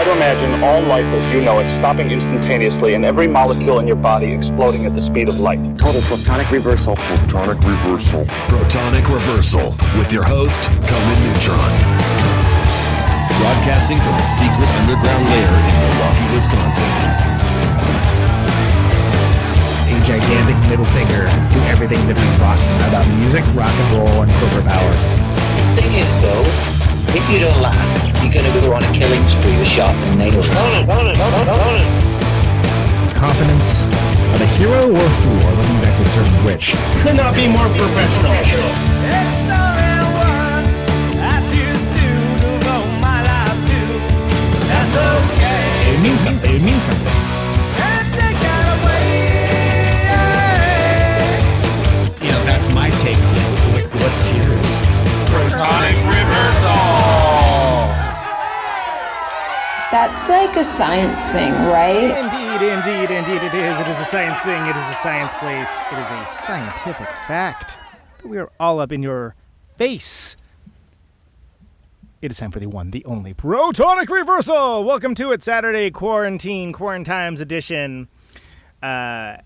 Try to imagine all life as you know it stopping instantaneously and every molecule in your body exploding at the speed of light. Total Protonic Reversal. Protonic Reversal. Protonic Reversal with your host, Conan Neutron. Broadcasting from a secret underground lair in Milwaukee, Wisconsin. A gigantic middle finger to everything that is rotten about music, rock and roll, and corporate power. The thing is, though, if you don't laugh, you're going to go on a killing spree with sharpened nails. Confidence of a hero or a fool. I wasn't exactly certain which. Could not be more professional. It's only one I choose to devote my life to. That's okay. It would mean something. It would mean something. And take that away. You know, that's my take on it. What's yours? Protonic Reversal. That's like a science thing, right? Indeed it is. It is a science thing. It is a science place. It is a scientific fact. We are all up in your face. It is time for the one, the only Protonic Reversal. Welcome to it, Saturday Quarantimes edition. I'm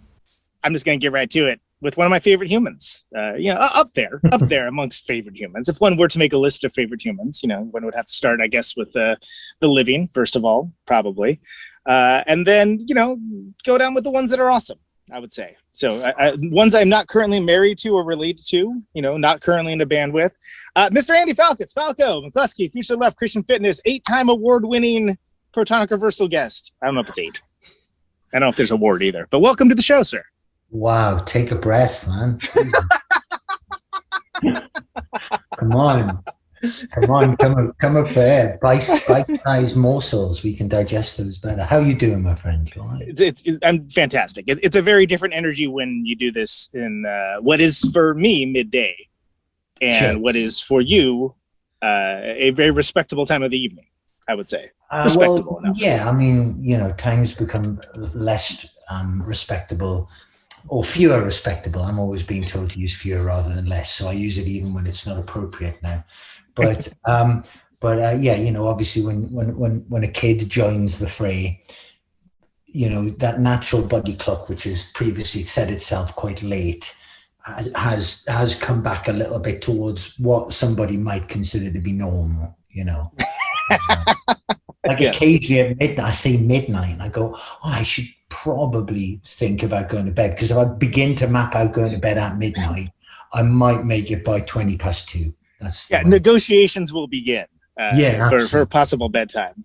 just going to get right to it with one of my favorite humans. Up there amongst favorite humans. If one were to make a list of favorite humans, one would have to start, I guess, with the living, first of all, probably. And then, go down with the ones that are awesome, I would say. So ones I'm not currently married to or related to, not currently in a band with. Mr. Andy Falkous, Falco, McClusky, Future Left, Christian Fitness, 8-time award-winning Protonic Reversal guest. I don't know if it's 8. I don't know if there's a award either. But welcome to the show, sir. Wow, take a breath, man. Come on, come up there. Bite-sized morsels. We can digest those better. How you doing, my friend? You all right? I'm fantastic. It's a very different energy when you do this in what is for me midday, and Sure. what is for you a very respectable time of the evening, I would say. Respectable enough. Yeah, I mean, times become less respectable. Or fewer respectable. I'm always being told to use fewer rather than less, so I use it even when it's not appropriate now. But obviously when a kid joins the fray, that natural body clock, which has previously set itself quite late, has come back a little bit towards what somebody might consider to be normal. Like yes. Occasionally at midnight, I say midnight, and I go, I should probably think about going to bed, because if I begin to map out going to bed at midnight, I might it by 2:20. Negotiations will begin for possible bedtime.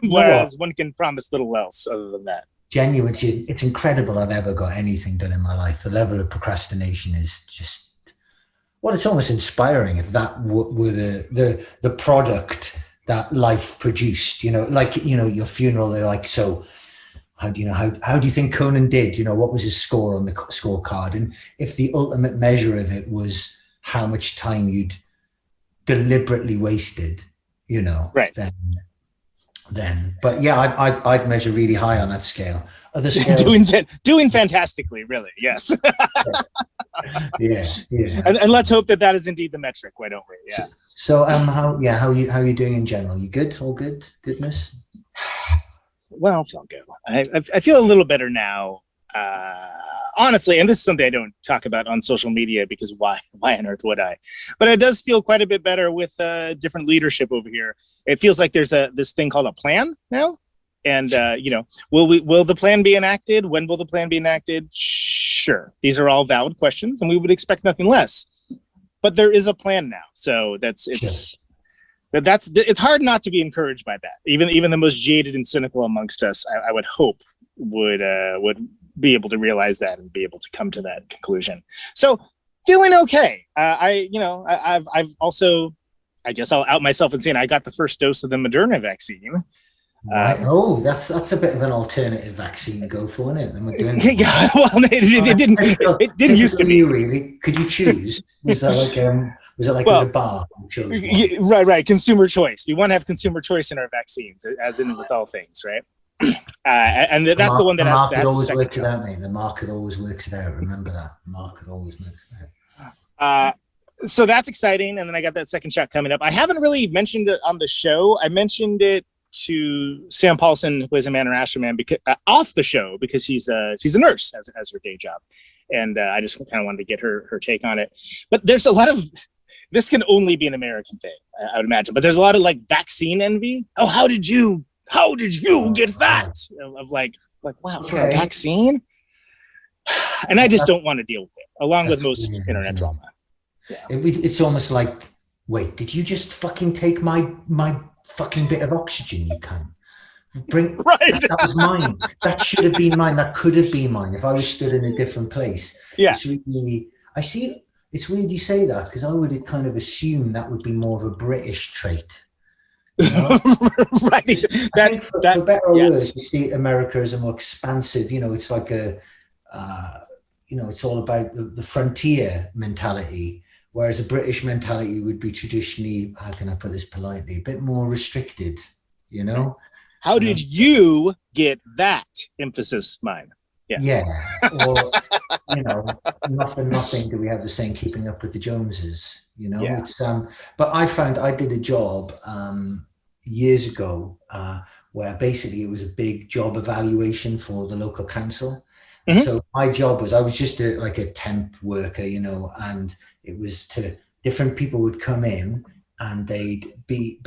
Whereas one can promise little else other than that. Genuinely, it's incredible I've ever got anything done in my life. The level of procrastination is just, it's almost inspiring if that were the product that life produced, your funeral, they're like, so how do you think Conan did? What was his score on the scorecard? And if the ultimate measure of it was how much time you'd deliberately wasted, right. Then, but yeah, I'd measure really high on that scale. Other scale, doing fantastically, really, yes. Yes. Yeah. And let's hope that is indeed the metric. Why don't we? Yeah. So how are you doing in general? You good? All good? Goodness? Well, Falco, I feel a little better now. Honestly, and this is something I don't talk about on social media because why on earth would I? But it does feel quite a bit better with different leadership over here. It feels like there's this thing called a plan now. And, will the plan be enacted? When will the plan be enacted? Sure. These are all valid questions, and we would expect nothing less. But there is a plan now. So it's hard not to be encouraged by that. Even the most jaded and cynical amongst us, I would hope would be able to realize that and be able to come to that conclusion. So feeling okay. I've also, I guess I'll out myself and saying I got the first dose of the Moderna vaccine. Right. That's a bit of an alternative vaccine to go for, isn't it? The Moderna. Yeah, well, it didn't used to be. Really? Could you choose? Was that like at a bar? Right. Consumer choice. We want to have consumer choice in our vaccines, as in with all things, right? And that's the one that has always works it out, mate. The market always works it out. Remember that. The market always works it out. So that's exciting. And then I got that second shot coming up. I haven't really mentioned it on the show. I mentioned it to Sam Paulson, who plays Amanda Asherman, because off the show because she's a nurse as her day job, and I just kind of wanted to get her take on it. But there's a lot of this can only be an American thing, I would imagine. But there's a lot of like vaccine envy. Oh, how did you get that? Of like wow, for a vaccine. And I just don't want to deal with it, along with most internet drama. Yeah. It's almost like, wait, did you just fucking take my fucking bit of oxygen, you cunt? Right. That was mine. That should have been mine. That could have been mine if I was stood in a different place. Yeah. It's weird you say that, because I would kind of assume that would be more of a British trait. You know? Right. For better or worse, you see America as a more expansive, it's like it's all about the frontier mentality, whereas a British mentality would be traditionally, how can I put this politely, a bit more restricted, How did you get that emphasis mine? Yeah. Or, nothing do we have the same keeping up with the Joneses, It's but I did a job years ago where basically it was a big job evaluation for the local council. Mm-hmm. So my job was, I was just a temp worker, and it was different people would come in and they'd be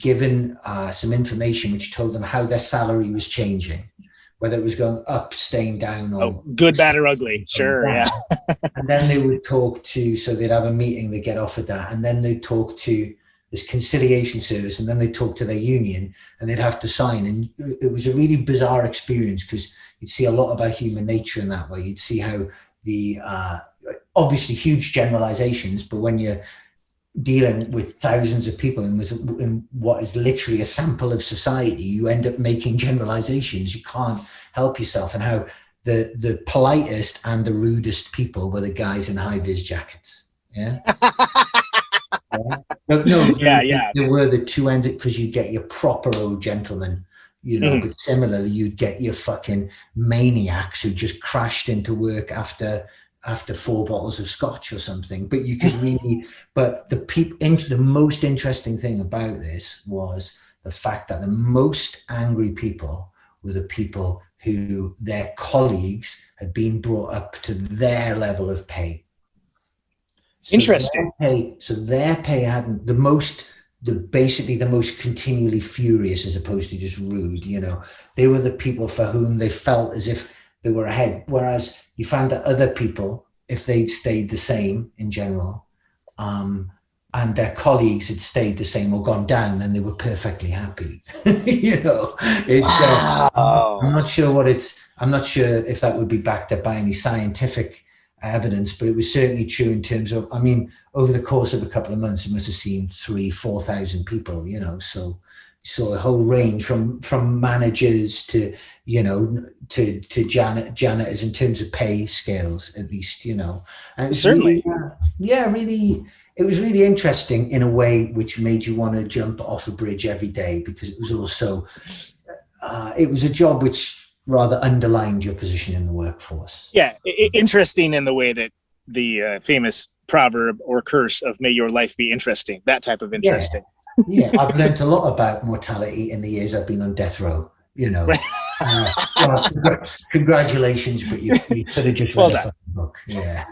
given some information which told them how their salary was changing, whether it was going up, staying down, or good, bad, or ugly. Sure, yeah. And then they would talk so they'd have a meeting, they get offered that, and then they'd talk to this conciliation service, and then they'd talk to their union, and they'd have to sign. And it was a really bizarre experience, because you'd see a lot about human nature in that way. You'd see how the obviously huge generalizations, but when you're dealing with thousands of people in what is literally a sample of society, you end up making generalizations. You can't help yourself. And how the politest and the rudest people were the guys in high-vis jackets. Yeah. But no, there were the two ends, because you get your proper old gentlemen, but similarly you'd get your fucking maniacs who just crashed into work after 4 bottles of scotch or something. But you could really, but the most interesting thing about this was the fact that the most angry people were the people who their colleagues had been brought up to their level of pay. Interesting. So their pay hadn't basically the most continually furious, as opposed to just rude. They were the people for whom they felt as if they were ahead. Whereas you found that other people, if they'd stayed the same in general, and their colleagues had stayed the same or gone down, then they were perfectly happy. Wow. I'm not sure if that would be backed up by any scientific evidence, but it was certainly true in terms of, over the course of a couple of months, it must have seen 3,000-4,000 people, so you saw a whole range from managers to janitors in terms of pay scales, at least, and it was certainly really it was really interesting in a way which made you want to jump off a bridge every day, because it was also it was a job which rather underlined your position in the workforce. Yeah, interesting in the way that the famous proverb or curse of "May your life be interesting," that type of interesting. Yeah, I've learned a lot about mortality in the years I've been on death row. Right. Congratulations, but you could have just read a fucking book. Yeah.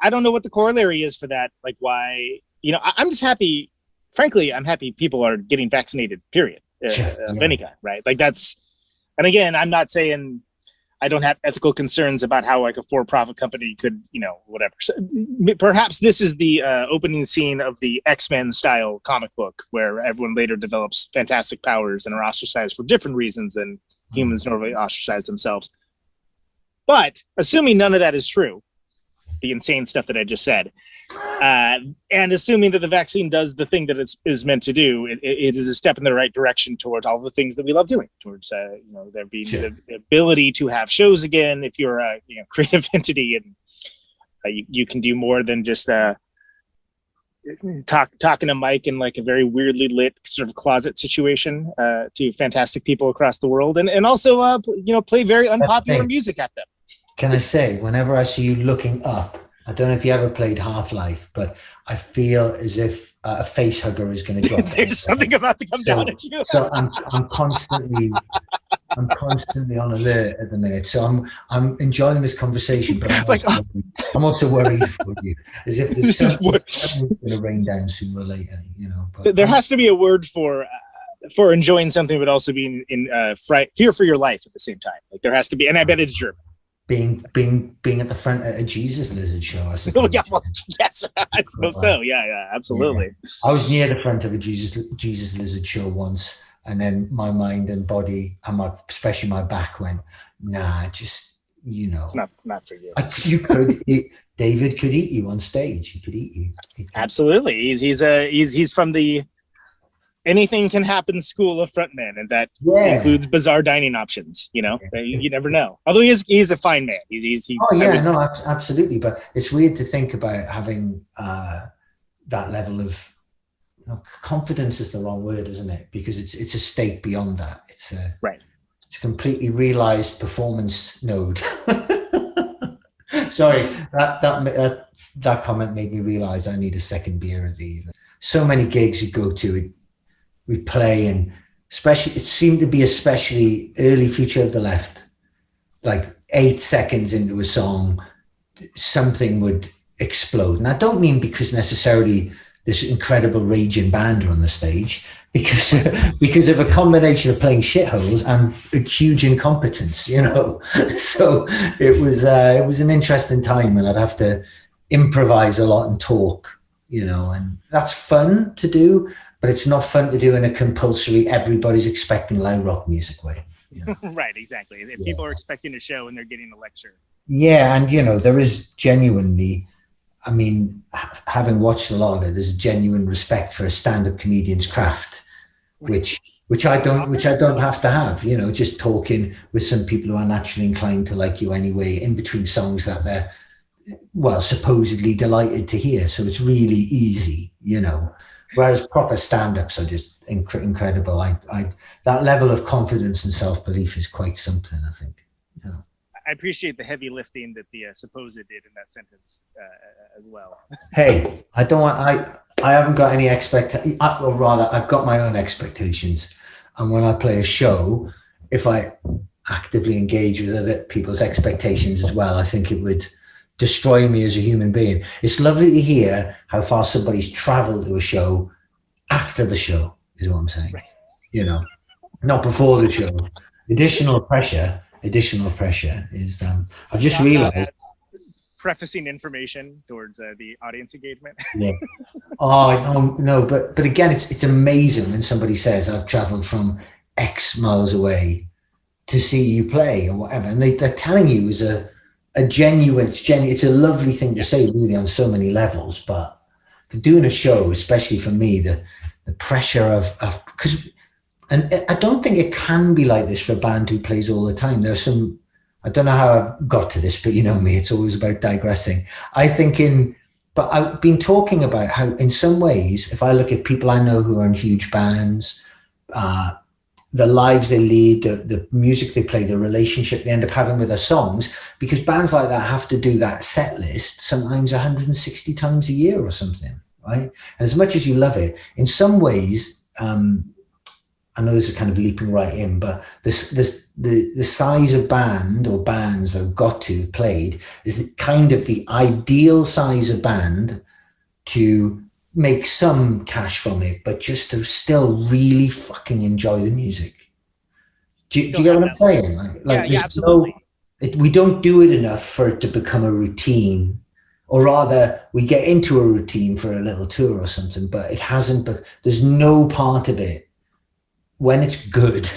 I don't know what the corollary is for that. Like, why? I'm just happy. Frankly, I'm happy people are getting vaccinated, period, of any kind, right? Like that's, and again, I'm not saying I don't have ethical concerns about how like a for-profit company could, whatever. So, perhaps this is the opening scene of the X-Men style comic book where everyone later develops fantastic powers and are ostracized for different reasons than humans normally ostracize themselves. But assuming none of that is true, the insane stuff that I just said, and assuming that the vaccine does the thing that it is meant to do, it is a step in the right direction towards all the things that we love doing, towards there being the ability to have shows again. If you're a creative entity, and you can do more than just talking a mic in like a very weirdly lit sort of closet situation to fantastic people across the world, and also play very unpopular music at them. Can I say, whenever I see you looking up I don't know if you ever played Half-Life, but I feel as if a face hugger is going to drop. There's something about to come down at you. So I'm constantly on alert at the minute. So I'm enjoying this conversation, but I'm also worried for you, as if there's something going to rain down sooner or later. You know, but there has to be a word for enjoying something, but also being in fear for your life at the same time. Like there has to be, and I bet it's German. Being at the front at a Jesus Lizard show, I suppose. Oh, yeah, well, yes, I suppose so. Yeah, absolutely. Yeah. I was near the front of a Jesus Lizard show once, and then my mind and body, and especially my back, went, nah, just, you know, it's not for you. David could eat you on stage. He could eat you. Absolutely. He's from the anything can happen school of frontman, and that includes bizarre dining options. You know, you never know. Although he's a fine man. Absolutely. But it's weird to think about having that level of confidence is the wrong word, isn't it? Because it's a state beyond that. It's a completely realized performance node. Sorry, that comment made me realize I need a second beer of the evening. So many gigs you go to, we play, and especially it seemed to be especially early Future of the Left, like 8 seconds into a song, something would explode. And I don't mean because necessarily this incredible raging band are on the stage, because of a combination of playing shitholes and a huge incompetence, you know. So it was an interesting time, and I'd have to improvise a lot and talk, you know, and that's fun to do, but it's not fun to do in a compulsory, everybody's expecting loud rock music way. You know? Right, exactly. If people are expecting a show and they're getting a lecture. Yeah, and you know, there is genuinely, I mean, having watched a lot of it, there's a genuine respect for a stand-up comedian's craft, which I don't have to have, you know, just talking with some people who are naturally inclined to like you anyway, in between songs that they're, well, supposedly delighted to hear. So it's really easy, you know, whereas proper stand-ups are just incredible. That level of confidence and self-belief is quite something, I think, you know. I appreciate the heavy lifting that the supposed did in that sentence as well. Hey, I haven't got any or rather, I've got my own expectations. And when I play a show, if I actively engage with other people's expectations as well, I think it would destroy me as a human being. It's lovely to hear how far somebody's traveled to a show after the show, is what I'm saying. Right. You know, not before the show. Additional pressure is, I've just realized. Prefacing information towards the audience engagement. Yeah. Oh, no, but again, it's amazing when somebody says, I've traveled from X miles away to see you play or whatever. And they're telling you is a genuine, it's a lovely thing to say really on so many levels, but for doing a show, especially for me, the pressure of because, and I don't think it can be like this for a band who plays all the time. There's some, I don't know how I've got to this, but you know me, it's always about digressing. But I've been talking about how in some ways, if I look at people I know who are in huge bands, the lives they lead, the music they play, the relationship they end up having with their songs, because bands like that have to do that set list sometimes 160 times a year or something, right? And as much as you love it, in some ways, I know this is kind of leaping right in, but the size of band or bands I've got to played is kind of the ideal size of band to make some cash from it, but just to still really fucking enjoy the music. Do you get what I'm saying? Yeah, absolutely. We don't do it enough for it to become a routine, or rather we get into a routine for a little tour or something, but it hasn't, there's no part of it. When it's good,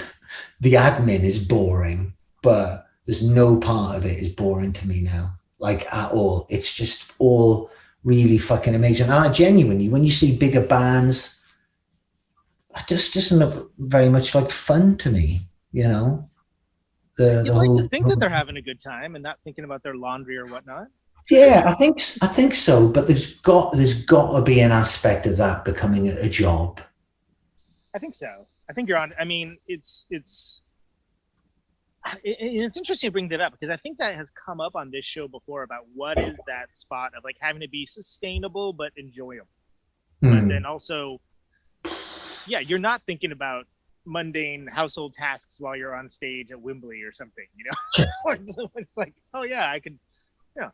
the admin is boring, but there's no part of it is boring to me now, like at all. It's just all really fucking amazing. And I genuinely, when you see bigger bands, it just doesn't look very much like fun to me, you know? You'd like to think that they're having a good time and not thinking about their laundry or whatnot. Yeah, I think so. But there's got to be an aspect of that becoming a job. I think so. I think you're on. I mean, it's. it's interesting to bring that up because I think that has come up on this show before about what is that spot of like having to be sustainable but enjoyable. But then also, yeah, you're not thinking about mundane household tasks while you're on stage at Wembley or something, you know? It's like, oh yeah, I could, yeah,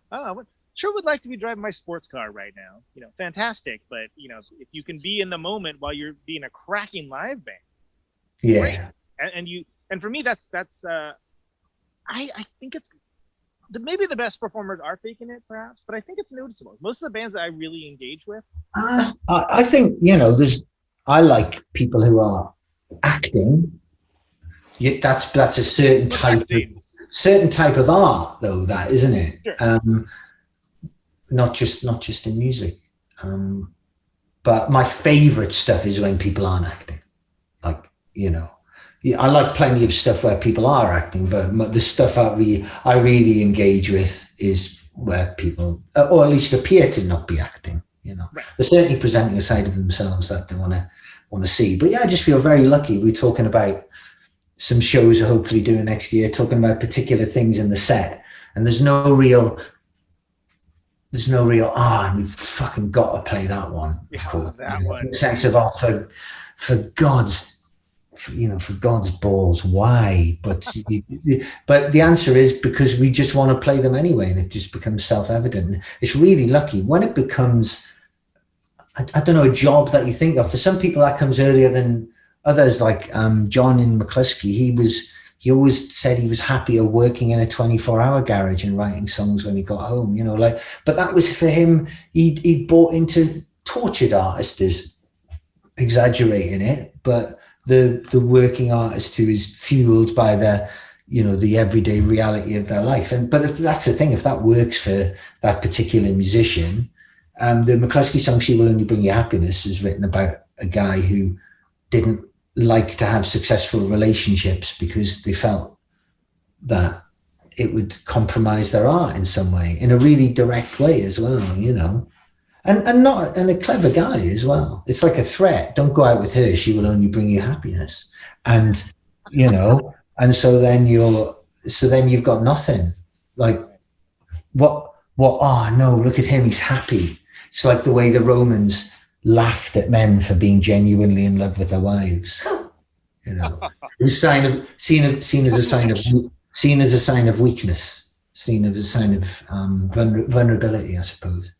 sure would like to be driving my sports car right now, you know, fantastic. But you know, if you can be in the moment while you're being a cracking live band, great. And for me, that's I think it's maybe the best performers are faking it, perhaps, but I think it's noticeable. Most of the bands that I really engage with, I think, you know, I like people who are acting. That's a certain type of art, though. That isn't it? Sure. Not just in music. But my favorite stuff is when people aren't acting. Like, you know. Yeah, I like plenty of stuff where people are acting, but the stuff I really engage with is where people, or at least appear to not be acting. You know, right. They're certainly presenting a side of themselves that they want to see. But yeah, I just feel very lucky. We're talking about some shows we're hopefully doing next year, talking about particular things in the set, and there's no real. We've fucking got to play that one. Yeah, of course, that one. In the sense of for God's balls, why? But the answer is because we just want to play them anyway, and it just becomes self-evident. It's really lucky when it becomes, I don't know, a job that you think of. For some people, that comes earlier than others. Like John in McCluskey, he always said he was happier working in a 24-hour garage and writing songs when he got home. You know, like, but that was for him. He bought into tortured artist is exaggerating it, but the working artist who is fueled by the everyday reality of their life. But if that's the thing, if that works for that particular musician, the McCluskey song "She Will Only Bring You Happiness" is written about a guy who didn't like to have successful relationships because they felt that it would compromise their art in some way, in a really direct way as well, you know. And a clever guy as well. It's like a threat. Don't go out with her. She will only bring you happiness. And, you know, and so then you've got nothing. Like what, oh no, look at him. He's happy. It's like the way the Romans laughed at men for being genuinely in love with their wives. You know, it's seen as a sign of weakness, seen as a sign of vulnerability, I suppose.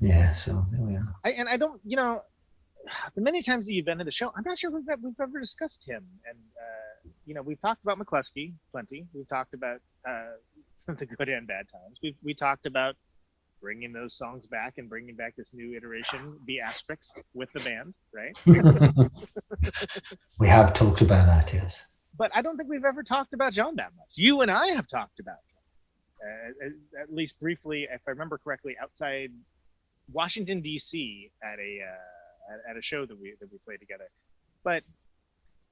Yeah, so there we are. I don't, you know, the many times that you've been to the show, I'm not sure we've ever discussed him. And, you know, we've talked about McCluskey plenty. We've talked about the good and bad times. We talked about bringing those songs back and bringing back this new iteration, Be Aspexed, with the band, right? We have talked about that, yes. But I don't think we've ever talked about John that much. You and I have talked about John, at least briefly, if I remember correctly, outside Washington D.C. at a show that we played together. But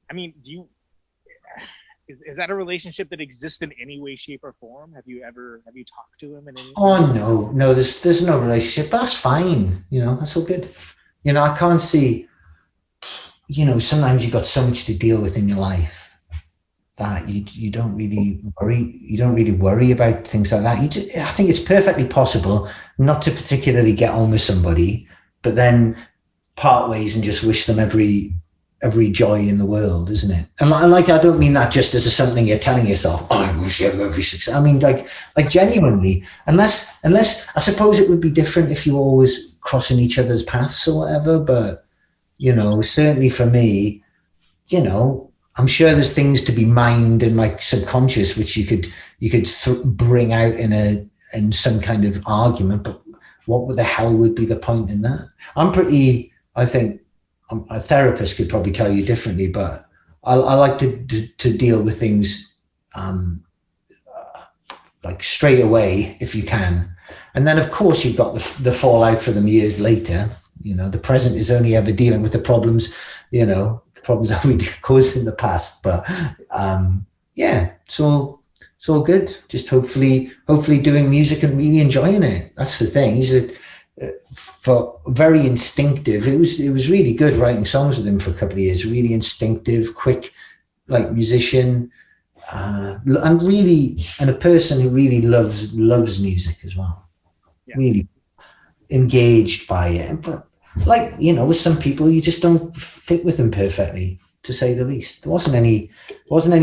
I mean, is that a relationship that exists in any way, shape, or form? Have you talked to him in any? Oh no, there's no relationship. That's fine. You know, that's all good. You know, I can't see. You know, sometimes you've got so much to deal with in your life that you don't really worry. You don't really worry about things like that. I think it's perfectly possible not to particularly get on with somebody, but then part ways and just wish them every joy in the world, isn't it? And like I don't mean that just as something you're telling yourself, oh, I wish you every success. I mean, like genuinely, unless I suppose it would be different if you were always crossing each other's paths or whatever. But you know, certainly for me, you know, I'm sure there's things to be mined and like subconscious, which you could bring out in some kind of argument. But what the hell would be the point in that? I think a therapist could probably tell you differently, but I like to deal with things like straight away if you can. And then of course you've got the fallout for them years later. You know, the present is only ever dealing with the problems, you know, the problems that we caused in the past. But yeah, it's all good. Just hopefully doing music and really enjoying it. That's the thing. He's for very instinctive. It was really good writing songs with him for a couple of years. Really instinctive, quick, like musician. and a person who really loves music as well. Yeah. Really engaged by it. But like, you know, with some people, you just don't fit with them perfectly, to say the least. There wasn't any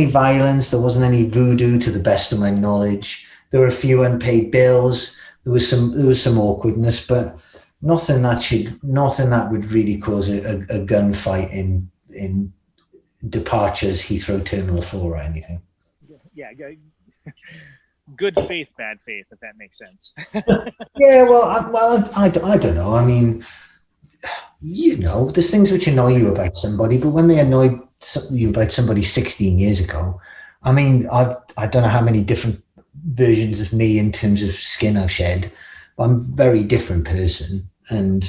violence. There wasn't any voodoo, to the best of my knowledge. There were a few unpaid bills. There was some awkwardness, but nothing that would really cause a gunfight in Departures Heathrow Terminal 4 or anything. Yeah. Good faith, bad faith, if that makes sense. Yeah, I don't know. I mean, you know, there's things which annoy you about somebody, but when they annoyed you about somebody 16 years ago, I mean, I don't know how many different versions of me in terms of skin I've shed. I'm a very different person, and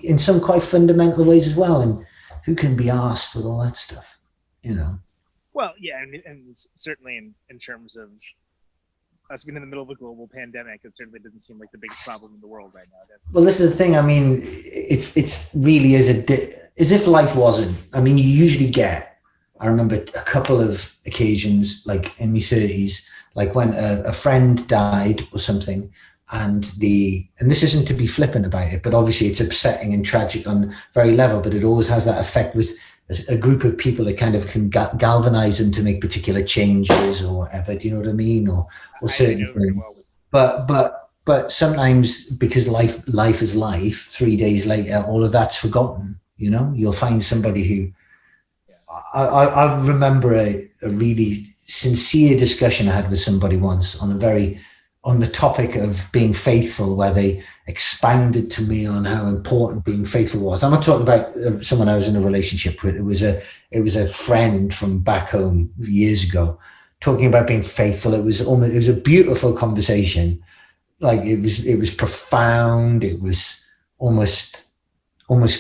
in some quite fundamental ways as well. And who can be asked with all that stuff, you know? Well, yeah, and certainly in terms of us being in the middle of a global pandemic, it certainly doesn't seem like the biggest problem in the world right now. Well, this is the thing. I mean, it's really as if life wasn't. I mean, you usually get. I remember a couple of occasions, like in my 30s, like when a friend died or something, and this isn't to be flippant about it, but obviously it's upsetting and tragic on very level. But it always has that effect with a group of people that kind of can galvanize them to make particular changes or whatever. Do you know what I mean? Or certain things. But sometimes, because life is life, 3 days later, all of that's forgotten. You know, you'll find somebody who. I remember a really sincere discussion I had with somebody once on the topic of being faithful, where they expounded to me on how important being faithful was. I'm not talking about someone I was in a relationship with. It was a friend from back home years ago, talking about being faithful. It was a beautiful conversation. Like it was profound. It was almost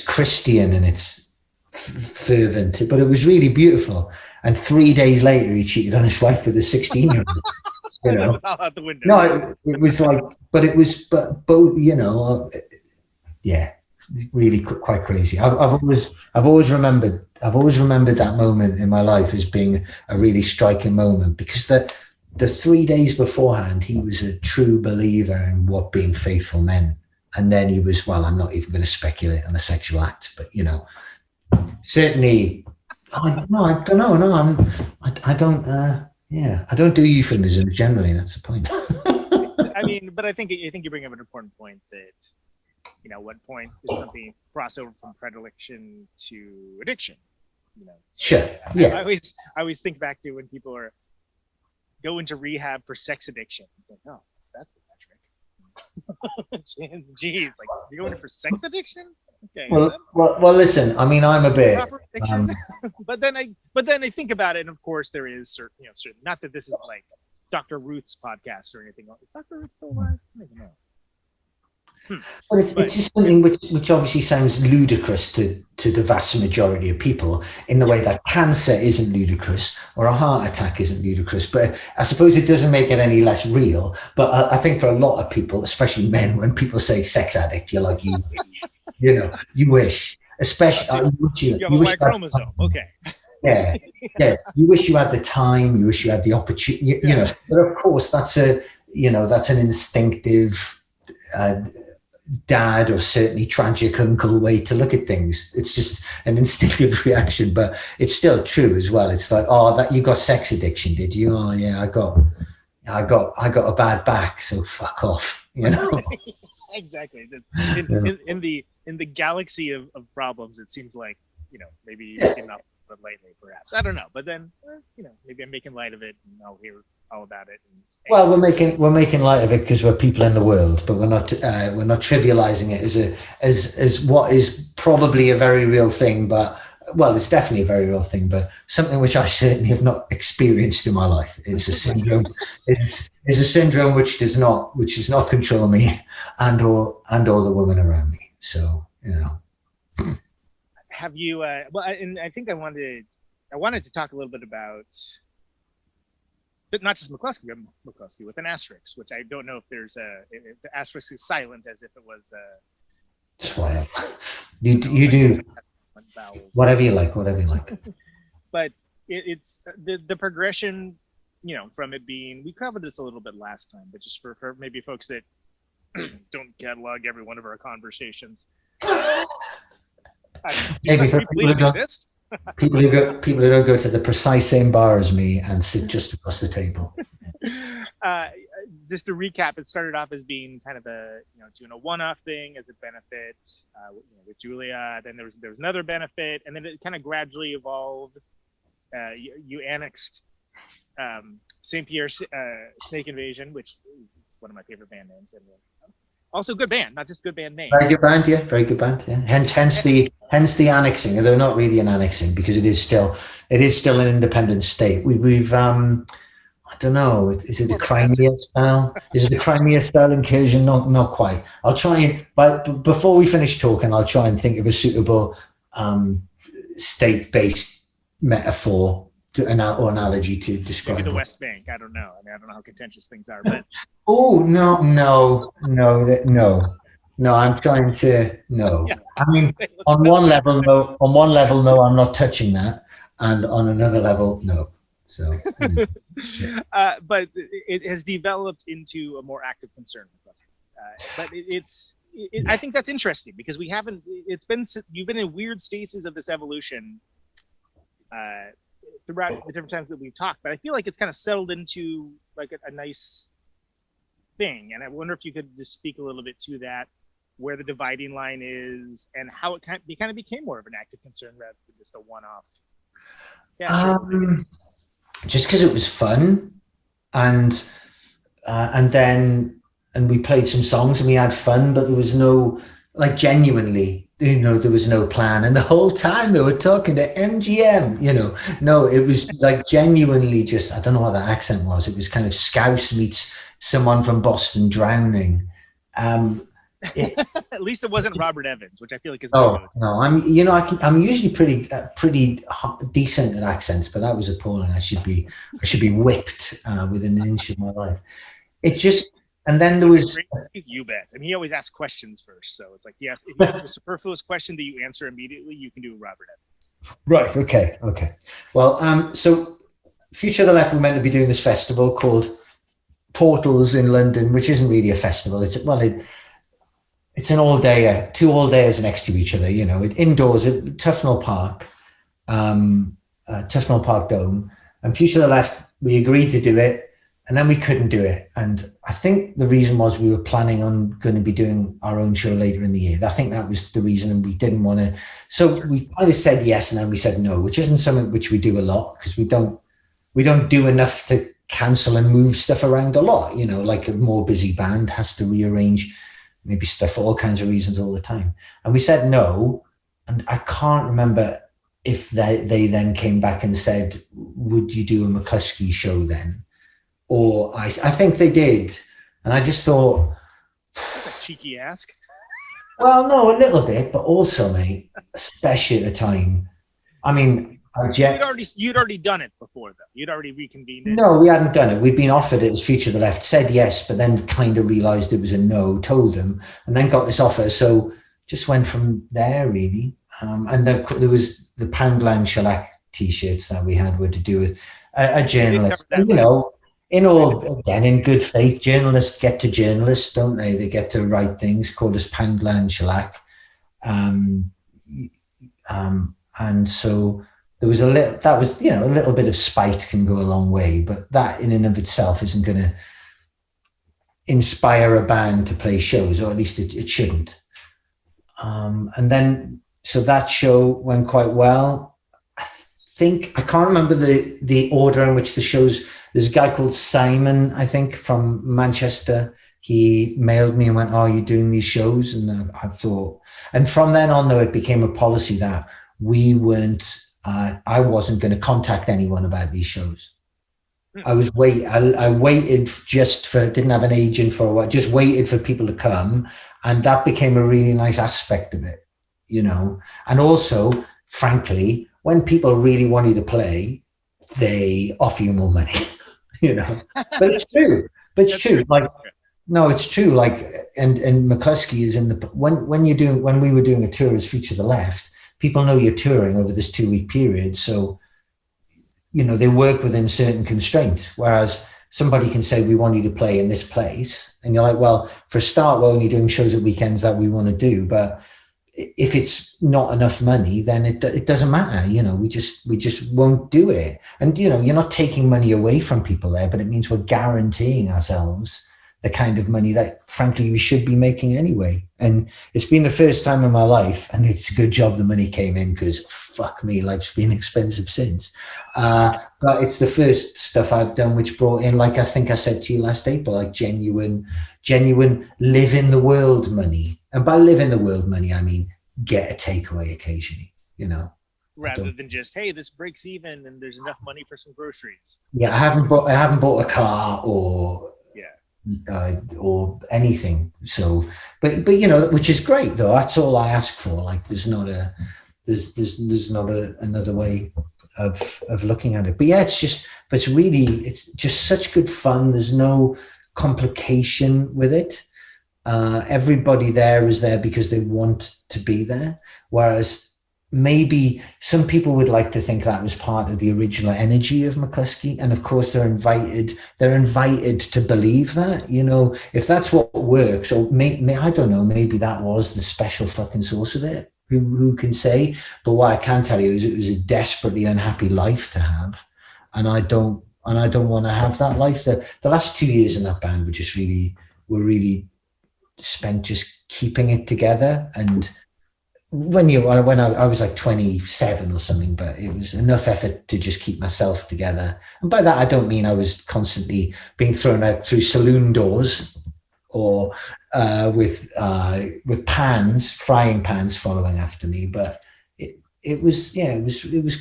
Christian in its fervent, but it was really beautiful. And 3 days later, he cheated on his wife with a 16-year-old. You know, all out the window. No, it was like, but both, you know, yeah, really quite crazy. I've always remembered that moment in my life as being a really striking moment, because the 3 days beforehand, he was a true believer in what being faithful meant. And then he was, well, I'm not even going to speculate on the sexual act, but, you know, certainly, I don't know. No, I don't do euphemisms generally. That's the point. I mean, but I think you bring up an important point that, you know, what point is something cross over from predilection to addiction? You know, sure. Yeah. I always think back to when people go into rehab for sex addiction. Like, oh, that's the metric. Jeez, like you're going in for sex addiction? Okay. Well, listen. I mean, I'm a bit. But then I think about it, and of course there is certain. Not that this is like Dr. Ruth's podcast or anything. Is Dr. Ruth still alive? I don't know. Well, it's just something which obviously sounds ludicrous to the vast majority of people, in the way that cancer isn't ludicrous or a heart attack isn't ludicrous. But I suppose it doesn't make it any less real. But I think for a lot of people, especially men, when people say sex addict, you're like, you wish, especially you have a Y chromosome. Okay. Yeah. You wish you had the time. You wish you had the opportunity. You know, but of course that's an instinctive. Dad, or certainly tragic uncle way to look at things. It's just an instinctive reaction, but it's still true as well. It's like, oh, that you got sex addiction, did you? Oh yeah, I got a bad back, so fuck off, you know. Exactly. In the galaxy of problems, it seems like, you know, maybe enough but lately, perhaps. I don't know, but then maybe I'm making light of it, and I'll hear all about it. Well, we're making light of it because we're people in the world, but we're not trivializing it as what is probably a very real thing. But well, it's definitely a very real thing, but something which I certainly have not experienced in my life. It's a syndrome. It's a syndrome which does not control me and or the women around me. So, you know. Have you? Well, and I think I wanted to talk a little bit about. But not just McCluskey, but McCluskey with an asterisk, which I don't know if there's if the asterisk is silent, as if it was. Just whatever. You do whatever you like. But it's the progression, you know, from it being, we covered this a little bit last time, but just for maybe folks that don't catalog every one of our conversations. Maybe for people who don't go to the precise same bar as me and sit just across the table. Just to recap, it started off as being kind of doing a one-off thing as a benefit with Julia. Then there was another benefit, and then it kind of gradually evolved. You annexed St. Pierre's Snake Invasion, which is one of my favorite band names, and also good band, not just good band name. Very good band, yeah. Very good band, yeah. Hence the annexing. Although not really an annexing, because it is still an independent state. We've I don't know. Is it a Crimea style? Is it a Crimea style incursion? Not quite. I'll try and, but before we finish talking, I'll try and think of a suitable state-based metaphor or analogy to describe. Maybe the West Bank. I don't know. I mean, I don't know how contentious things are, but. Oh no! I'm trying to no. Yeah. I mean, on one level, no. I'm not touching that, and on another level, no. So, yeah. But it has developed into a more active concern with us. But I think that's interesting because you've been in weird stages of this evolution throughout the different times that we've talked, but I feel like it's kind of settled into like a nice thing. And I wonder if you could just speak a little bit to that, where the dividing line is and how it kind of became more of an active concern rather than just a one-off. Yeah, sure. Just because it was fun, and we played some songs and we had fun, but there was no, like, genuinely, there was no plan. And the whole time they were talking to MGM, no, it was like genuinely just, I don't know what that accent was. It was kind of Scouse meets someone from Boston drowning. At least it wasn't Robert Evans, which I feel like is. No, I'm usually pretty decent at accents, but that was appalling. I should be whipped within an inch of my life. It just, and then there was. You bet. I mean, he always asks questions first, so it's like if you ask a superfluous question that you answer immediately, you can do Robert Evans. Right. Okay. Well, so Future of the Left, we're meant to be doing this festival called Portals in London, which isn't really a festival. It's an all-dayer, 2 all-dayers next to each other, indoors at Tufnell Park Dome. And Future of the Left, we agreed to do it, and then we couldn't do it. And I think the reason was we were planning on going to be doing our own show later in the year. I think that was the reason, and we didn't want to. So we kind of said yes, and then we said no, which isn't something which we do a lot, because we don't do enough to cancel and move stuff around a lot. Like a more busy band has to rearrange maybe stuff for all kinds of reasons all the time. And we said no, and I can't remember if they then came back and said, would you do a McCluskey show then? Or I think they did. And I just thought... That's a cheeky ask. Well, no, a little bit, but also, mate, especially at the time, I mean... You'd already done it before, though. You'd already reconvened it. No, we hadn't done it. We'd been offered it as Future of the Left, said yes, but then kind of realised it was a no, told them, and then got this offer. So just went from there, really. And then there was the Poundland Shellac T-shirts that we had were to do with a journalist. And, in good faith, journalists get to journalists, don't they? They get to write things called as Poundland Shellac. And so... There was a little bit of spite can go a long way, but that in and of itself isn't going to inspire a band to play shows, or at least it shouldn't. And then, so that show went quite well. I can't remember the order in which the shows, there's a guy called Simon, I think, from Manchester. He mailed me and went, "Oh, you're doing these shows?" And I thought, and from then on, though, it became a policy that we weren't, I wasn't going to contact anyone about these shows. I waited didn't have an agent for a while, just waited for people to come. And that became a really nice aspect of it, And also, frankly, when people really want you to play, they offer you more money, But it's true. It's true. No, it's true. And McCluskey is in the, when we were doing a tour as Future of the Left, people know you're touring over this 2-week period. So they work within certain constraints, whereas somebody can say, we want you to play in this place. And you're like, well, for a start, we're only doing shows at weekends that we want to do. But if it's not enough money, then it doesn't matter. We just won't do it. And, you're not taking money away from people there, but it means we're guaranteeing ourselves the kind of money that, frankly, we should be making anyway. And it's been the first time in my life, and it's a good job the money came in, because fuck me, life's been expensive since. But it's the first stuff I've done which brought in, like I think I said to you last April, like genuine live in the world money. And by live in the world money, I mean get a takeaway occasionally, rather than just, hey, this breaks even and there's enough money for some groceries. Yeah, I haven't bought a car or anything. So, but which is great though. That's all I ask for. Like, there's not another way of looking at it. But yeah, it's just such good fun. There's no complication with it. Everybody there is there because they want to be there. Whereas maybe some people would like to think that was part of the original energy of McCluskey. And of course they're invited to believe that, if that's what works, or I don't know, maybe that was the special fucking source of it. Who can say? But what I can tell you is it was a desperately unhappy life to have. And I don't want to have that life. The last 2 years in that band were really spent just keeping it together. And when I was like 27 or something, but it was enough effort to just keep myself together. And by that, I don't mean I was constantly being thrown out through saloon doors or with frying pans following after me. But it was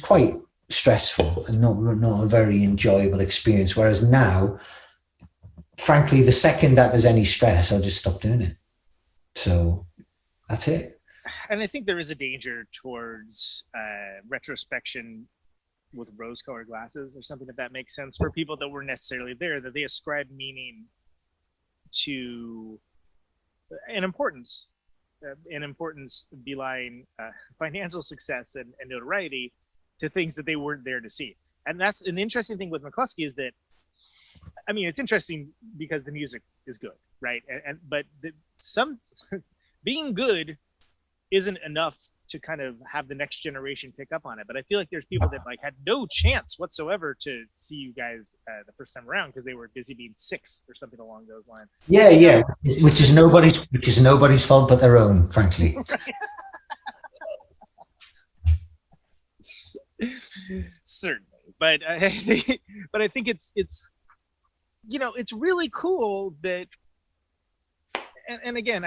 quite stressful and not a very enjoyable experience. Whereas now, frankly, the second that there's any stress, I'll just stop doing it. So that's it. And I think there is a danger towards retrospection with rose-colored glasses or something, if that makes sense, for people that weren't necessarily there, that they ascribe meaning to an importance belying financial success and notoriety to things that they weren't there to see. And that's an interesting thing with McCluskey, is that, I mean, it's interesting because the music is good, right? But being good isn't enough to kind of have the next generation pick up on it. But I feel like there's people that like had no chance whatsoever to see you guys the first time around because they were busy being 6 or something along those lines. Yeah, which is nobody's fault but their own, frankly. Certainly, but I think it's it's really cool that, and again,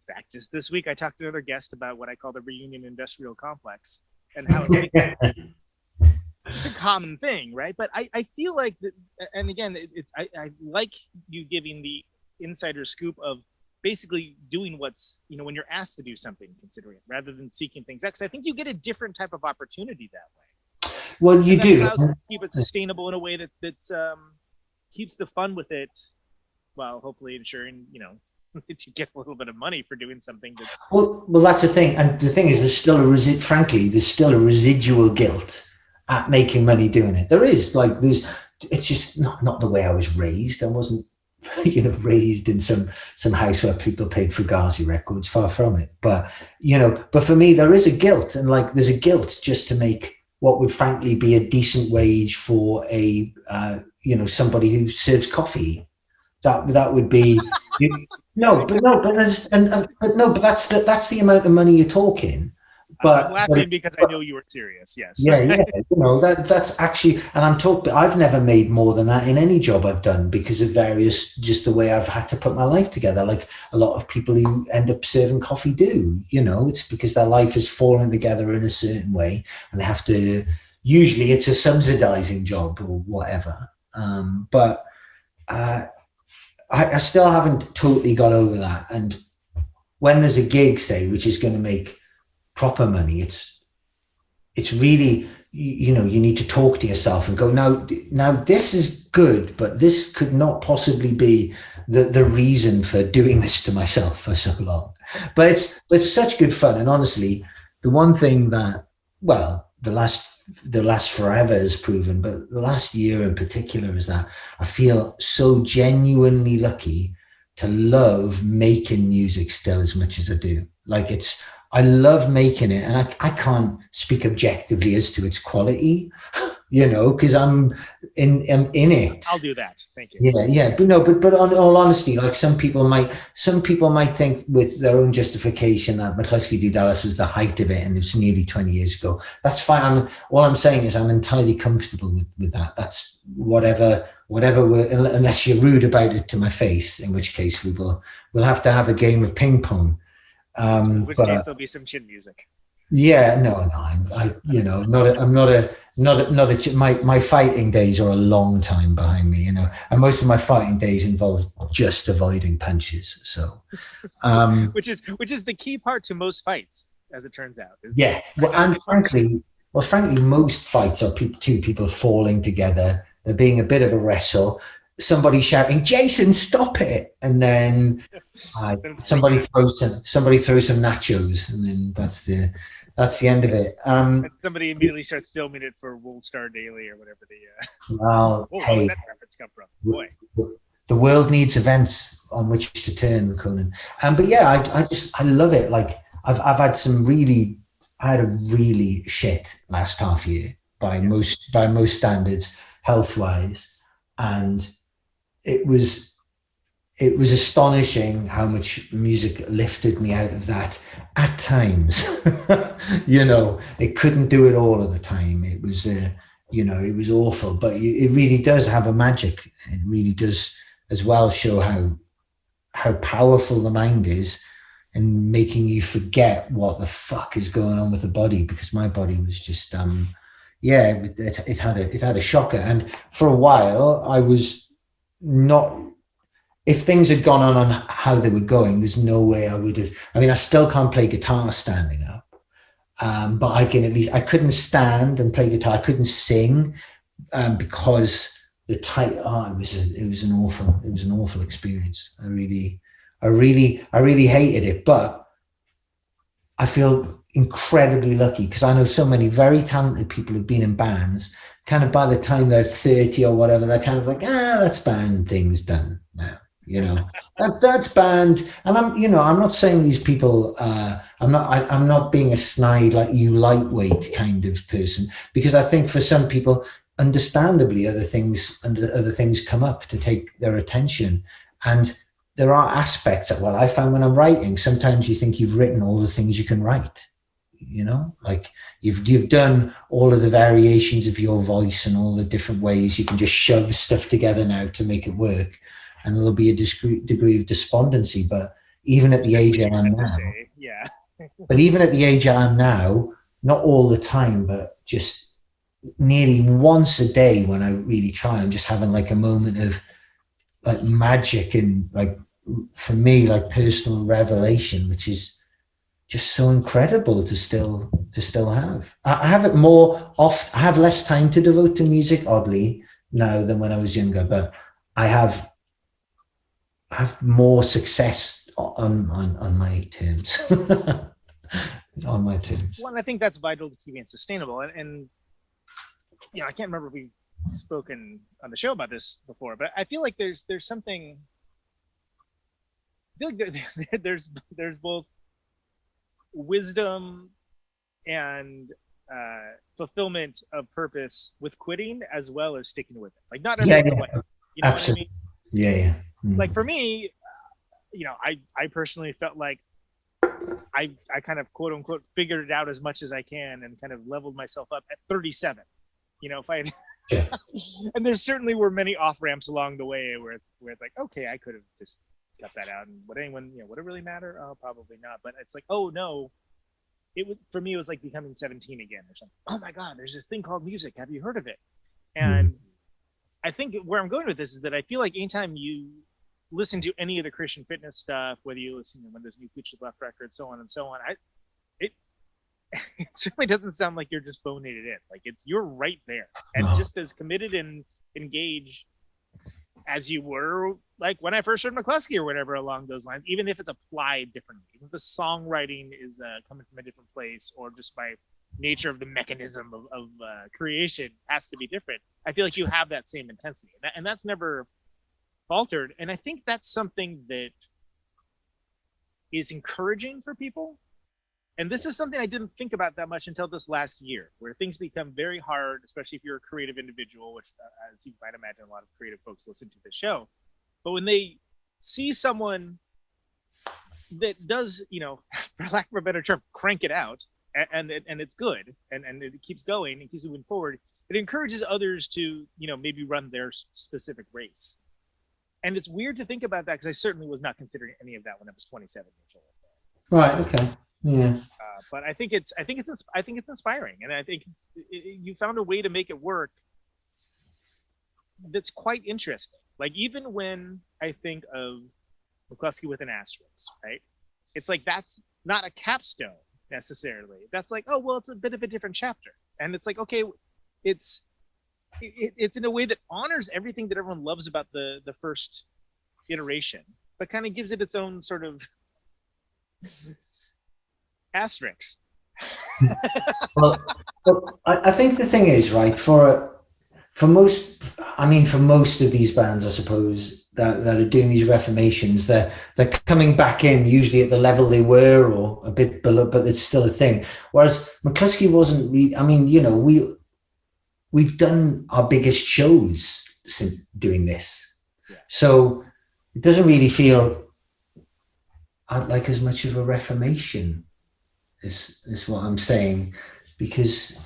back just this week, I talked to another guest about what I call the reunion industrial complex and how it's a common thing, right? But I feel like that, and again, I like you giving the insider scoop of basically doing what's, when you're asked to do something, considering it, rather than seeking things out. Because I think you get a different type of opportunity that way. Well, you do. Allows you to keep it sustainable in a way that keeps the fun with it, while hopefully ensuring, that you get a little bit of money for doing something that's... Well, that's the thing. And the thing is, there's still a residual guilt at making money doing it. There is, it's just not the way I was raised. I wasn't, raised in some house where people paid Fugazi records, far from it. But, but for me, there is a guilt, and there's a guilt just to make what would frankly be a decent wage for a, somebody who serves coffee. That would be, but that's the amount of money you're talking. But I'm laughing because I know you were serious. Yes. Yeah. That's actually, and I've never made more than that in any job I've done because of just the way I've had to put my life together. Like a lot of people who end up serving coffee do, it's because their life is falling together in a certain way and they have to, usually it's a subsidizing job or whatever. But I still haven't totally got over that. And when there's a gig, say, which is going to make proper money, it's really, you need to talk to yourself and go, now this is good, but this could not possibly be the reason for doing this to myself for so long. But it's such good fun. And honestly, the one thing that the last forever has proven, but the last year in particular, is that I feel so genuinely lucky to love making music still as much as I do. Like I love making it, and I can't speak objectively as to its quality, you know, because I'm in it. I'll do that. Thank you. Yeah. But no, but on all honesty, like some people might think with their own justification that McCluskey Do Dallas was the height of it, and it's nearly 20 years ago. That's fine. All I'm saying is I'm entirely comfortable with that. That's whatever unless you're rude about it to my face, in which case we'll have to have a game of ping pong. In which case there'll be some chin music. Yeah, no, my fighting days are a long time behind me, you know, and most of my fighting days involve just avoiding punches. So, which is the key part to most fights, as it turns out. Frankly, most fights are two people falling together. There being a bit of a wrestle, somebody shouting, "Jason, stop it!" and then somebody throws some nachos, and then that's the end of it. Somebody immediately starts filming it for World Star Daily or whatever Well, where hey, does that reference come from? Boy, the world needs events on which to turn, Conan. But yeah, I love it. Like I had a really shit last half year by most standards, health wise, and it was astonishing how much music lifted me out of that at times. You know, it couldn't do it all of the time. It was it was awful, but it really does have a magic. It really does as well show how powerful the mind is, and making you forget what the fuck is going on with the body, because my body was just it had a shocker. And for a while I was not, if things had gone on how they were going, there's no way I would have. I mean, I still can't play guitar standing up, but I couldn't stand and play guitar. I couldn't sing because the it was an awful experience. I really hated it, but I feel incredibly lucky because I know so many very talented people who've been in bands. Kind of by the time they're 30 or whatever, they're kind of like, that's band things done now. You know, that's banned. And I'm not saying these people, I'm not being a snide, like you lightweight kind of person, because I think for some people, understandably, other things come up to take their attention. And there are aspects that, I found when I'm writing, sometimes you think you've written all the things you can write, you know, like you've done all of the variations of your voice and all the different ways you can just shove stuff together now to make it work. And there'll be a degree of despondency. But even at the age I am now, but even at the age I am now, not all the time, but just nearly once a day when I really try, I'm just having like a moment of like magic and like, for me, like personal revelation, which is just so incredible to still have. I have it more oft. I have less time to devote to music, oddly, now than when I was younger, but I have more success on my terms. On my terms. Well, and I think that's vital to keeping it sustainable. And I can't remember if we've spoken on the show about this before, but I feel like there's something. I feel like there's both wisdom and fulfillment of purpose with quitting, as well as sticking with it. Like not everyone, you know absolutely. What I mean? Yeah. Like for me, I personally felt like I kind of quote unquote figured it out as much as I can and kind of leveled myself up at 37. If I had, and there certainly were many off ramps along the way where it's like, okay, I could have just cut that out, and would it really matter? Oh, probably not. But it's like, oh no, for me it was like becoming 17 again or something. Oh my God, there's this thing called music. Have you heard of it? And I think where I'm going with this is that I feel like anytime you listen to any of the Christian fitness stuff, whether you listen to when there's new Future Left record, so on and so on, it certainly doesn't sound like you're just phoning it in. Like you're right there, and just as committed and engaged as you were like when I first heard McClusky or whatever along those lines, even if it's applied differently, even if the songwriting is coming from a different place, or just by nature of the mechanism of creation has to be different. I feel like you have that same intensity, and that's never faltered. And I think that's something that is encouraging for people. And this is something I didn't think about that much until this last year, where things become very hard, especially if you're a creative individual, which, as you might imagine, a lot of creative folks listen to this show. But when they see someone that does, for lack of a better term, crank it out, and it's good, and it keeps going and keeps moving forward, it encourages others to, maybe run their specific race. And it's weird to think about that, because I certainly was not considering any of that when I was 27 years old. Right. Okay. Yeah. But I think it's inspiring, and I think you found a way to make it work that's quite interesting. Like, even when I think of McCluskey with an asterisk, right? It's like, that's not a capstone necessarily. That's like, oh well, it's a bit of a different chapter, and it's like, okay, it's in a way that honors everything that everyone loves about the first iteration, but kind of gives it its own sort of asterisks. Well, I think the thing is, right, for most of these bands, I suppose, that are doing these reformations, they're coming back in usually at the level they were, or a bit below, but it's still a thing. Whereas McCluskey wasn't really, we've done our biggest shows since doing this. Yeah. So it doesn't really feel like as much of a reformation is what I'm saying, because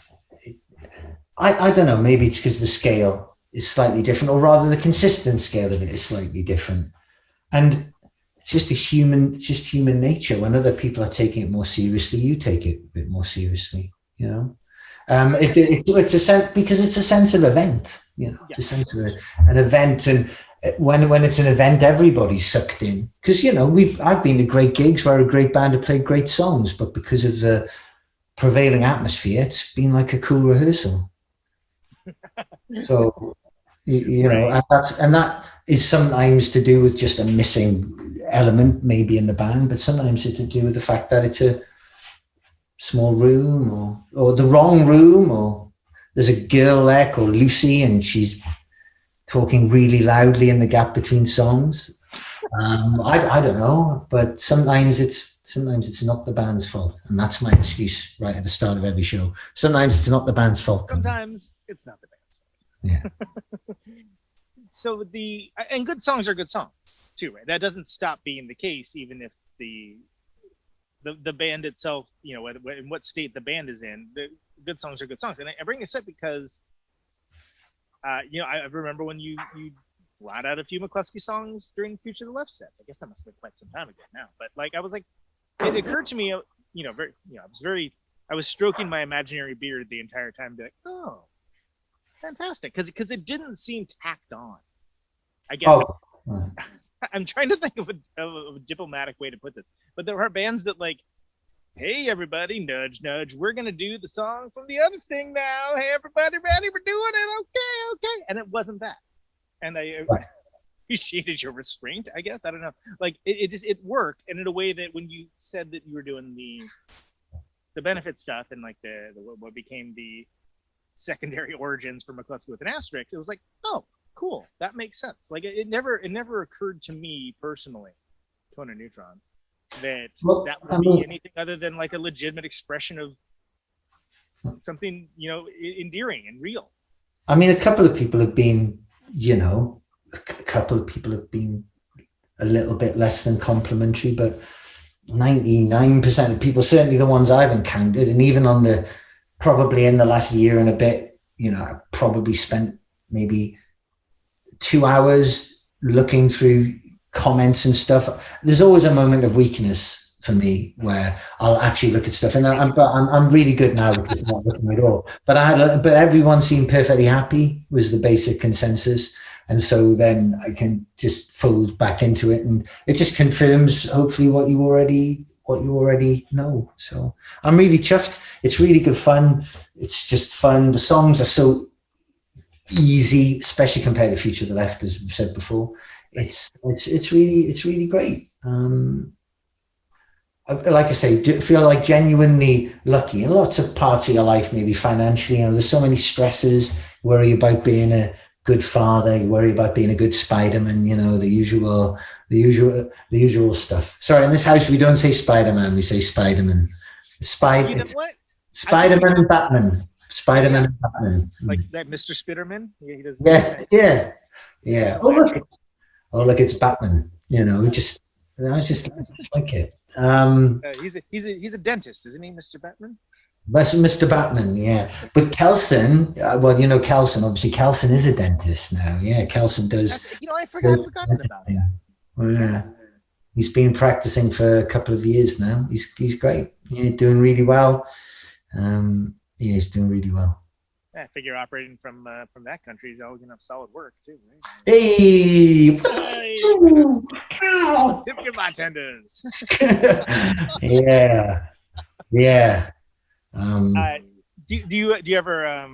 I don't know, maybe it's because the scale is slightly different, or rather the consistent scale of it is slightly different, and it's just human nature. When other people are taking it more seriously, you take it a bit more seriously, it's a sense, because it's a sense of event, it's a sense of an event. And when it's an event, everybody's sucked in, because I've been to great gigs where a great band have played great songs, but because of the prevailing atmosphere, it's been like a cool rehearsal. So right. and that is sometimes to do with just a missing element maybe in the band, but sometimes it's to do with the fact that it's a small room, or the wrong room, or there's a girl there called Lucy and she's talking really loudly in the gap between songs. I don't know, but sometimes it's not the band's fault, and that's my excuse right at the start of every show. Sometimes it's not the band's fault. Sometimes it's not the band's fault. Yeah. So and good songs are good songs too, right? That doesn't stop being the case, even if the band itself, in what state the band is in. The good songs are good songs, and I bring this up because I remember when you brought out a few McCluskey songs during Future the Left sets. I guess that must have been quite some time ago now. But I was like, it occurred to me, I was stroking my imaginary beard the entire time, be like, oh, fantastic, because it didn't seem tacked on. I guess I'm trying to think of a diplomatic way to put this, but there are bands that hey everybody, nudge nudge, we're gonna do the song from the other thing now. Hey everybody, ready? We're doing it. Okay. And it wasn't that. And I appreciated your restraint, I guess. I don't know. It worked, and in a way that when you said that you were doing the benefit stuff and the what became the secondary origins for McCluskey with an asterisk, it was like, oh, cool, that makes sense. It never occurred to me personally, Conan Neutron, that would be anything other than a legitimate expression of something endearing and real. I mean, a couple of people have been a little bit less than complimentary, but 99% of people, certainly the ones I've encountered, and even probably in the last year and a bit, I probably spent maybe 2 hours looking through comments and stuff. There's always a moment of weakness for me where I'll actually look at stuff, and I'm really good now because I'm not looking at all. But everyone seemed perfectly happy was the basic consensus, and so then I can just fold back into it, and it just confirms hopefully what you already know. So I'm really chuffed. It's really good fun. It's just fun. The songs are so easy, especially compared to Future the Left, as we've said before. It's really great. like I say, feel like genuinely lucky in lots of parts of your life, maybe financially. There's so many stresses. Worry about being a good father. You worry about being a good Spider-Man. The usual stuff. Sorry, in this house we don't say Spider-Man. We say Spider-Man. You know what? Spider-Man and Batman. Spider-Man and Batman. Like that Mr. Spitterman. Yeah, he does. Yeah. Oh look, it's Batman. I just like it. He's a dentist, isn't he, Mr. Batman? Mr. Batman, yeah. But Kelson, Kelson, obviously Kelson is a dentist now. Yeah, Kelson does. I forgotten about that. Yeah. He's been practicing for a couple of years now. He's great. He's doing really well. He's doing really well. I figure operating from that country is always gonna have solid work too, right? Hey! Tip your bartenders. Yeah. Do you ever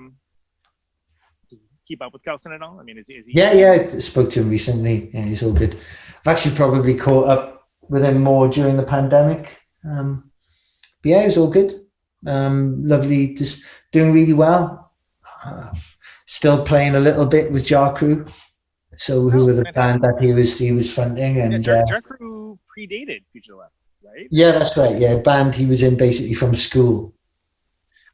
keep up with Kelson at all? I mean, is he? Yeah. I spoke to him recently. Yeah, he's all good. I've actually probably caught up with him more during the pandemic. But yeah, he was all good. Lovely, just doing really well. Still playing a little bit with Jar Crew. So who were the band that he was fronting? And Jar Crew predated Future Left, right? Yeah, that's right. Yeah, band he was in basically from school.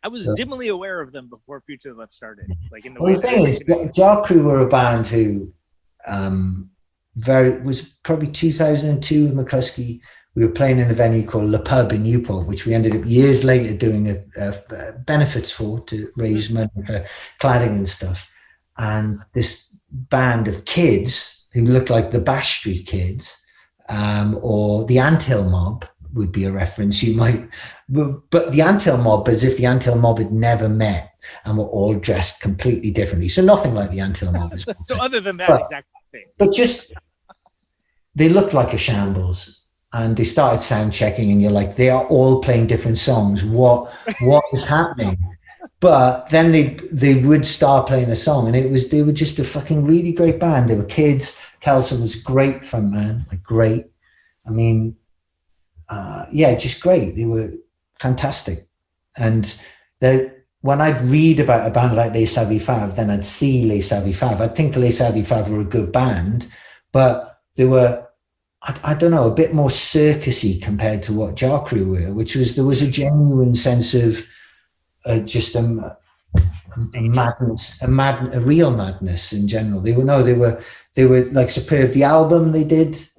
I was dimly aware of them before Future Left started. Like in the the thing is, Jar Crew were a band who was probably 2002 with McCluskey. We were playing in a venue called Le Pub in Newport, which we ended up years later doing a benefits for to raise money for cladding and stuff. And this band of kids who looked like the Bash Street Kids or the Anthill Mob would be a reference you might, but the Anthill Mob, as if the Anthill Mob had never met and were all dressed completely differently. So nothing like the Anthill Mob. So other than that exact thing. But just, they looked like a shambles. And they started sound checking, and you're like, they are all playing different songs. What is happening? But then they would start playing the song, and they were just a fucking really great band. They were kids. Kelson was great frontman, like great. I mean, just great. They were fantastic. And when I'd read about a band like Les Savy Fav, then I'd see Les Savy Fav. I'd think Les Savy Fav were a good band, but they were, I don't know, a bit more circusy compared to what Jar Crew were, there was a genuine sense of just a madness, a real madness in general. They were like superb. The album they did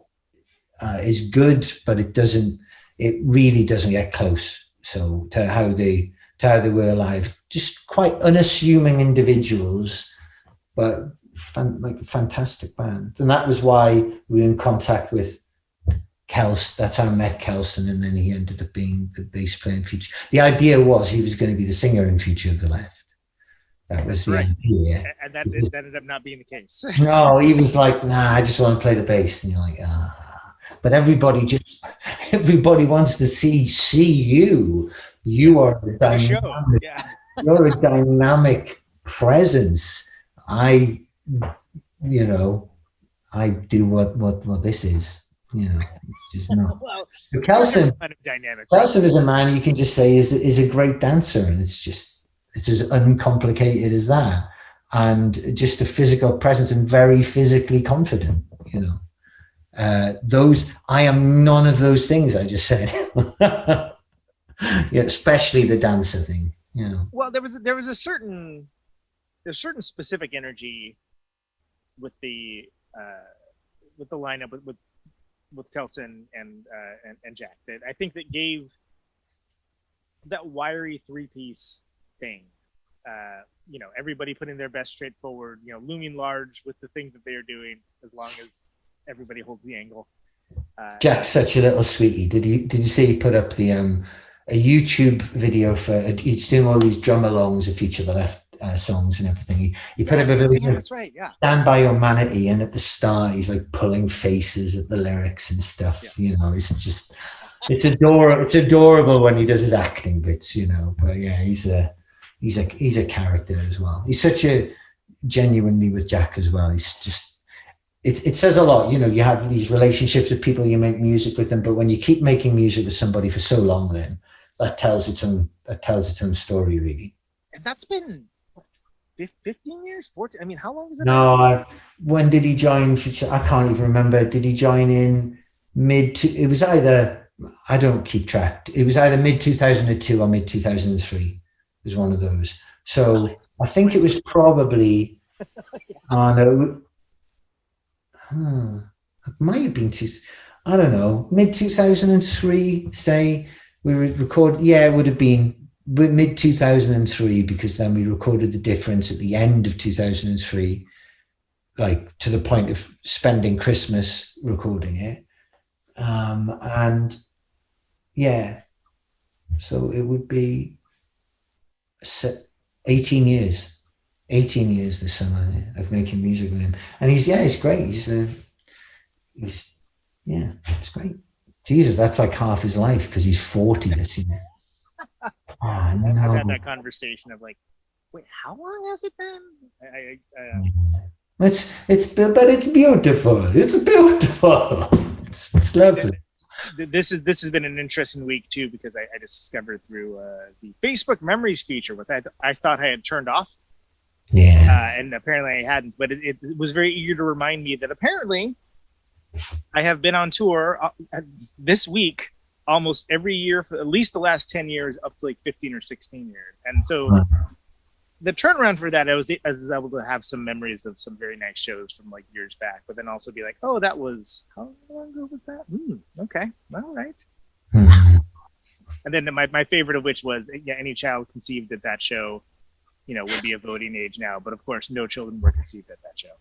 is good, but it really doesn't get close. So to how they were live, just quite unassuming individuals, but like a fantastic band. And that was why we were in contact with Kelson. That's how I met Kelson, and then he ended up being the bass player in Future. The idea was he was going to be the singer in Future of the Left. That was the idea. And that ended up not being the case. No, he was like, nah, I just want to play the bass. And you're like, But everybody wants to see you. You are the dynamic. You're a dynamic presence. I do what this is, just not. Well, Kelson is a man you can just say is a great dancer, and it's as uncomplicated as that, and just a physical presence and very physically confident. I am none of those things I just said. Especially the dancer thing. Well, there was a certain specific energy with the lineup with Kelson and Jack that I think that gave that wiry three-piece thing. Everybody putting their best straight forward. Looming large with the things that they are doing, as long as everybody holds the angle. Jack's such a little sweetie. Did you see he put up the a YouTube video for he's doing all these drum alongs of Future of the Left songs and everything. He put up a video. Yeah, that's right. Yeah. Stand by Humanity, and at the start he's like pulling faces at the lyrics and stuff. Yeah. It's adorable when he does his acting bits. But yeah, he's a character as well. He's such a genuinely with Jack as well. He's just it says a lot. You know, you have these relationships with people, you make music with them, but when you keep making music with somebody for so long, then that tells its own story, really. And that's been 15 years, 14. I mean, how long has it been? When did he join? I can't even remember. Did he join in it was either, I don't keep track. It was either mid 2002 or mid 2003. It was one of those. So I think it was probably, it might have been I don't know, mid 2003, say. We record, it would have been mid 2003, because then we recorded The Difference at the end of 2003, like to the point of spending Christmas recording it. And yeah, so it would be 18 years this summer of making music with him. And he's great. It's great. Jesus, that's like half his life, because he's 40 this year. Oh, no. I've had that conversation of like, wait, how long has it been? But it's beautiful. It's beautiful. It's lovely. This has been an interesting week too, because I discovered through the Facebook Memories feature, what I thought I had turned off. Yeah. And apparently I hadn't, but it was very eager to remind me that apparently I have been on tour this week almost every year for at least the last 10 years, up to like 15 or 16 years. And so the turnaround for that, I was able to have some memories of some very nice shows from like years back, but then also be like, oh, that was, how long ago was that? Okay, all right. And then my favorite of which was, any child conceived at that show, would be a voting age now. But of course, no children were conceived at that show.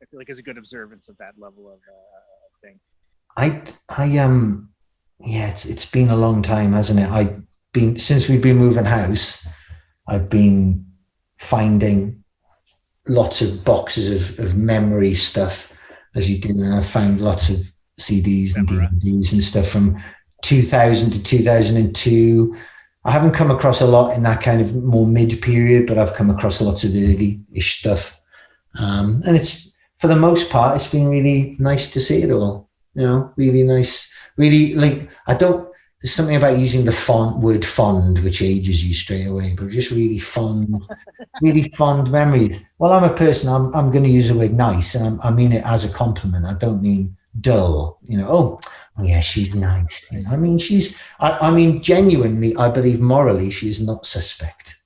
I feel like it's a good observance of that level of thing. It's been a long time, hasn't it? Since we've been moving house, I've been finding lots of boxes of memory stuff, as you do, and I've found lots of CDs and DVDs and stuff from 2000 to 2002. I haven't come across a lot in that kind of more mid-period, but I've come across lots of early-ish stuff. And it's, for the most part, it's been really nice to see it all. Really nice. Really, like, there's something about using the word fond, which ages you straight away, but just really fond memories. Well, I'm a person, I'm going to use the word nice, and I mean it as a compliment. I don't mean dull, oh yeah, she's nice. I mean, genuinely, I believe morally, she's not suspect.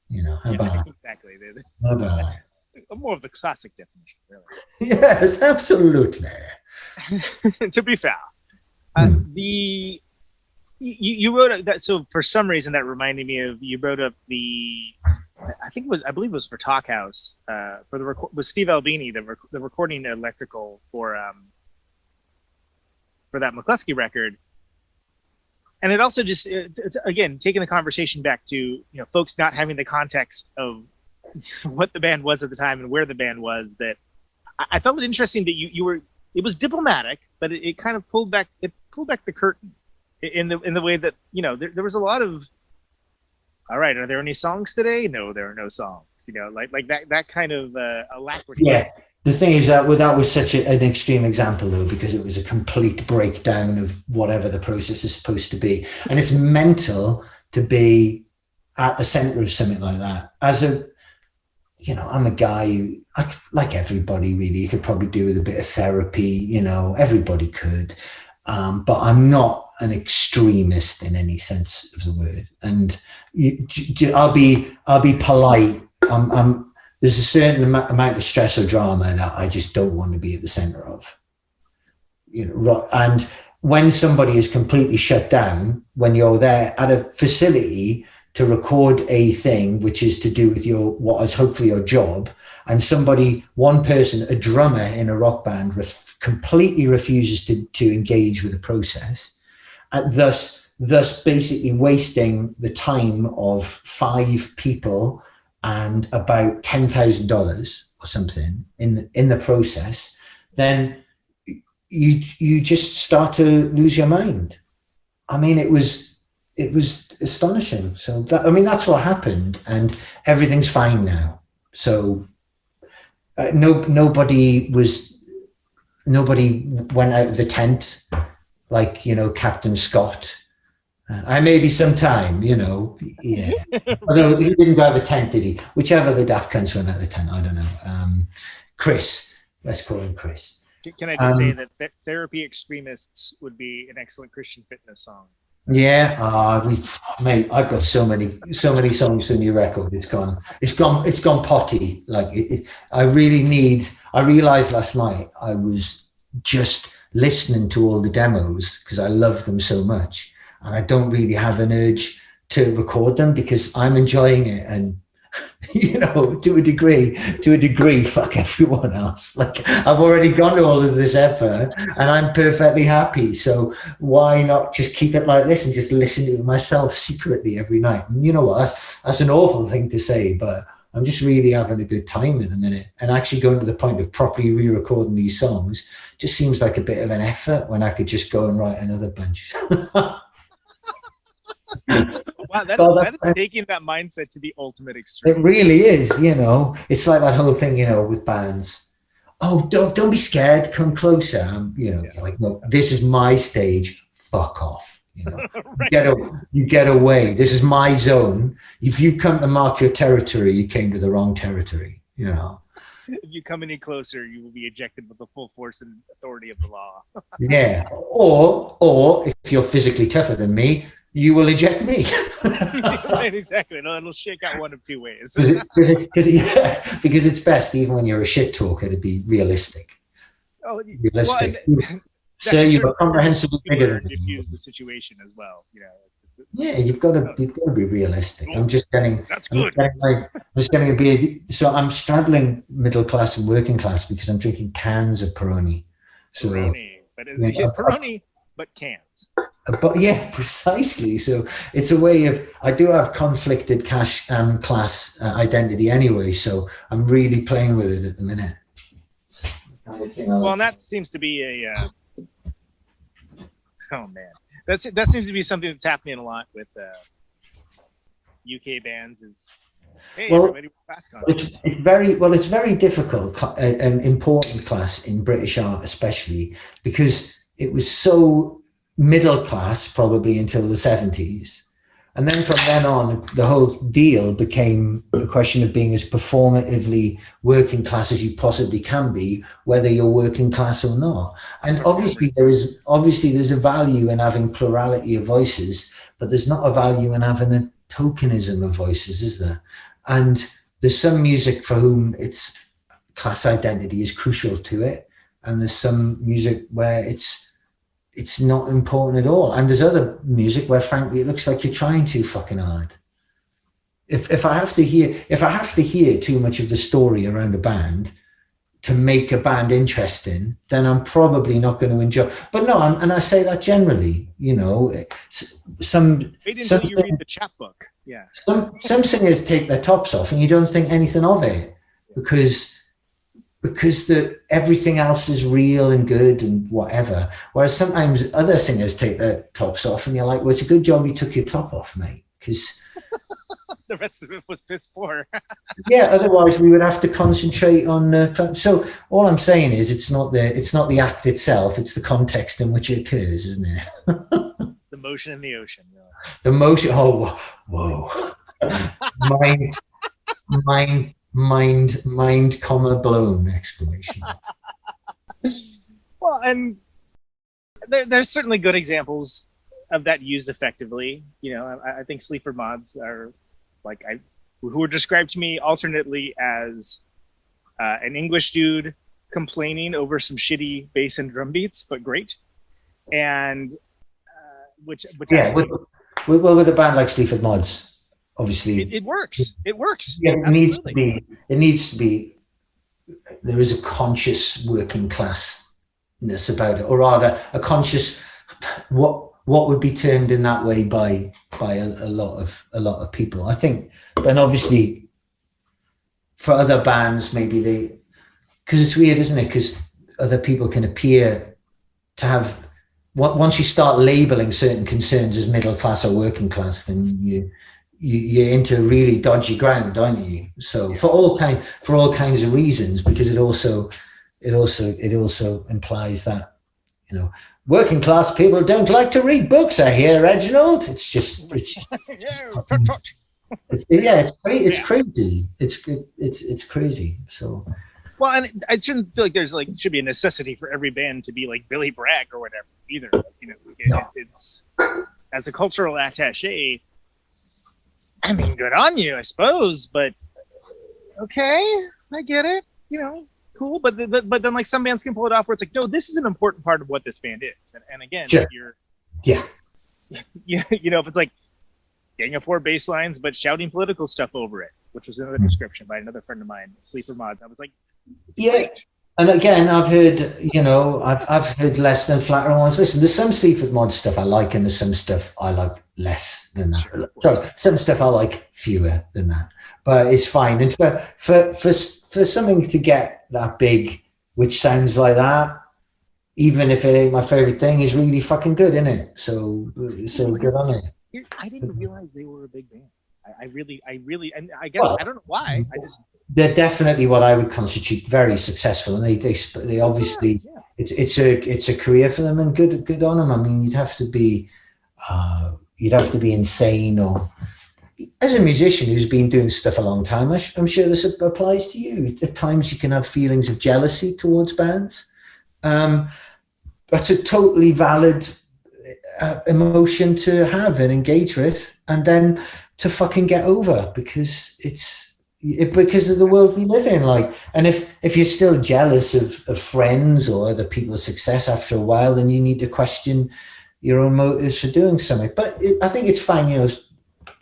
How about that? Exactly. How about that? More of the classic definition, really. Yes, absolutely. To be fair, you wrote that. So for some reason, that reminded me of, you wrote up I believe it was for Talk House, for the with Steve Albini, the recording electrical for that McCluskey record. And it also just, again, taking the conversation back to, folks not having the context of what the band was at the time and where the band was, that I felt it interesting that you were, it was diplomatic, but it kind of pulled back the curtain in the way that, there was a lot of, all right, are there any songs today? No, there are no songs, like that kind of alacrity. Yeah. The thing is that was such an extreme example, though, because it was a complete breakdown of whatever the process is supposed to be. And it's mental to be at the center of something like that. I'm a guy who, like everybody really, you could probably do with a bit of therapy, everybody could. But I'm not an extremist in any sense of the word. And I'll be polite. There's a certain amount of stress or drama that I just don't want to be at the center of. And when somebody is completely shut down, when you're there at a facility to record a thing which is to do with what is hopefully your job, and one person, a drummer in a rock band, completely refuses to engage with the process, and thus basically wasting the time of 5 people and about $10,000 or something in the process, then you just start to lose your mind. I mean, it was astonishing. So that's what happened, and everything's fine now. So nobody went out of the tent like, you know, Captain Scott. I maybe sometime, you know, yeah. Although he didn't go out of the tent, did he? Whichever the Daft Cunts went out of the tent, I don't know. Chris, let's call him Chris. Can I just say that Therapy Extremists would be an excellent Christian fitness song? Yeah, mate, I've got so many songs for the new record. It's gone potty. Like I realized last night I was just listening to all the demos because I love them so much, and I don't really have an urge to record them because I'm enjoying it, and you know, to a degree, fuck everyone else. Like I've already gone to all of this effort and I'm perfectly happy. So why not just keep it like this and just listen to it myself secretly every night? And you know what? That's an awful thing to say, but I'm just really having a good time at the minute. And actually going to the point of properly re-recording these songs just seems like a bit of an effort when I could just go and write another bunch. Wow, that is taking that mindset to the ultimate extreme. It really is, you know. It's like that whole thing, you know, with bands. Oh, don't be scared. Come closer. You know, like, no, this is my stage. Fuck off. You know, right. you get away. This is my zone. If you come to mark your territory, you came to the wrong territory. You know. If you come any closer, you will be ejected with the full force and authority of the law. Yeah. Or if you're physically tougher than me, you will eject me. Right, exactly. No, it'll shake out one of two ways. Because it's best, even when you're a shit talker, to be realistic. Oh, realistic. Well, so you're comprehensively bigger than diffuse the situation as well. You know. Yeah, you've got to be realistic. I'm just getting. That's good. So I'm straddling middle class and working class because I'm drinking cans of Peroni. So Peroni, but it's Peroni, but cans. But yeah, precisely. So it's a way of, I do have conflicted class identity anyway. So I'm really playing with it at the minute. Well, and that seems to be oh man, that seems to be something that's happening a lot with UK bands. Is hey, well, everybody, class conscious. It's very difficult and important class in British art, especially because it was so middle class probably until the 70s, and then from then on the whole deal became a question of being as performatively working class as you possibly can be, whether you're working class or not. And obviously there's a value in having plurality of voices, but there's not a value in having a tokenism of voices, is there? And there's some music for whom its class identity is crucial to it, and there's some music where it's not important at all. And there's other music where frankly it looks like you're trying too fucking hard. If I have to hear too much of the story around a band to make a band interesting, then I'm probably not going to enjoy. But no, and I say that generally, you know, wait until you read the chapbook. Yeah. Some singers take their tops off and you don't think anything of it because everything else is real and good and whatever. Whereas sometimes other singers take their tops off and you're like, well, it's a good job you took your top off, mate. Because the rest of it was piss poor. Yeah, otherwise we would have to concentrate on. So all I'm saying is it's not the act itself, it's the context in which it occurs, isn't it? The motion in the ocean. Yeah. The motion, oh, whoa. Mind, comma, blown, exclamation. Well, and there's certainly good examples of that used effectively. You know, I think Sleaford Mods are who were described to me alternately as an English dude complaining over some shitty bass and drum beats, but great. And which yeah, with a band like Sleaford Mods. Obviously, it works. It works. Yeah, it needs to be. There is a conscious working classness about it, or rather, a conscious what would be termed in that way by a lot of people. I think, and obviously, for other bands, maybe because it's weird, isn't it? Because other people can appear to have. Once you start labeling certain concerns as middle class or working class, then you're into really dodgy ground, aren't you? So for all kinds of reasons, because it also implies that, you know, working class people don't like to read books, I hear, Reginald. It's crazy. It's crazy. So, well, and I shouldn't feel like there's like should be a necessity for every band to be like Billy Bragg or whatever either. You know, it's as a cultural attaché. I mean, good on you, I suppose, but okay, I get it. You know, cool. But then like some bands can pull it off where it's like, no, this is an important part of what this band is. And again, sure. if you're you know, if it's like Gang of Four bass lines, but shouting political stuff over it, which was another description by another friend of mine, Sleeper Mods. I was like, great. And again, I've heard, you know, I've heard less than flattering ones. Listen, there's some Sleaford Mod stuff I like, and there's some stuff I like less than that. Sure, so some stuff I like fewer than that, but it's fine. And for something to get that big, which sounds like that, even if it ain't my favorite thing, is really fucking good, isn't it? So good on it. I didn't realize they were a big band. I really, and I guess I don't know why. They're definitely what I would constitute very successful, and they obviously it's a career for them, and good on them. I mean, you'd have to be insane, or as a musician who's been doing stuff a long time, I'm sure this applies to you. At times you can have feelings of jealousy towards bands. That's a totally valid emotion to have and engage with, and then to fucking get over, because because of the world we live in. Like, and if you're still jealous of friends or other people's success after a while, then you need to question your own motives for doing something. But I think it's fine, you know, it's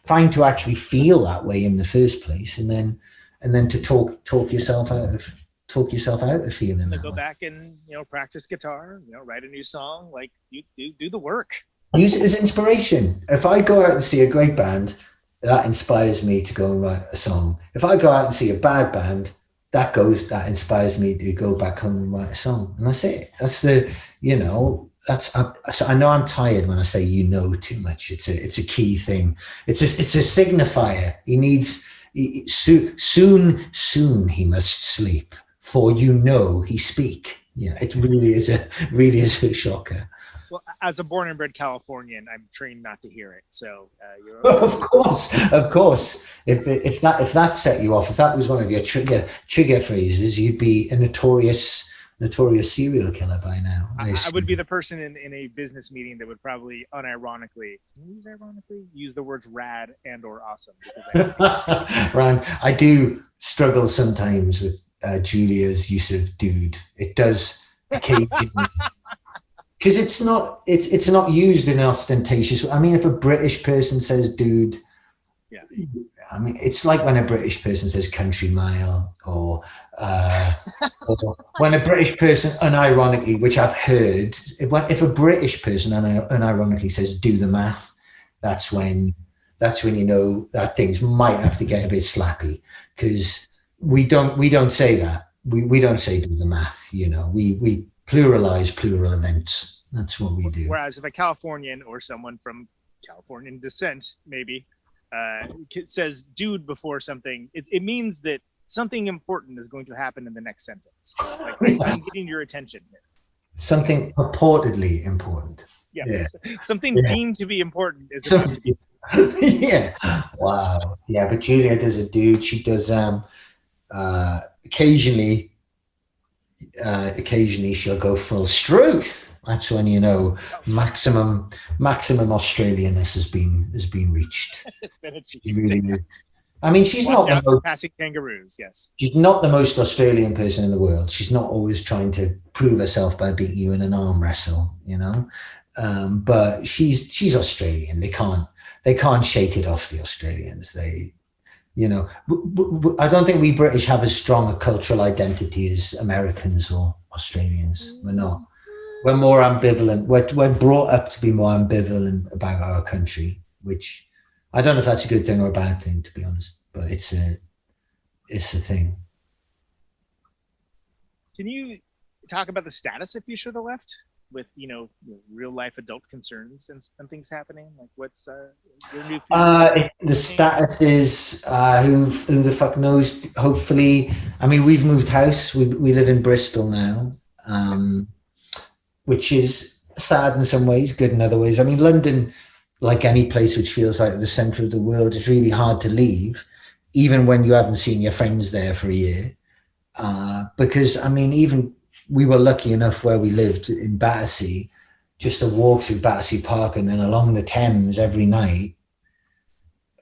fine to actually feel that way in the first place, and then to talk yourself out of feeling that. Go back and, you know, practice guitar, you know, write a new song, like you do the work. Use it as inspiration. If I go out and see a great band, that inspires me to go and write a song. If I go out and see a bad band, that inspires me to go back home and write a song. And that's it. That's the, you know, so I know I'm tired when I say, you know, too much. It's a key thing. It's a signifier. Soon he must sleep, for you know he speak. Yeah, it really is a shocker. Well, as a born and bred Californian, I'm trained not to hear it. So you're of course. If that set you off, if that was one of your trigger phrases, you'd be a notorious serial killer by now. I would be the person in a business meeting that would probably unironically use the words rad and or awesome. Ran, I do struggle sometimes with Julia's use of dude. It does occasionally. Because it's not used in an ostentatious. I mean, if a British person says "dude," yeah. I mean, it's like when a British person says "country mile," or when a British person unironically, which I've heard, if a British person unironically says "do the math," that's when you know that things might have to get a bit slappy, because we don't say that. We don't say "do the math." You know, we pluralize plural events. That's what we do. Whereas if a Californian or someone from Californian descent maybe says dude before something, it means that something important is going to happen in the next sentence. Like, I'm getting your attention here. Something purportedly important. Yes. Yeah. Something deemed to be important is about to be. Yeah. Wow. Yeah, but Julia does a dude. She does occasionally she'll go full Struth. That's when, you know, maximum Australianness has been reached. It's been achieved. I mean, she's not the most, passing kangaroos. Yes, she's not the most Australian person in the world. She's not always trying to prove herself by beating you in an arm wrestle, you know. But she's Australian. They can't shake it off, the Australians. They, you know, I don't think we British have as strong a cultural identity as Americans or Australians. We're not. We're more ambivalent. We're brought up to be more ambivalent about our country, which I don't know if that's a good thing or a bad thing, to be honest. But it's a thing. Can you talk about the status of Future of the Left? with real life adult concerns and things happening? Like, what's your new? The status is who the fuck knows. Hopefully, I mean, we've moved house. We live in Bristol now, which is sad in some ways, good in other ways. I mean, London, like any place which feels like the center of the world, is really hard to leave, even when you haven't seen your friends there for a year. Because I mean, even we were lucky enough where we lived in Battersea, just a walk through Battersea Park and then along the Thames every night,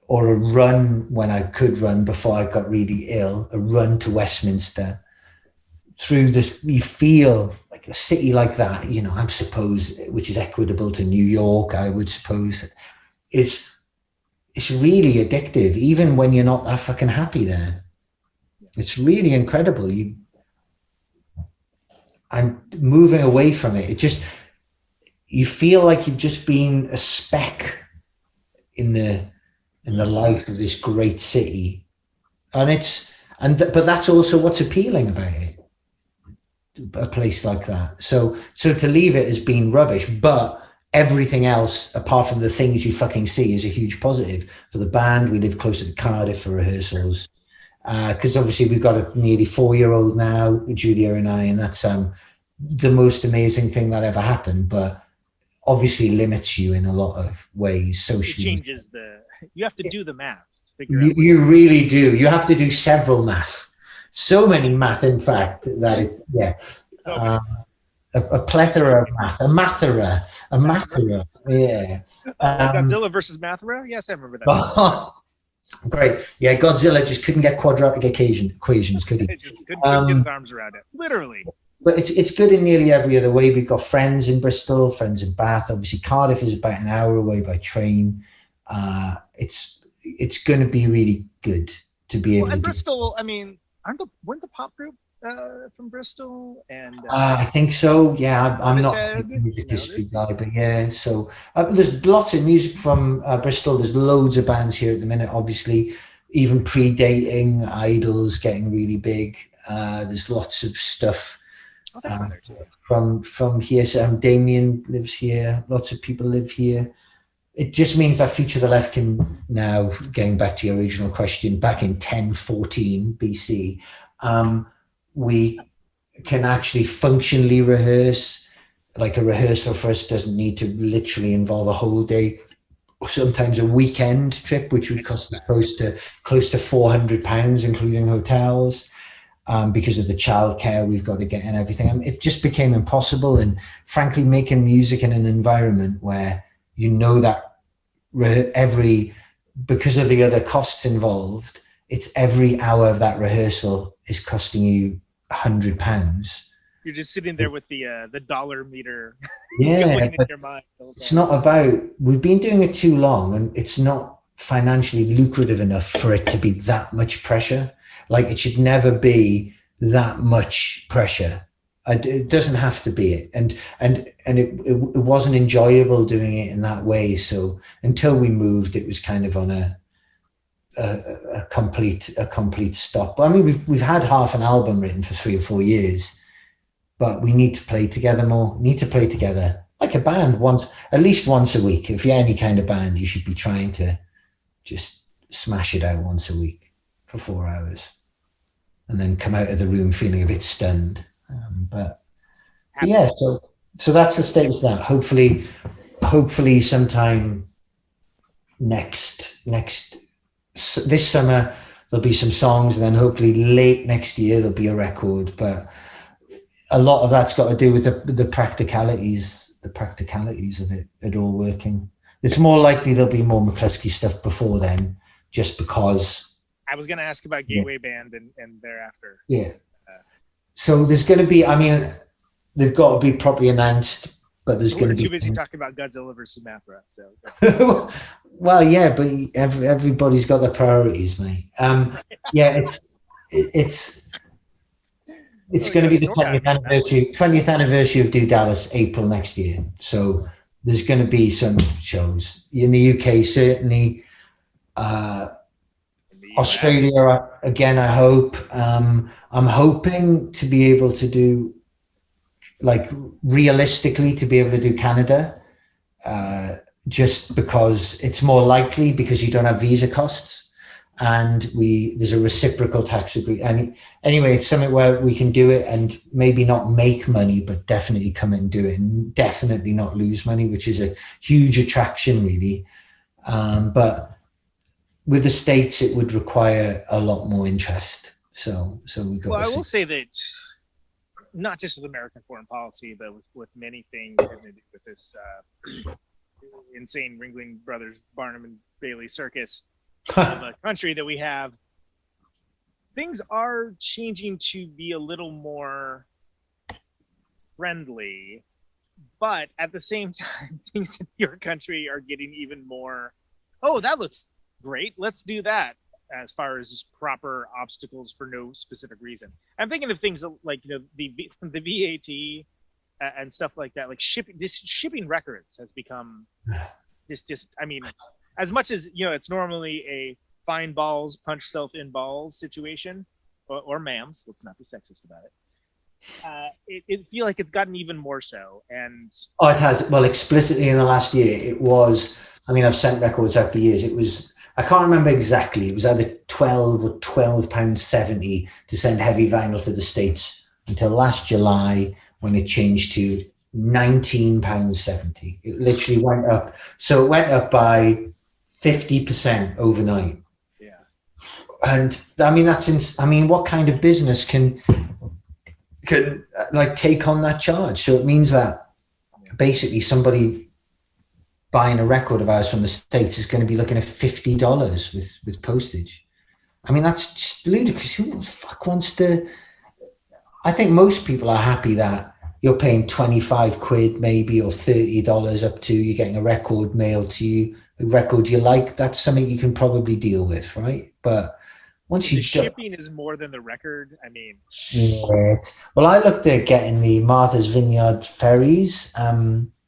or a run when I could run before I got really ill, a run to Westminster. Through this, you feel like a city like that, I suppose, which is equitable to New York, I would suppose, it's really addictive, even when you're not that fucking happy there. It's really incredible. I'm moving away from it. You feel like you've just been a speck in the life of this great city, but that's also what's appealing about it. A place like that. So to leave it has been rubbish, but everything else apart from the things you fucking see is a huge positive. For the band, we live closer to Cardiff for rehearsals, because obviously we've got a nearly 4-year-old now, Julia and I, and that's the most amazing thing that ever happened, but obviously limits you in a lot of ways socially. It changes you have to do the math to figure out. You really do. You have to do several math. So many math, in fact, that a plethora of math, a mathera, yeah. Godzilla versus Mathra? Yes, I remember that. Great. Yeah, Godzilla just couldn't get quadratic equations, could he? Just couldn't get his arms around it, literally. But it's good in nearly every other way. We've got friends in Bristol, friends in Bath. Obviously, Cardiff is about an hour away by train. It's going to be really good to be able to. And Bristol, I mean, weren't the pop group from Bristol? And I think so. Yeah, I'm not a music history guy, but yeah. So there's lots of music from Bristol. There's loads of bands here at the minute. Obviously, even predating Idols getting really big. There's lots of stuff from here. So Damien lives here. Lots of people live here. It just means that Future the Left can now, going back to your original question, back in 1014 BC, we can actually functionally rehearse. Like a rehearsal for us doesn't need to literally involve a whole day, or sometimes a weekend trip, which would cost us close to £400, including hotels, because of the childcare we've got to get and everything. I mean, it just became impossible. And frankly, making music in an environment where that because of the other costs involved, it's every hour of that rehearsal is costing you £100. You're just sitting there with the dollar meter going in your mind. It's not about, we've been doing it too long, and it's not financially lucrative enough for it to be that much pressure. Like, it should never be that much pressure. It doesn't have to be it, and it wasn't enjoyable doing it in that way. So until we moved, it was kind of on a complete stop. But I mean, we've had half an album written for 3 or 4 years, but we need to play together more. We need to play together like a band at least once a week. If you're any kind of band, you should be trying to just smash it out once a week for 4 hours, and then come out of the room feeling a bit stunned. But yeah, so that's the state of that. Hopefully sometime this summer there'll be some songs, and then hopefully late next year there'll be a record. But a lot of that's got to do with the practicalities of it all working. It's more likely there'll be more McCluskey stuff before then, just because. I was going to ask about Gateway Band and thereafter. Yeah. So there's going to be, I mean, they've got to be properly announced, but there's going to be. We're too busy talking about Godzilla versus Mothra. So. Well, yeah, but everybody's got their priorities, mate. Yeah, it's going to be the 20th anniversary of Do Dallas, April next year. So there's going to be some shows in the UK, certainly. Australia again, I hope. I'm hoping to be able to do like realistically to be able to do Canada, just because it's more likely because you don't have visa costs, and there's a reciprocal tax agreement. Anyway, it's something where we can do it and maybe not make money, but definitely come and do it, and definitely not lose money, which is a huge attraction, really. But with the States, it would require a lot more interest. So we go. Well, I will say that not just with American foreign policy, but with many things with this insane Ringling Brothers, Barnum and Bailey circus of a country that we have, things are changing to be a little more friendly, but at the same time, things in your country are getting even more, oh, that looks great, let's do that, as far as just proper obstacles for no specific reason. I'm thinking of things like, you know, the VAT and stuff like that. Like shipping records has become just. I mean, as much as, you know, it's normally a fine balls punch self in balls situation, or ma'ams. Let's not be sexist about it. It feel like it's gotten even more so. And it has. Well, explicitly in the last year, it was. I mean, I've sent records out for years. It was. I can't remember exactly. It was either £12 or £12.70 to send heavy vinyl to the States until last July, when it changed to £19.70. It literally went up. So it went up by 50% overnight. Yeah. And I mean, what kind of business can like take on that charge? So it means that basically somebody buying a record of ours from the States is going to be looking at $50 with postage. I mean, that's just ludicrous. Who the fuck wants to? I think most people are happy that you're paying 25 quid maybe, or $30 up to you're getting a record mailed to you, a record you like. That's something you can probably deal with, right? But once the shipping is more than the record. I mean, well, I looked at getting the Martha's Vineyard Ferries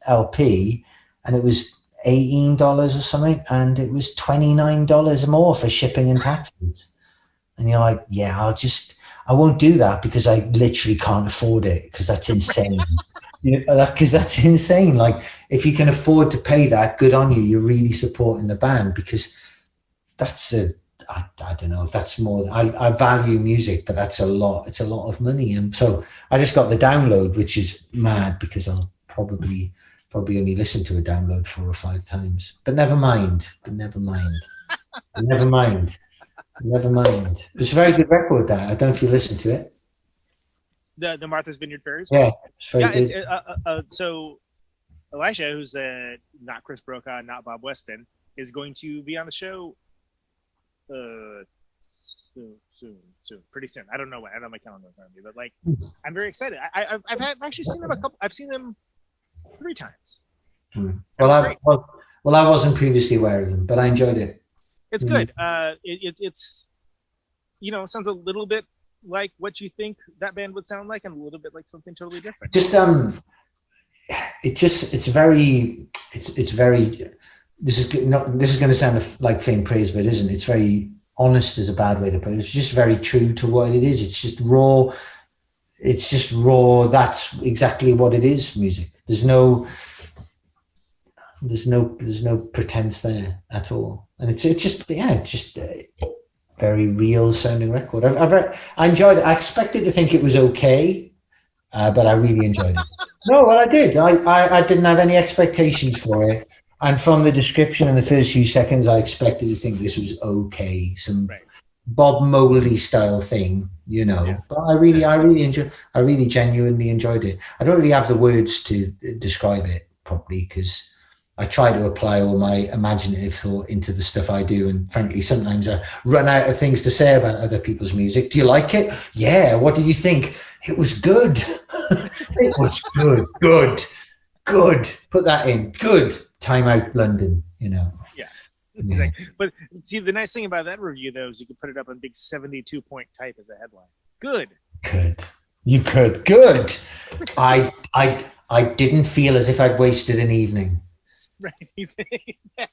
LP, and it was $18 or something, and it was $29 more for shipping and taxes. And you're like, yeah, I won't do that because I literally can't afford it, because that's insane. Because that's insane. Like, if you can afford to pay that, good on you. You're really supporting the band, because that's I don't know, that's more, I value music, but that's a lot. It's a lot of money. And so I just got the download, which is mad, because I'll probably only listen to a download 4 or 5 times. But never mind. Never mind. It's a very good record, that. I don't know if you listen to it. The Martha's Vineyard Ferries? Yeah. So Elisha, who's not Chris Brokaw, not Bob Weston, is going to be on the show soon, pretty soon. I don't know when. I don't have my calendar in front of me, but like, I'm very excited. I've actually seen them I've seen them 3 times. Well, I wasn't previously aware of them, but I enjoyed it. It's good. It's it sounds a little bit like what you think that band would sound like, and a little bit like something totally different. It's very. This is going to sound like faint praise, but it isn't. It's very honest, is a bad way to put it. It's just very true to what it is. It's just raw. That's exactly what it is. Music. There's no pretense there at all, and it's just a very real sounding record. I enjoyed it. I expected to think it was okay, but I really enjoyed it. No, well, I did. I didn't have any expectations for it, and from the description in the first few seconds, I expected to think this was okay, some Bob Moldey style thing, Yeah. But I really genuinely enjoyed it. I don't really have the words to describe it properly, because I try to apply all my imaginative thought into the stuff I do, and frankly, sometimes I run out of things to say about other people's music. Do you like it? Yeah. What did you think? It was good. It was good. Put that in. Good. Time Out London. Yeah. Exactly. But see, the nice thing about that review, though, is you can put it up in big 72-point type as a headline. Good. You could. Good. I didn't feel as if I'd wasted an evening. Right.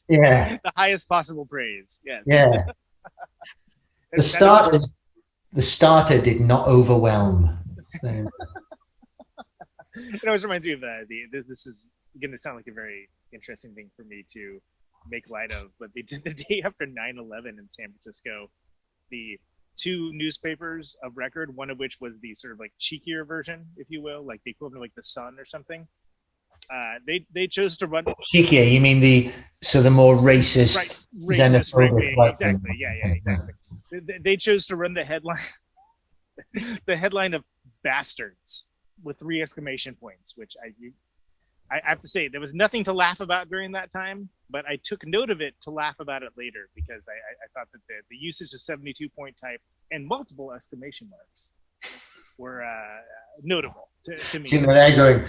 Yeah. The highest possible praise. Yes. Yeah. The starter did not overwhelm. It always reminds me of this is going to sound like a very interesting thing for me to make light of, but they did the day after 9/11 in San Francisco, the two newspapers of record, one of which was the sort of like cheekier version, if you will, like the equivalent of like the Sun or something. They chose to run cheekier. You mean the more racist, racist, right, exactly, yeah, exactly. They chose to run the headline of "Bastards" with 3 exclamation points, which I have to say there was nothing to laugh about during that time, but I took note of it to laugh about it later because I thought that the usage of 72-point type and multiple exclamation marks were notable to me. See, they're going,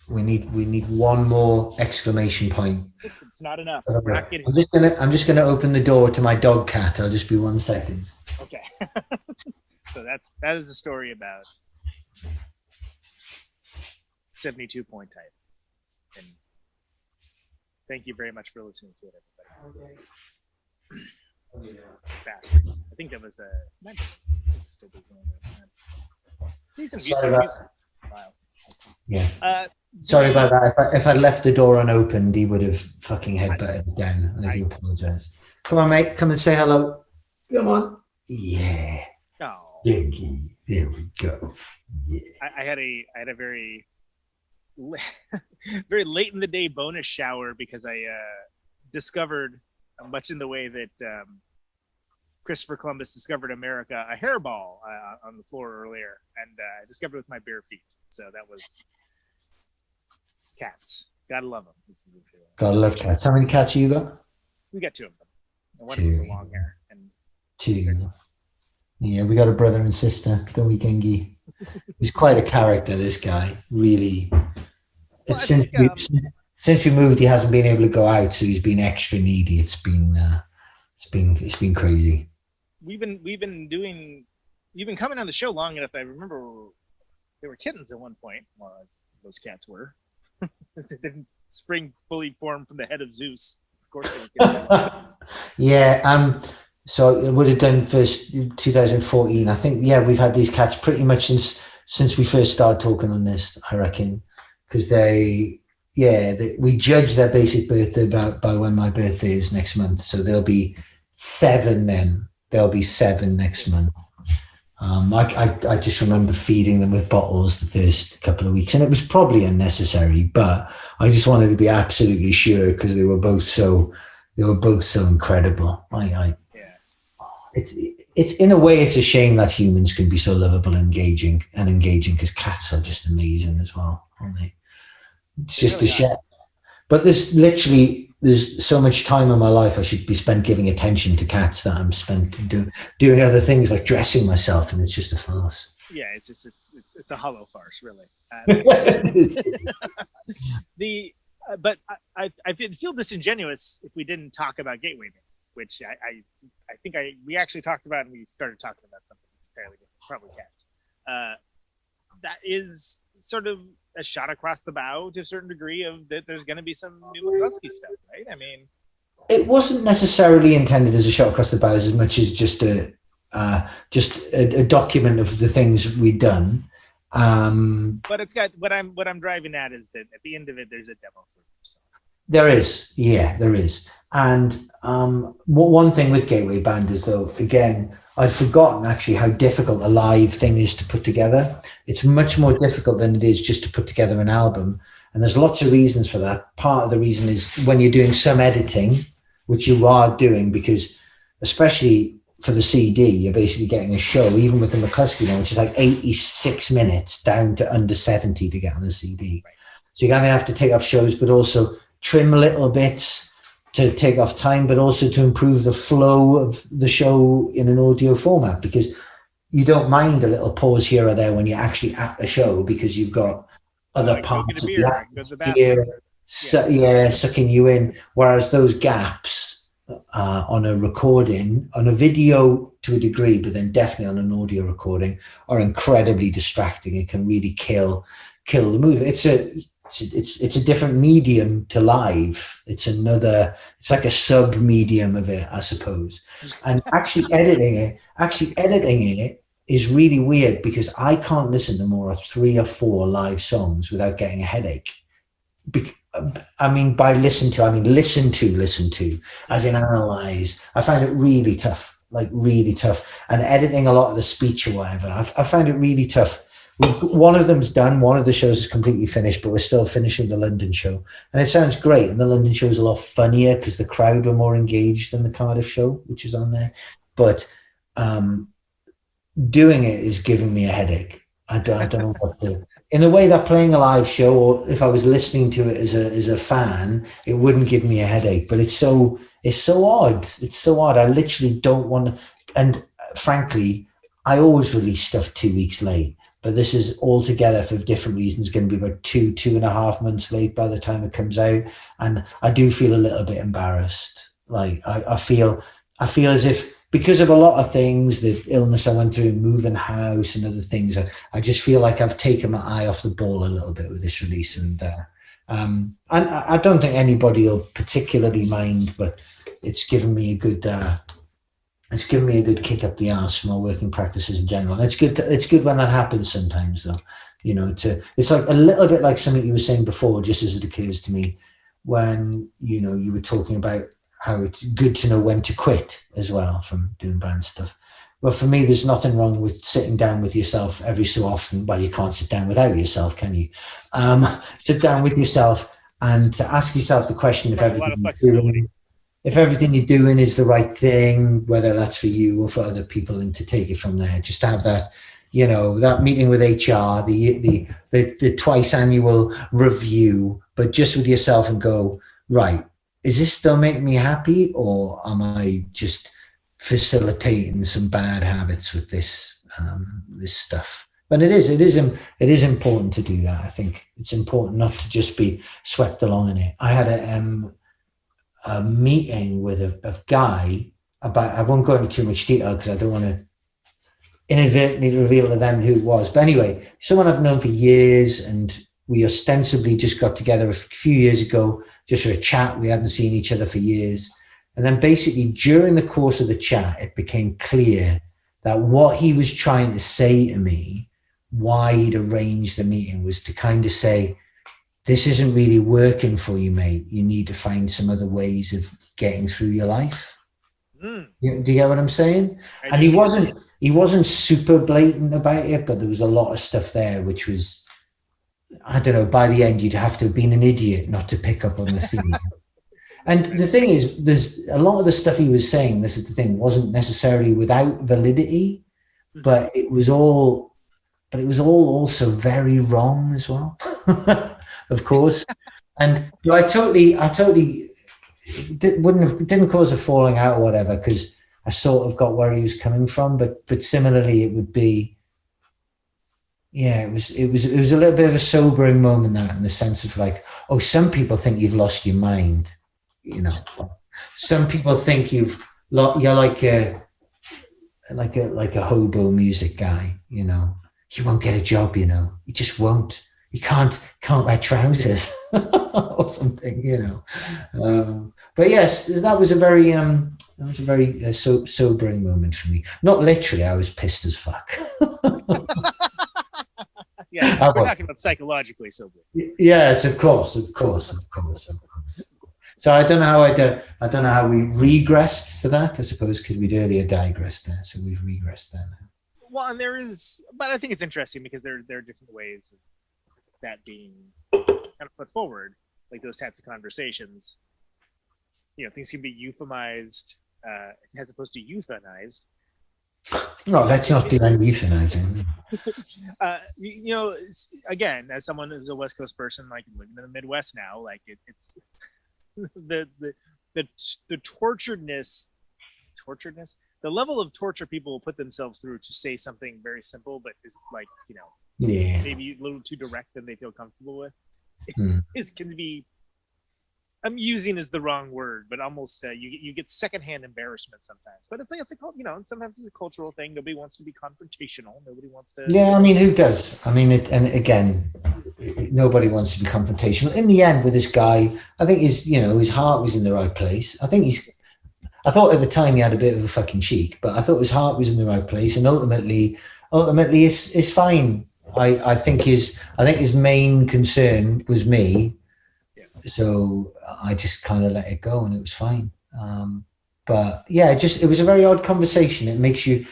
we need one more exclamation point. It's not enough. We're not getting I'm just gonna open the door to my dog cat. I'll just be 1 second. Okay. So that is a story about 72-point type. And thank you very much for listening to it, everybody. Bastards. I think that was still decent use. Wow. Yeah. Sorry about that. If I left the door unopened, he would have fucking headbutted it down. I do apologize. Come on, mate. Come and say hello. Come on. Yeah. Oh. There we go. Yeah. I had a very very late in the day bonus shower because I discovered, much in the way that Christopher Columbus discovered America, a hairball on the floor earlier, and I discovered it with my bare feet. So that was cats. Gotta love them. Gotta love cats. How many cats you got? We got 2 of them. And one of them was a long hair. And 2. Yeah, we got a brother and sister, don't we, Gengi? He's quite a character, this guy. Really. Well, Since we moved, he hasn't been able to go out, so he's been extra needy. It's been crazy. You've been coming on the show long enough. I remember they were kittens at one point, well, as those cats were. They didn't spring fully formed from the head of Zeus. Of course they were. Yeah. So it would have done first 2014. I think, yeah, we've had these cats pretty much since we first started talking on this, I reckon. Because we judge their basic birthday by when my birthday is next month. So there'll be 7 then. There'll be 7 next month. I just remember feeding them with bottles the first couple of weeks, and it was probably unnecessary, but I just wanted to be absolutely sure because they were both so incredible. It's in a way, it's a shame that humans can be so lovable and engaging because cats are just amazing as well, aren't they? It's just a shame. But there's so much time in my life I should be spent giving attention to cats that I'm spent doing other things like dressing myself, and it's just a farce. Yeah, it's a hollow farce, really. But I'd feel disingenuous if we didn't talk about gateway mail, which I think we actually talked about, and we started talking about something entirely different, probably cats. That is sort of a shot across the bow to a certain degree of that there's going to be some new mclusky stuff, right? I mean, it wasn't necessarily intended as a shot across the bow as much as just a document of the things we'd done. But it's got what I'm driving at is that at the end of it, there's a demo for you. So. There is. And one thing with Gateway Band is, though, again, I'd forgotten actually how difficult a live thing is to put together. It's much more difficult than it is just to put together an album. And there's lots of reasons for that. Part of the reason is when you're doing some editing, which you are doing, because especially for the CD, you're basically getting a show, even with the mclusky one, which is like 86 minutes down to under 70 to get on a CD. Right. So you're going to have to take off shows, but also trim little bits to take off time, but also to improve the flow of the show in an audio format, because you don't mind a little pause here or there when you're actually at the show, because you've got other parts of the sucking you in. Whereas those gaps on a recording, on a video to a degree, but then definitely on an audio recording, are incredibly distracting. It can really kill the mood. It's a different medium to live. It's like a sub medium of it, I suppose. And actually editing it is really weird because I can't listen to more of 3 or 4 live songs without getting a headache. I mean, by listen to, as in analyze. I find it really tough, like really tough. And editing a lot of the speech or whatever, I find it really tough. One of them's done, one of the shows is completely finished, but we're still finishing the London show. And it sounds great. And the London show is a lot funnier because the crowd were more engaged than the Cardiff show, which is on there. But doing it is giving me a headache. I don't know what to... In the way that playing a live show, or if I was listening to it as a fan, it wouldn't give me a headache. But it's so odd. It's so odd. I literally don't want to... And frankly, I always release stuff 2 weeks late. But this is altogether, for different reasons, going to be about 2.5 months late by the time it comes out. And I do feel a little bit embarrassed. Like I feel as if, because of a lot of things, the illness I went through, moving house and other things, I just feel like I've taken my eye off the ball a little bit with this release. And I don't think anybody will particularly mind, but it's given me a good... it's given me a good kick up the arse for my working practices in general. And it's good when that happens sometimes, though. You know, it's like a little bit like something you were saying before, just as it occurs to me, when, you know, you were talking about how it's good to know when to quit as well from doing band stuff. Well, for me, there's nothing wrong with sitting down with yourself every so often. Well, you can't sit down without yourself, can you? Sit down with yourself and to ask yourself the question if everything you're doing is the right thing, whether that's for you or for other people, and to take it from there. Just to have that, you know, that meeting with HR, the twice annual review, but just with yourself and go, right, is this still making me happy, or am I just facilitating some bad habits with this this stuff? But it is important to do that. I think it's important not to just be swept along in it. I had a meeting with a guy about, I won't go into too much detail because I don't want to inadvertently reveal to them who it was. But anyway, someone I've known for years, and we ostensibly just got together a few years ago just for a chat. We hadn't seen each other for years. And then basically during the course of the chat, it became clear that what he was trying to say to me, why he'd arranged the meeting, was to kind of say, this isn't really working for you, mate. You need to find some other ways of getting through your life. Do you get what I'm saying? And he wasn't super blatant about it, but there was a lot of stuff there, which was, I don't know, by the end, you'd have to have been an idiot not to pick up on the theme. And the thing is, there's a lot of the stuff he was saying, this is the thing, wasn't necessarily without validity, but it was all also very wrong as well. Of course. And I totally didn't cause a falling out or whatever, because I sort of got where he was coming from, but similarly it would be, yeah, it was a little bit of a sobering moment, that, in the sense of like, oh, some people think you've lost your mind, you know. Some people think you're like a hobo music guy, you know. You won't get a job, you know. You just won't. You can't wear trousers or something, you know. But yes, that was a very sobering moment for me. Not literally, I was pissed as fuck. Yeah, we're talking about psychologically sober. Yes, of course. So I don't know how we regressed to that. I suppose because we'd earlier digressed there, so we've regressed there now. Well, and but I think it's interesting because there are different ways of that being kind of put forward, like those types of conversations. You know, things can be euphemized as opposed to euthanized. No, let's not do any euthanizing. You know, again, as someone who's a West Coast person, like living in the Midwest now, like it's the torturedness, the level of torture people will put themselves through to say something very simple, but is like, you know, maybe a little too direct than they feel comfortable with. It can be, I'm using is the wrong word, but almost you get secondhand embarrassment sometimes. But it's you know, sometimes it's a cultural thing. Nobody wants to be confrontational. Nobody wants to. Yeah, I mean, who does? I mean, nobody wants to be confrontational. In the end, with this guy, I think his heart was in the right place. I thought at the time he had a bit of a fucking cheek, but I thought his heart was in the right place. And ultimately, ultimately is fine. I think his main concern was me, so I just kind of let it go, and it was fine. But yeah, it was a very odd conversation. It makes you,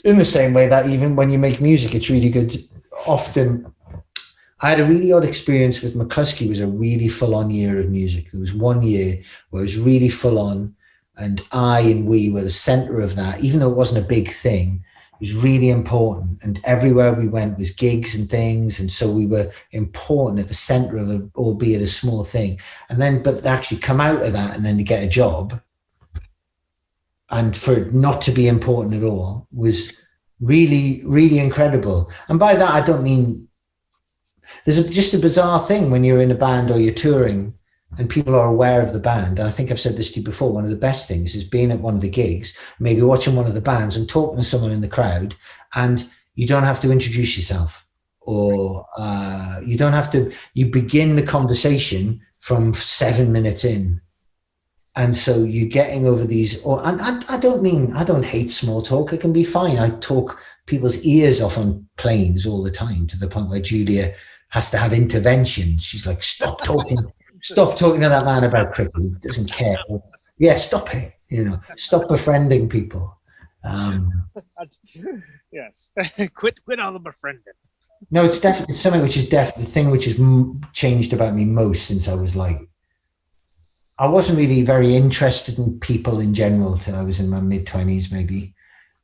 in the same way that even when you make music, it's really good. Often, I had a really odd experience with mclusky. It was a really full-on year of music. There was one year where it was really full-on, and we were the center of that, even though it wasn't a big thing. It was really important, and everywhere we went was gigs and things, and so we were important at the center of it, albeit a small thing. And then, but actually come out of that and then to get a job, and for it not to be important at all, was really, really incredible. And by that, I don't mean there's just a bizarre thing when you're in a band or you're touring and people are aware of the band. And I think I've said this to you before, one of the best things is being at one of the gigs, maybe watching one of the bands and talking to someone in the crowd, and you don't have to introduce yourself, or you don't have to, you begin the conversation from 7 minutes in. And so you're getting over these, and I don't hate small talk. It can be fine. I talk people's ears off on planes all the time, to the point where Julia has to have intervention. She's like, stop talking to that man about cricket. He doesn't care. Yeah, stop it. Stop befriending people. Yes. Quit all the befriending. No, it's definitely something which is the thing which has changed about me most since I was like, I wasn't really very interested in people in general till I was in my mid-20s, maybe.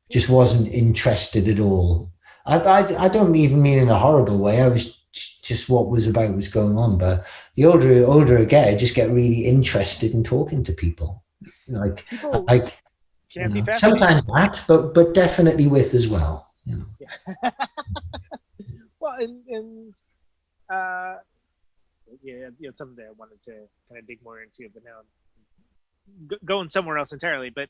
Just wasn't interested at all. I don't even mean in a horrible way. I was just what was going on. But the older I get, I just get really interested in talking to people. Can't be sometimes that, but definitely with as well. Yeah. Well, and something that I wanted to kind of dig more into, but now I'm going somewhere else entirely. But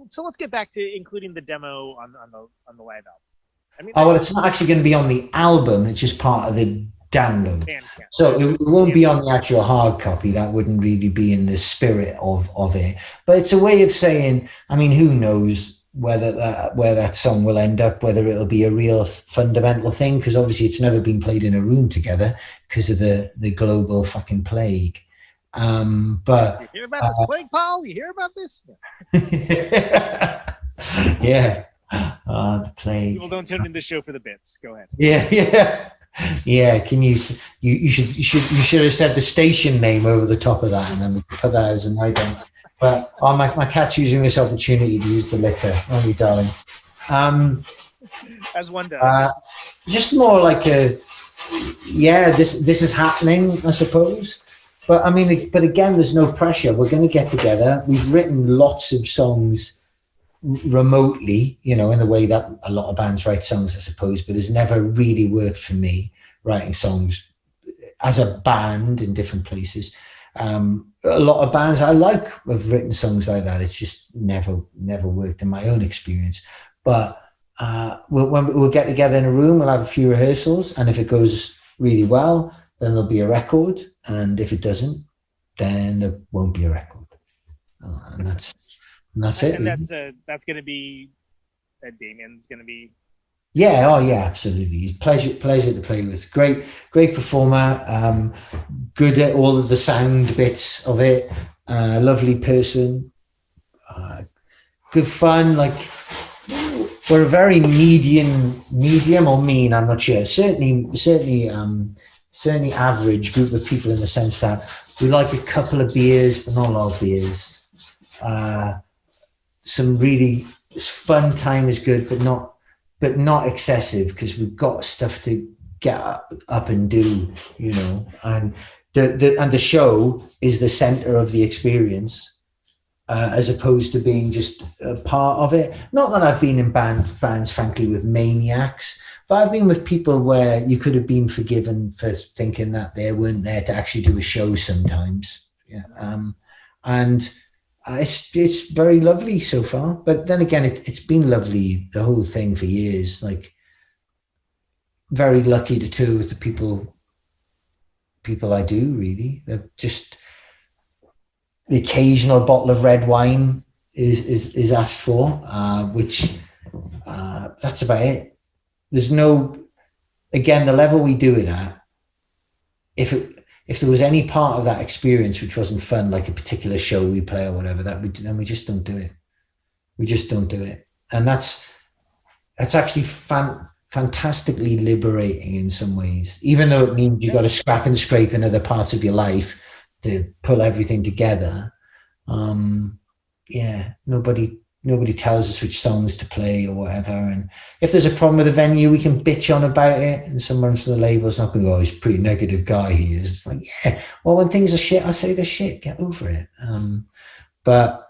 so let's get back to including the demo on the live album. I mean, it's not actually going to be on the album. It's just part of the download. So it won't be on the actual hard copy. That wouldn't really be in the spirit of it. But it's a way of saying, I mean, who knows where that song will end up, whether it'll be a real fundamental thing, because obviously it's never been played in a room together because of the global fucking plague. But you hear about this plague, Paul? You hear about this? Yeah. The plague. People don't tune in this show for the bits. Go ahead. Yeah. Can you should have said the station name over the top of that, and then we put that as an item. But my cat's using this opportunity to use the litter. Oh, you darling. As one does. Just more like this is happening, I suppose. But I mean, but again, there's no pressure. We're going to get together. We've written lots of songs remotely, in the way that a lot of bands write songs, I suppose, but it's never really worked for me, writing songs as a band in different places. A lot of bands I like have written songs like that. It's just never worked in my own experience. But we'll get together in a room, we'll have a few rehearsals, and if it goes really well, then there'll be a record, and if it doesn't, then there won't be a record. And that's it. And that's going to be Damien's going to be. Yeah. Oh, yeah. Absolutely. He's pleasure to play with. Great performer. Good at all of the sound bits of it. Lovely person. Good fun. Like, we're a very medium or mean. I'm not sure. Certainly average group of people, in the sense that we like a couple of beers, but not a lot of beers. Some really fun time is good, but not excessive, because we've got stuff to get up and do, and the show is the center of the experience, as opposed to being just a part of it. Not that I've been in bands, frankly, with maniacs, but I've been with people where you could have been forgiven for thinking that they weren't there to actually do a show sometimes. Yeah. And it's very lovely so far, but then again, it's been lovely, the whole thing, for years. Like, very lucky to tour with the people I do, really. They're just, the occasional bottle of red wine is asked for, which that's about it. There's no, again, the level we do it at, if there was any part of that experience which wasn't fun, like a particular show we play or whatever, then we just don't do it. We just don't do it. And that's actually fantastically liberating in some ways, even though it means you've got to scrap and scrape in other parts of your life to pull everything together. Nobody tells us which songs to play or whatever. And if there's a problem with the venue, we can bitch on about it. And someone from the label's not going to go, he's a pretty negative guy he is. It's like, yeah, well, when things are shit, I say they're shit. Get over it. But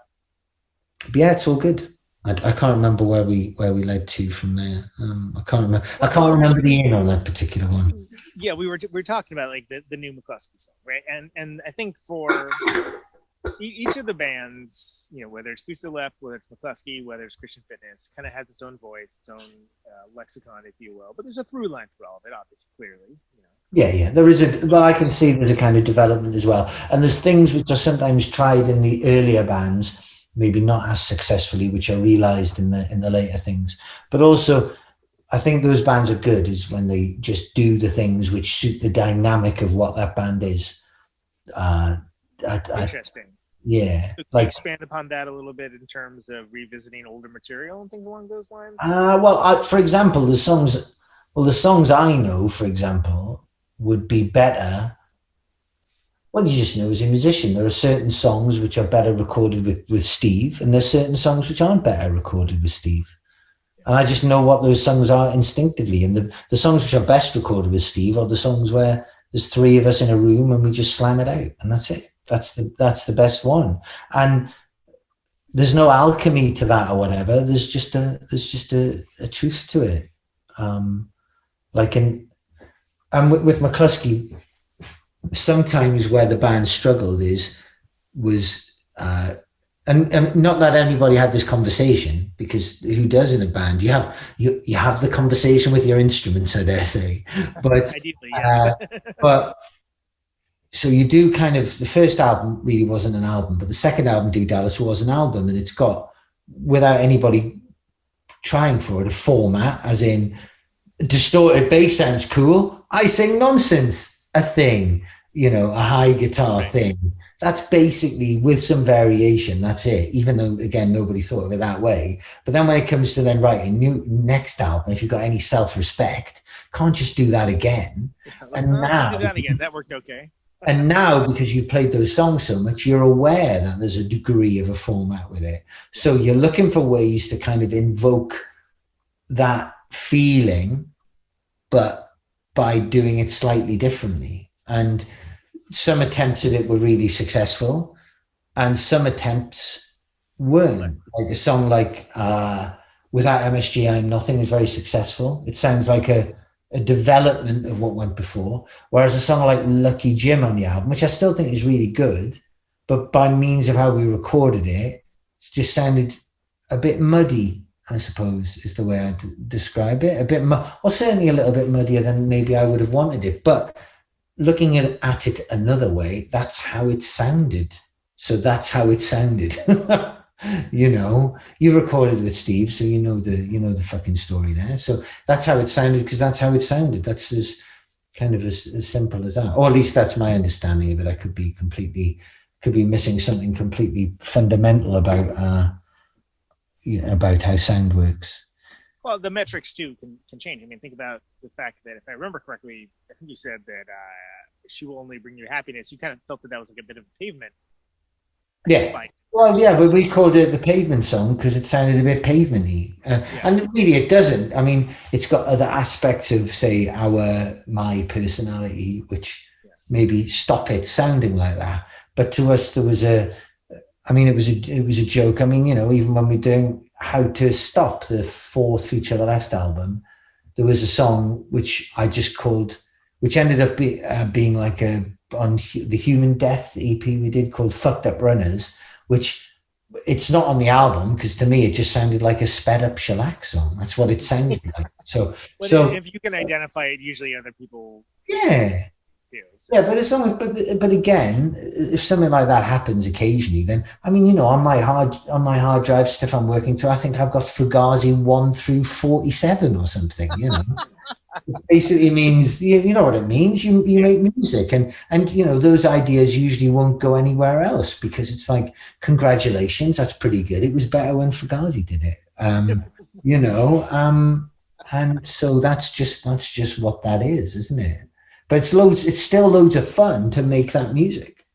yeah, it's all good. I can't remember where we led to from there. I can't remember the in on that particular one. Yeah, we were talking about like the new McCluskey song, right? And I think for each of the bands, whether it's Future Left, whether it's McCluskey, whether it's Christian Fitness, kind of has its own voice, its own lexicon, if you will. But there's a through line for all of it, obviously, clearly. Yeah, there is I can see there's a kind of development as well. And there's things which are sometimes tried in the earlier bands, maybe not as successfully, which are realized in the later things. But also, I think those bands are good is when they just do the things which suit the dynamic of what that band is. Interesting. Yeah. Could you expand upon that a little bit in terms of revisiting older material and things along those lines? For example, the songs I know, for example, would be better. Well, you just know as a musician, there are certain songs which are better recorded with Steve, and there's certain songs which aren't better recorded with Steve. And I just know what those songs are instinctively. And the songs which are best recorded with Steve are the songs where there's three of us in a room and we just slam it out, and that's it. That's the best one. And there's no alchemy to that or whatever. There's just a truth to it. With McCluskey, sometimes where the band struggled was and not that anybody had this conversation, because who does in a band? You have the conversation with your instruments, I dare say. But ideally, yes. but so you do kind of, the first album really wasn't an album, but the second album, Do Dallas, was an album, and it's got, without anybody trying for it, a format, as in distorted bass sounds cool, I sing nonsense, a thing, a high guitar thing. That's basically, with some variation, that's it, even though, again, nobody thought of it that way. But then when it comes to then writing next album, if you've got any self-respect, can't just do that again. And now, just do that again. That worked okay. And now, because you've played those songs so much, you're aware that there's a degree of a format with it. So you're looking for ways to kind of invoke that feeling, but by doing it slightly differently. And some attempts at it were really successful, and some attempts weren't. Like a song like Without MSG, I'm Nothing is very successful. It sounds like a development of what went before, whereas a song like Lucky Jim on the album, which I still think is really good, but by means of how we recorded it, it just sounded a bit muddy, I suppose, is the way I'd describe it. Or certainly a little bit muddier than maybe I would have wanted it. But looking at it another way, that's how it sounded. So that's how it sounded. You recorded with Steve, so you know the fucking story there. So that's how it sounded, because that's how it sounded. That's as simple as that. Or at least that's my understanding of it. I could be missing something completely fundamental about how sound works. Well, the metrics too can change. I mean, think about the fact that, if I remember correctly, I think you said that She Will Only Bring You Happiness. You kind of felt that was like a bit of a pavement. Yeah. Well, yeah, but we called it the pavement song because it sounded a bit pavementy, and really it doesn't. I mean, it's got other aspects of, say, my personality, which maybe stop it sounding like that. But to us, there was it was a joke. I mean, even when we're doing How to Stop, the fourth Feature the Left album, there was a song which I just called, which ended up being like on the Human Death EP we did, called Fucked Up Runners, which it's not on the album, because to me it just sounded like a sped up shellac song. That's what it sounded like. So if you can identify it, usually other people too. So. Yeah, but it's almost, but again, if something like that happens occasionally, then I mean, you know, on my hard drive stuff I'm working through, I think I've got Fugazi 1 through 47 or something. You know, it basically means you know what it means. You make music, and you know those ideas usually won't go anywhere else because it's like, congratulations, that's pretty good. It was better when Fugazi did it. You know, and so that's just what that is, isn't it? But it's still loads of fun to make that music.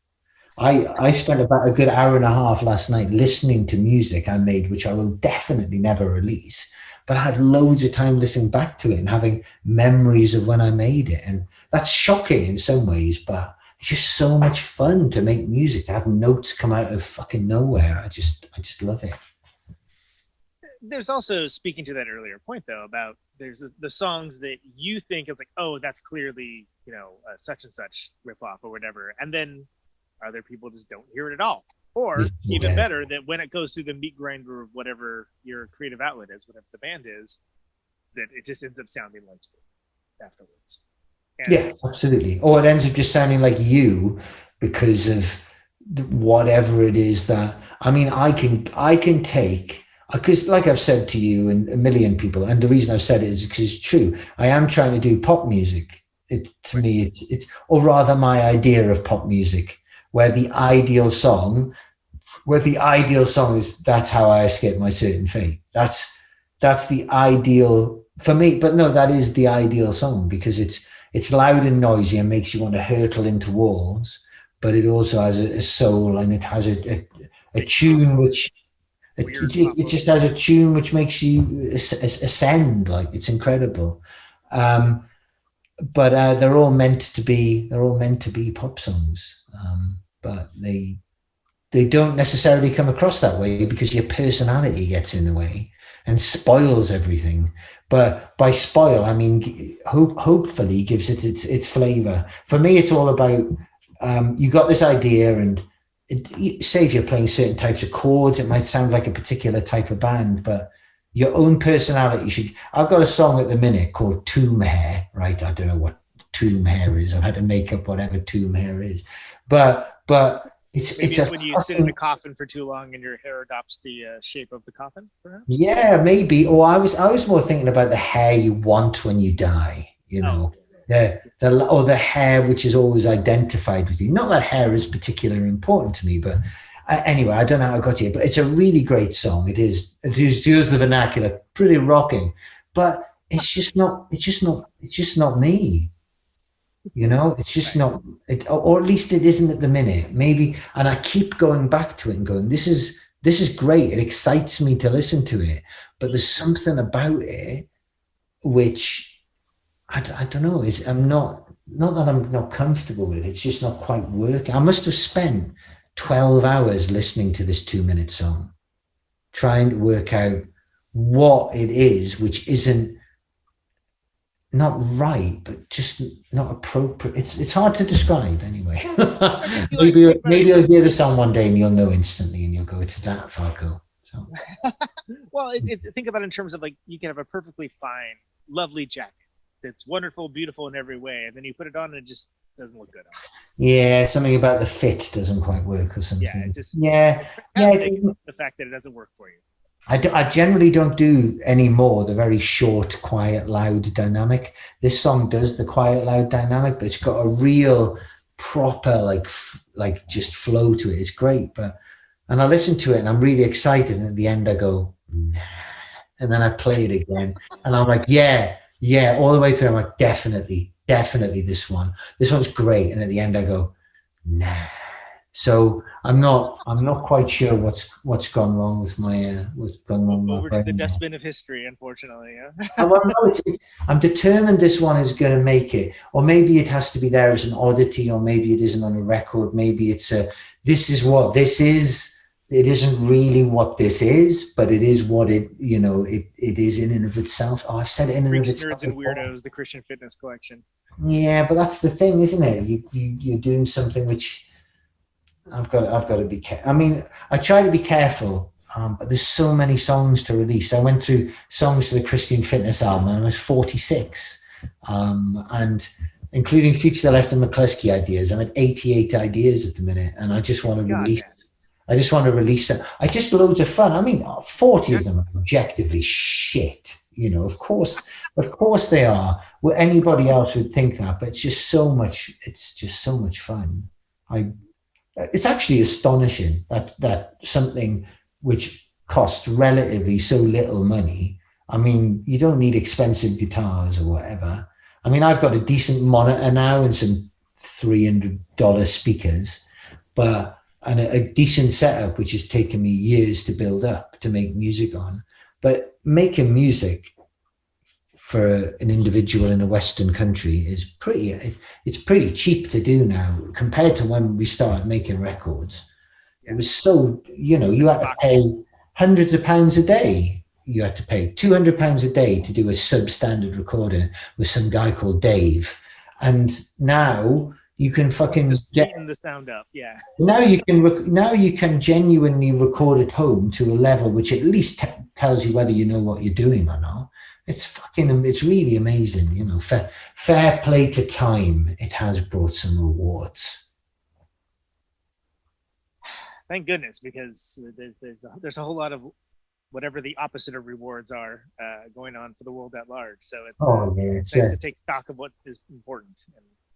I spent about a good hour and a half last night listening to music I made, which I will definitely never release. But I had loads of time listening back to it and having memories of when I made it. And that's shocking in some ways, but it's just so much fun to make music, to have notes come out of fucking nowhere. I just love it. There's also, speaking to that earlier point though, about there's the songs that you think is like, oh, that's clearly, you know, such and such ripoff or whatever, and then other people just don't hear it at all. Or even better, that when it goes through the meat grinder of whatever your creative outlet is, whatever the band is, that it just ends up sounding like you afterwards. And yeah, absolutely. Or it ends up just sounding like you because of whatever it is that, I mean, I can take, because like I've said to you and a million people, and the reason I've said it is because it's true. I am trying to do pop music. To me, it's or rather my idea of pop music, where the ideal song is, that's how I escape my certain fate. That's the ideal for me. But no, that is the ideal song because it's loud and noisy and makes you want to hurtle into walls, but it also has a soul, and it has a tune which it just has a tune which makes you ascend. Like, it's incredible. But they're all meant to be pop songs, but they don't necessarily come across that way because your personality gets in the way and spoils everything. But by spoil, I mean hopefully gives it its flavor. For me, it's all about you got this idea, and say if you're playing certain types of chords, it might sound like a particular type of band, but your own personality should. I've got a song at the minute called Tomb Hair, right? I don't know what tomb hair is. I've had to make up whatever tomb hair is, but it's when you sit in a coffin for too long and your hair adopts the shape of the coffin, perhaps. Yeah, maybe. Or I was more thinking about the hair you want when you die. You know, the hair which is always identified with you. Not that hair is particularly important to me, but. Anyway, I don't know how I got here, but it's a really great song. It is. It uses the vernacular, pretty rocking, but it's just not me. You know, it's just not. Or at least it isn't at the minute. Maybe, and I keep going back to it and going, this is great. It excites me to listen to it, but there's something about it which I don't know. I'm not that I'm not comfortable with it. It's just not quite working. I must have spent 12 hours listening to this 2-minute song, trying to work out what it is, which isn't not right, but just not appropriate. It's hard to describe anyway. maybe I'll hear the song one day and you'll know instantly and you'll go, it's that, Falco. So. Well, think about it in terms of like, you can have a perfectly fine, lovely jacket that's wonderful, beautiful in every way, and then you put it on and it just doesn't look good on it. Yeah, something about the fit doesn't quite work or something. Yeah, the fact that it doesn't work for you. I generally don't do anymore the very short, quiet, loud dynamic. This song does the quiet, loud dynamic, but it's got a real proper like just flow to it. It's great, and I listen to it and I'm really excited, and at the end I go, nah, and then I play it again and I'm like, yeah, all the way through I'm like, definitely this one's great, and at the end I go, nah. So I'm not quite sure what's gone wrong with my over to the dustbin of history, unfortunately. Yeah. Well, no, I'm determined this one is going to make it, or maybe it has to be there as an oddity, or maybe it isn't on a record. Maybe it's this is what this is. It isn't really what this is, but it is what it is in and of itself. Oh, I've said it in and of itself. Nerds and Weirdos, the Christian Fitness Collection. Yeah, but that's the thing, isn't it? You're doing something which I've got to be careful. I mean, I try to be careful, but there's so many songs to release. I went through songs for the Christian Fitness album and I was 46. And including future to left and McCluskey ideas. I'm at 88 ideas at the minute, and I just want to release. Man. I just want to release them. I just loads of fun. I mean, 40 of them are objectively shit. You know, of course they are. Well, anybody else would think that, but it's just so much. It's just so much fun. It's actually astonishing that something which costs relatively so little money. I mean, you don't need expensive guitars or whatever. I mean, I've got a decent monitor now and some $300 speakers, and a decent setup, which has taken me years to build up to make music on. But making music for an individual in a Western country is pretty cheap to do now compared to when we started making records. It was so, you had to pay hundreds of pounds a day. You had to pay £200 a day to do a substandard recording with some guy called Dave. And now you can fucking get the sound up. Yeah. Now you can genuinely record at home to a level which at least tells you whether you know what you're doing or not. It's really amazing. Fair play to time. It has brought some rewards. Thank goodness, because there's a whole lot of whatever the opposite of rewards are going on for the world at large. So it's nice to take stock of what is important.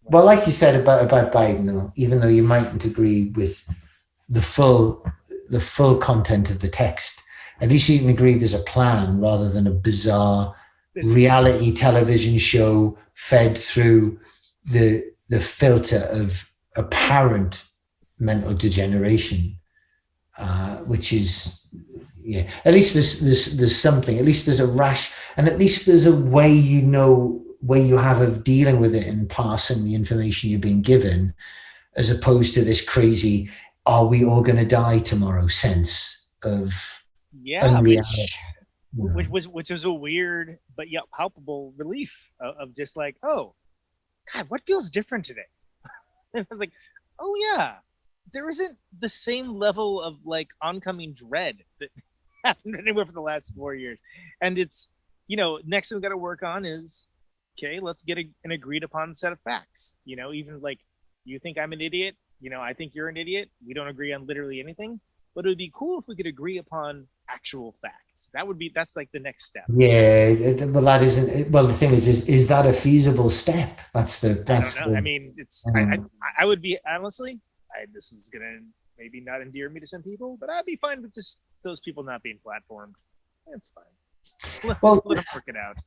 Well, like you said about Biden, though, even though you mightn't agree with the full content of the text, at least you can agree there's a plan rather than a bizarre reality television show fed through the filter of apparent mental degeneration, which is, yeah. At least there's something. At least there's a rash, and at least there's a way you have of dealing with it and passing the information you're being given, as opposed to this crazy, are we all going to die tomorrow sense of unreality. Which was a weird but yet palpable relief of just like, oh, God, what feels different today? I was like, oh yeah, there isn't the same level of like oncoming dread that happened anywhere for the last 4 years. And it's, next thing we got to work on is, okay, let's get an agreed upon set of facts. Even like, you think I'm an idiot, I think you're an idiot. We don't agree on literally anything, but it would be cool if we could agree upon actual facts. That's like the next step. Yeah, well, that isn't. Well, the thing is that a feasible step? I don't know. I mean, it's. I would be honestly. This is gonna maybe not endear me to some people, but I'd be fine with just those people not being platformed. That's fine. Let them work it out.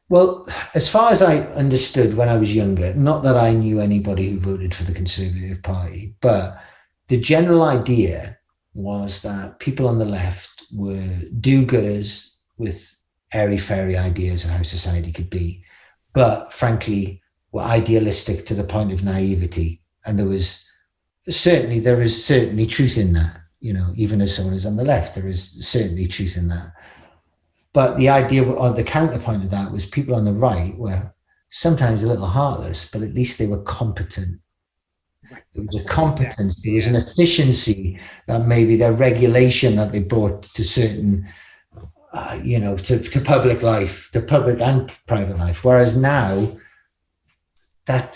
Well, as far as I understood when I was younger, not that I knew anybody who voted for the Conservative Party, but the general idea was that people on the left were do-gooders with airy-fairy ideas of how society could be, but frankly were idealistic to the point of naivety. And there is certainly truth in that, even as someone who's on the left, there is certainly truth in that. But the idea, or the counterpoint of that, was people on the right were sometimes a little heartless, but at least they were competent. There was a competence, there was an efficiency that maybe their regulation that they brought to certain, to public life, to public and private life. Whereas now, I'm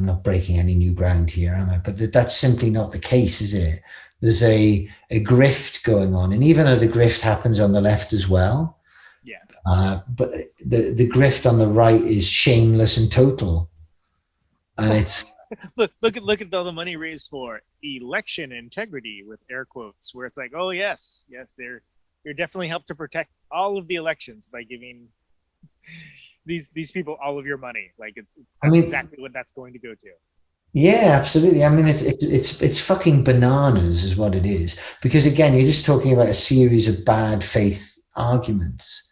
not breaking any new ground here, am I? But that's simply not the case, is it? There's a grift going on, and even though the grift happens on the left as well, but the grift on the right is shameless and total, and it's look at all the money raised for election integrity with air quotes, where it's like, oh yes, you're definitely helped to protect all of the elections by giving these people all of your money. Like that's exactly what that's going to go to. Yeah, absolutely. I mean, it's fucking bananas is what it is. Because again, you're just talking about a series of bad faith arguments.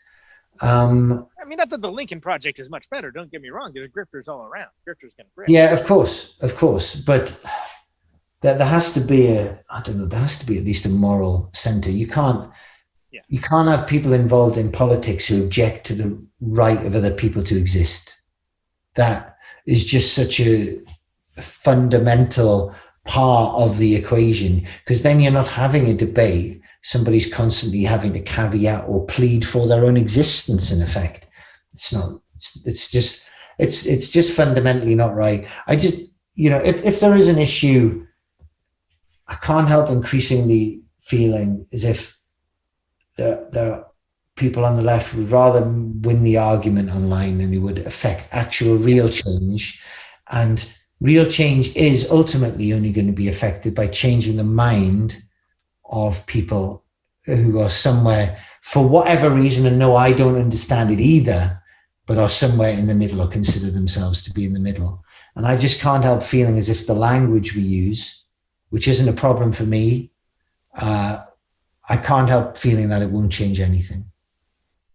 I mean, not that the Lincoln Project is much better. Don't get me wrong. There's grifters all around. Grifters can grift. Yeah, of course. But there has to be there has to be at least a moral center. You can't have people involved in politics who object to the right of other people to exist. That is just such a fundamental part of the equation, because then you're not having a debate. Somebody's constantly having to caveat or plead for their own existence. In effect, it's just It's just fundamentally not right. I just, if there is an issue, I can't help increasingly feeling as if the people on the left would rather win the argument online than they would affect actual real change. And real change is ultimately only going to be affected by changing the mind of people who are somewhere for whatever reason, and no, I don't understand it either, but are somewhere in the middle or consider themselves to be in the middle. And I just can't help feeling as if the language we use, which isn't a problem for me, I can't help feeling that it won't change anything.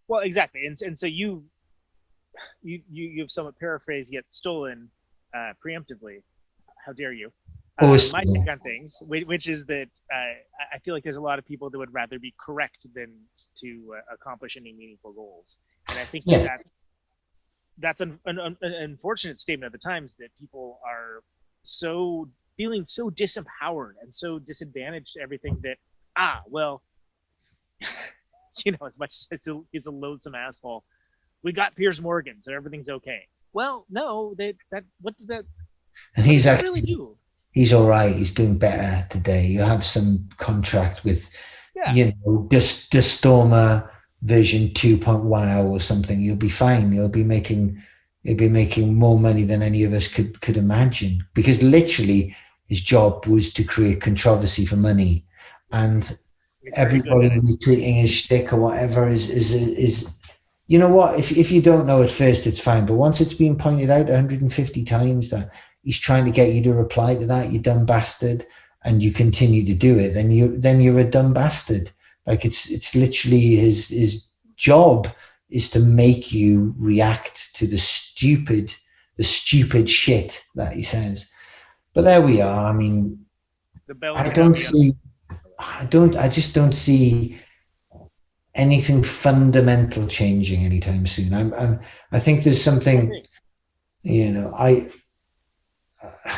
Well, exactly. And so you've somewhat paraphrased yet stolen preemptively. How dare you? My take on things, which is that I feel like there's a lot of people that would rather be correct than to accomplish any meaningful goals. And I think that's an unfortunate statement of the times, that people are feeling so disempowered and so disadvantaged to everything that, as much as he's a loathsome asshole, we got Piers Morgan, so everything's okay. Well, no, what did that? And he's actually really do? He's all right. He's doing better today. You have some contract with, Dystoma version 2.10 or something. You'll be fine. You'll be making more money than any of us could imagine, because literally his job was to create controversy for money, and everybody retweeting his shtick or whatever is you know what? If you don't know at first, it's fine, but once it's been pointed out 150 times that he's trying to get you to reply to that, you dumb bastard, and you continue to do it, then you're a dumb bastard. Like it's literally his job is to make you react to the stupid shit that he says. But there we are. I mean, I just don't see anything fundamental changing anytime soon. I think there's something, I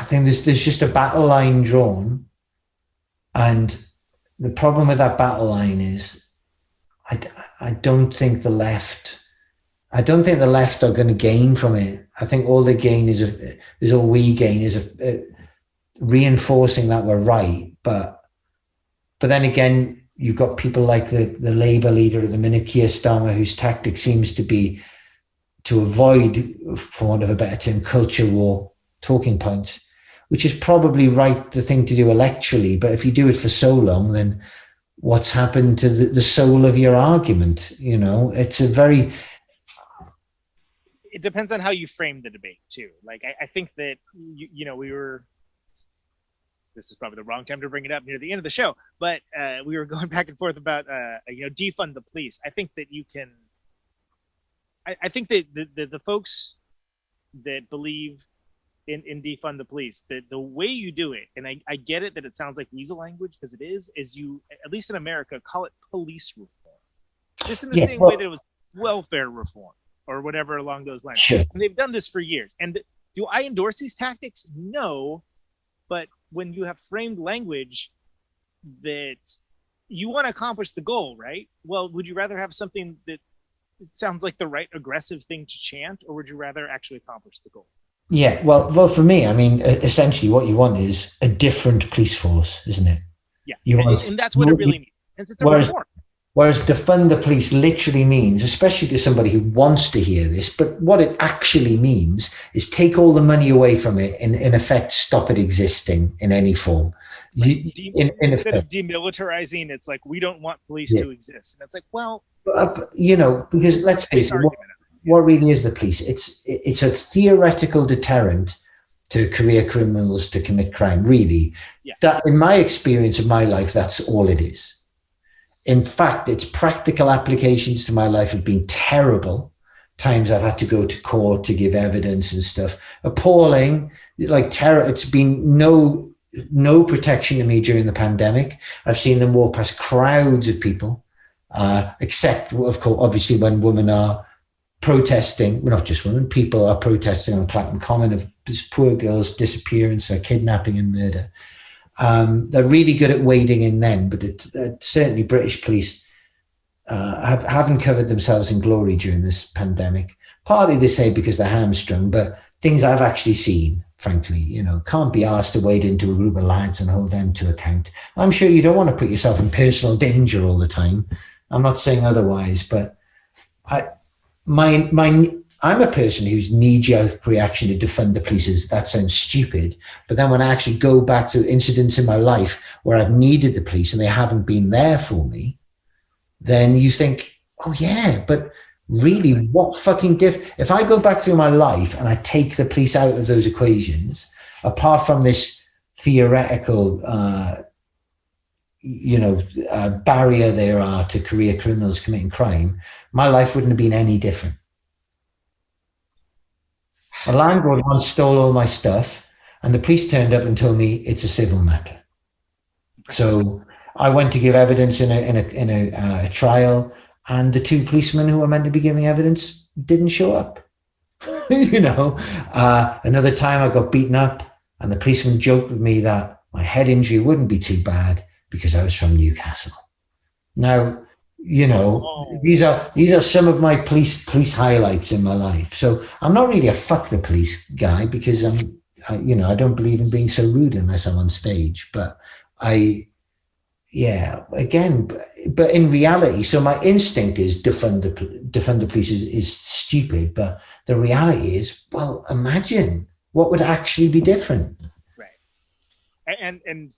think there's just a battle line drawn, and the problem with that battle line is I don't think the left are going to gain from it. I think all they gain is reinforcing that we're right. But then again, you've got people like the Labour leader of the minute, Keir Starmer, whose tactic seems to be to avoid, for want of a better term, culture war talking points, which is probably the thing to do electorally. But if you do it for so long, then what's happened to the soul of your argument? It's a very... It depends on how you frame the debate too. Like, I think that, this is probably the wrong time to bring it up near the end of the show, but we were going back and forth about, defund the police. I think that you can, I think that the folks that believe in defund the police, the way you do it, and I get it that it sounds like weasel language, because it is you, at least in America, call it police reform. Just in the same way that it was welfare reform or whatever along those lines. Sure. And they've done this for years. And do I endorse these tactics? No. But when you have framed language that you want to accomplish the goal, right? Well, would you rather have something that sounds like the right aggressive thing to chant, or would you rather actually accomplish the goal? Yeah, well, for me, I mean, essentially what you want is a different police force, isn't it? Yeah, and that's what it really means. And it's a reform. Whereas defund the police literally means, especially to somebody who wants to hear this, but what it actually means is take all the money away from it and in effect stop it existing in any form. Instead of demilitarizing, it's like, we don't want police to exist. And it's like, well... because let's face it, what really is the police? It's a theoretical deterrent to career criminals to commit crime, really. Yeah. That, in my experience of my life, that's all it is. In fact, its practical applications to my life have been terrible. Times I've had to go to court to give evidence and stuff. Appalling, like terror. It's been no protection to me during the pandemic. I've seen them walk past crowds of people, except, of course, obviously when women are protesting. Well, not just women, people are protesting on Clapham Common of this poor girl's disappearance or kidnapping and murder. They're really good at wading in then, but certainly British police haven't covered themselves in glory during this pandemic. Partly they say because they're hamstrung, but things I've actually seen, frankly, can't be asked to wade into a group of lads and hold them to account. I'm sure you don't want to put yourself in personal danger all the time. I'm not saying otherwise, but I'm a person whose knee-jerk reaction to defund the police is, that sounds stupid. But then when I actually go back to incidents in my life where I've needed the police and they haven't been there for me, then you think, oh yeah, but really, what fucking if I go back through my life and I take the police out of those equations, apart from this theoretical, barrier there are to career criminals committing crime, my life wouldn't have been any different. A landlord once stole all my stuff and the police turned up and told me it's a civil matter. So I went to give evidence in a trial, and the two policemen who were meant to be giving evidence didn't show up. Another time I got beaten up and the policeman joked with me that my head injury wouldn't be too bad because I was from Newcastle. Now, these are some of my police highlights in my life. So I'm not really a fuck the police guy because I don't believe in being so rude unless I'm on stage. But but in reality, so my instinct is defund the police is stupid. But the reality is, well, imagine what would actually be different. Right. And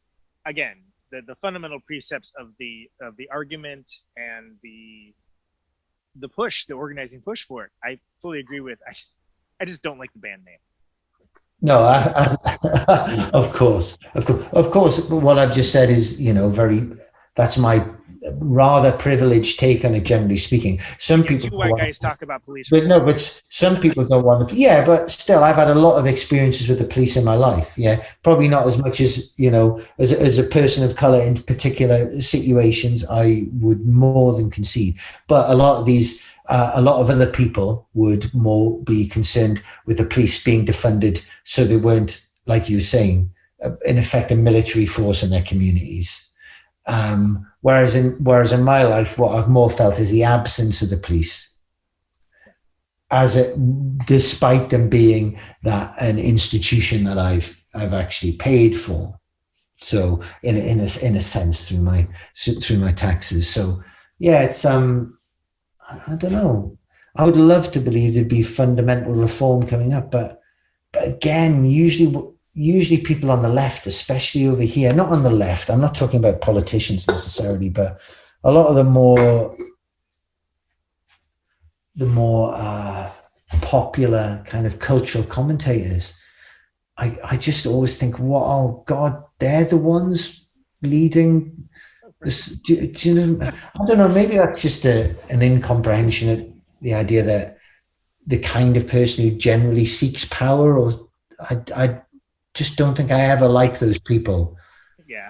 again, the fundamental precepts of the argument and the organizing push for it, I fully agree with. I just don't like the band name. No, of course. But what I've just said is, that's my rather privileged take on it, generally speaking. Some people, two white guys talk about police, but some people don't want to. Yeah, but still, I've had a lot of experiences with the police in my life. Yeah, probably not as much as as a person of color in particular situations. I would more than concede, but a lot of other people would more be concerned with the police being defunded, so they weren't, like you were saying, in effect, a military force in their communities. Whereas in my life, what I've more felt is the absence of the police, despite them being an institution that I've actually paid for. So in a sense through my taxes. So yeah, it's I don't know. I would love to believe there'd be fundamental reform coming up, but again, usually people on the left, especially over here, not on the left, I'm not talking about politicians necessarily, but a lot of the more popular kind of cultural commentators, I just always think, oh God, they're the ones leading this. I don't know, maybe that's just an incomprehension of the idea that the kind of person who generally seeks power, or I just don't think I ever like those people. Yeah.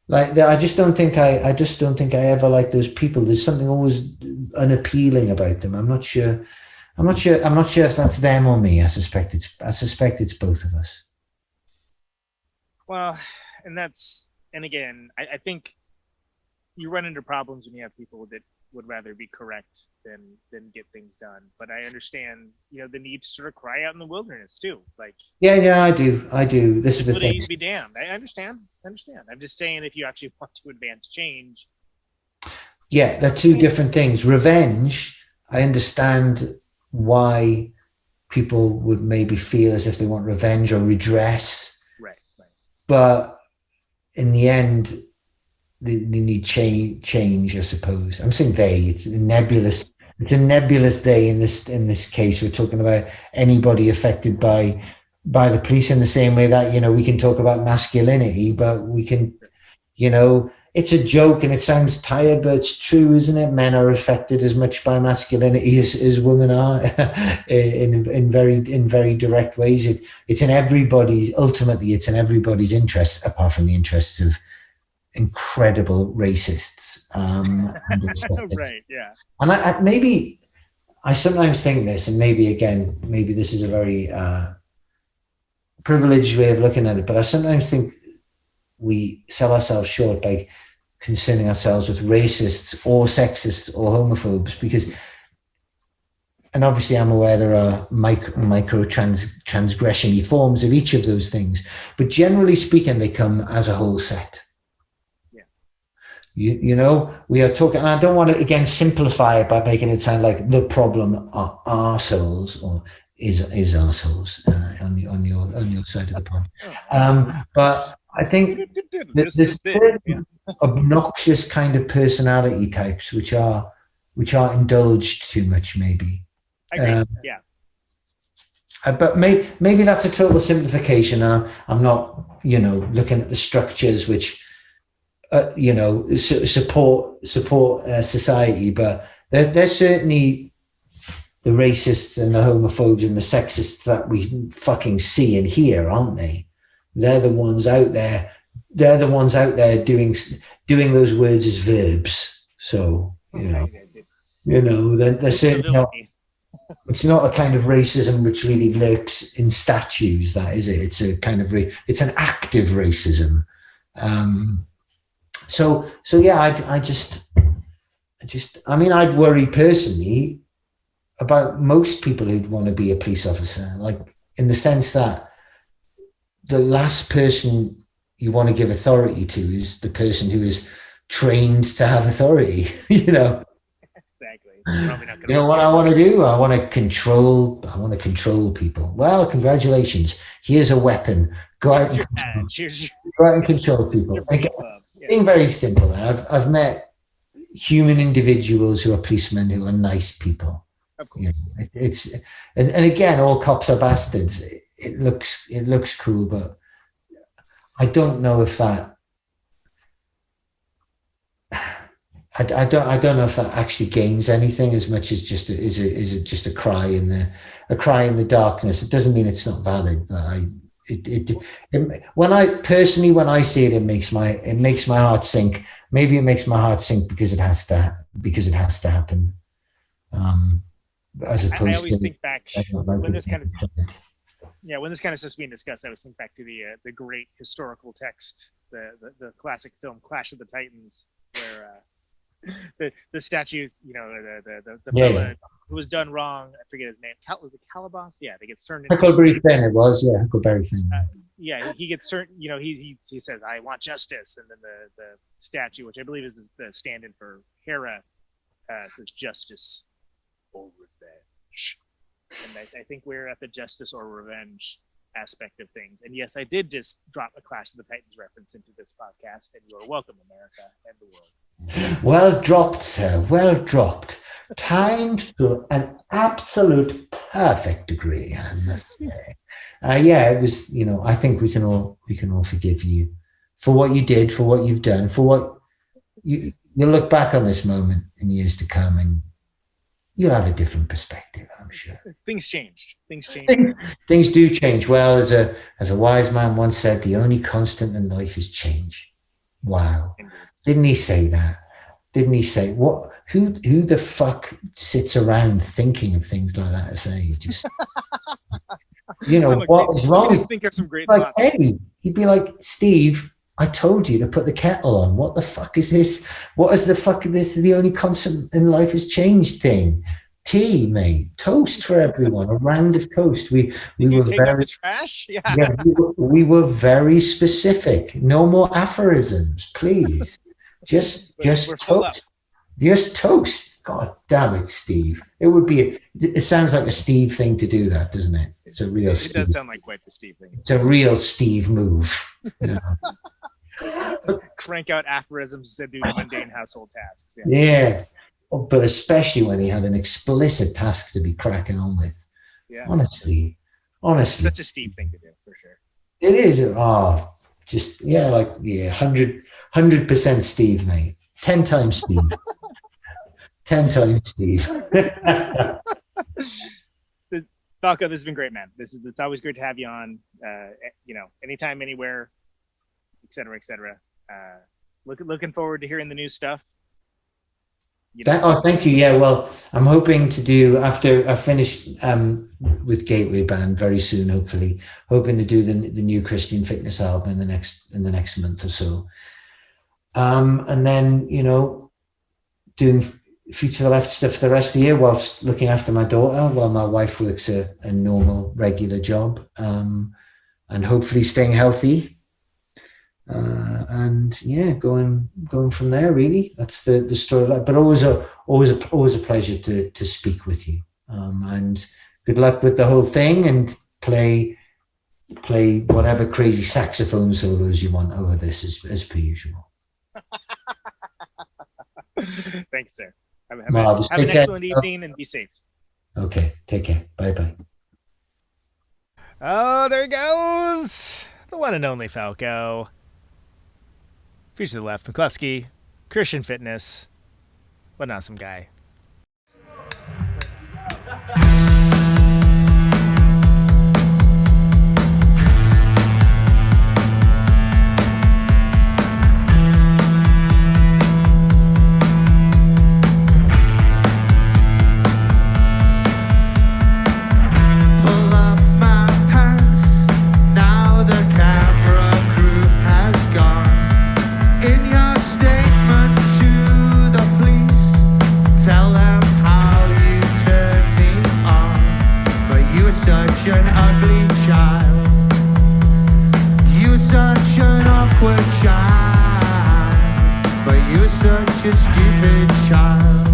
Like I just don't think I ever like those people. There's something always unappealing about them. I'm not sure if that's them or me. I suspect it's both of us. Well, and again, I think you run into problems when you have people that would rather be correct than get things done. But I understand, the need to sort of cry out in the wilderness too. Like, yeah, I do. This is the thing. Be damned. I understand. I'm just saying, if you actually want to advance change. Yeah, they're two different things. Revenge, I understand why people would maybe feel as if they want revenge or redress. Right. But in the end, they need change, I suppose. I'm saying it's nebulous. It's a nebulous day in this case. We're talking about anybody affected by the police in the same way that, we can talk about masculinity, but we can, it's a joke and it sounds tired, but it's true, isn't it? Men are affected as much by masculinity as women are in very direct ways. Ultimately it's in everybody's interest, apart from the interests of incredible racists. Right, yeah. And I sometimes think this, and maybe this is a very privileged way of looking at it, but I sometimes think we sell ourselves short by concerning ourselves with racists or sexists or homophobes, because and obviously I'm aware there are micro transgression-y forms of each of those things, but generally speaking, they come as a whole set. Yeah. You know, we are talking, and I don't want to again simplify it by making it sound like the problem are arseholes or is arseholes on your side of the pond. But I think there's certain obnoxious kind of personality types which are indulged too much, maybe. I agree. Yeah. But maybe that's a total simplification. I'm not, looking at the structures which, support society, but there's certainly the racists and the homophobes and the sexists that we fucking see and hear, aren't they? They're the ones out there. They're the ones out there doing those words as verbs. So they're certainly not. It's not a kind of racism which really lurks in statues, that is it? It's a kind of it's an active racism. So yeah, I'd worry personally about most people who'd want to be a police officer, like in the sense that the last person you want to give authority to is the person who is trained to have authority. Exactly. You know what I want to do? I want to control people. Well, congratulations. Here's a weapon. Go out and control people. Being very simple. I've met human individuals who are policemen who are nice people. Of course. And again, all cops are bastards. It looks cool, but I don't know if that. I don't know if that actually gains anything as much as just is it just a cry in the darkness. It doesn't mean it's not valid, but when I see it, it makes my heart sink. Maybe it makes my heart sink because it has to happen. As opposed I always think back when this kind of stuff's being discussed. I always think back to the great historical text, the classic film Clash of the Titans, where the statues, the fella who was done wrong. I forget his name. Was it Calabas? Yeah, they gets turned into Huckleberry Finn. It was, yeah, Huckleberry Finn. He gets turned. He says, "I want justice," and then the statue, which I believe is the stand-in for Hera, says "justice or revenge." And I think we're at the justice or revenge aspect of things. And yes, I did just drop a Clash of the Titans reference into this podcast, and you are welcome, America and the world. Well dropped, sir. Well dropped. Timed to an absolute perfect degree, I must say. It was. I think we can all forgive you for what you did, for what you've done, for what you'll look back on this moment in years to come, and you'll have a different perspective, I'm sure. Things changed. Things do change. Well, as a wise man once said, the only constant in life is change. Wow. Indeed. Didn't he say that? Didn't he say what? Who the fuck sits around thinking of things like that to say? Just what is wrong? Just think of some great thoughts. Hey, he'd be like, Steve, I told you to put the kettle on. What the fuck is this? What is the fuck? This is the only constant in life is change thing. Tea, mate. Toast for everyone. A round of toast. We were take very out the trash. Yeah. we were very specific. No more aphorisms, please. Just toast. Just toast. God damn it, Steve. It would be. It sounds like a Steve thing to do, that, doesn't it? It's a real. It does sound like quite the Steve thing. It's a real Steve move. Crank out aphorisms to do mundane household tasks. Yeah. But especially when he had an explicit task to be cracking on with. Yeah. Honestly. That's a Steve thing to do, for sure. It is. 100% Steve, mate. 10 times Steve. 10 times Steve. Falco, this has been great, man. It's always great to have you on. Anytime, anywhere, et cetera, et cetera. Looking forward to hearing the new stuff. Thank you. Yeah, well, I'm hoping to do, after I finish with Gateway Band very soon, hoping to do the new Christian Fitness album in the next month or so, and then doing Future to the Left stuff the rest of the year whilst looking after my daughter while my wife works a normal, regular job, and hopefully staying healthy. And yeah, going from there. Really, that's the story. But always a pleasure to speak with you. And good luck with the whole thing, and play whatever crazy saxophone solos you want over this as per usual. Thanks, sir. Have an excellent evening and be safe. Okay, take care. Bye. Oh, there he goes. The one and only Falco. Future to the Left, McCluskey, Christian Fitness. What an awesome guy. An ugly child, you such an awkward child, but you're such a stupid child.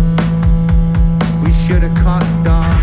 We should have cottoned on.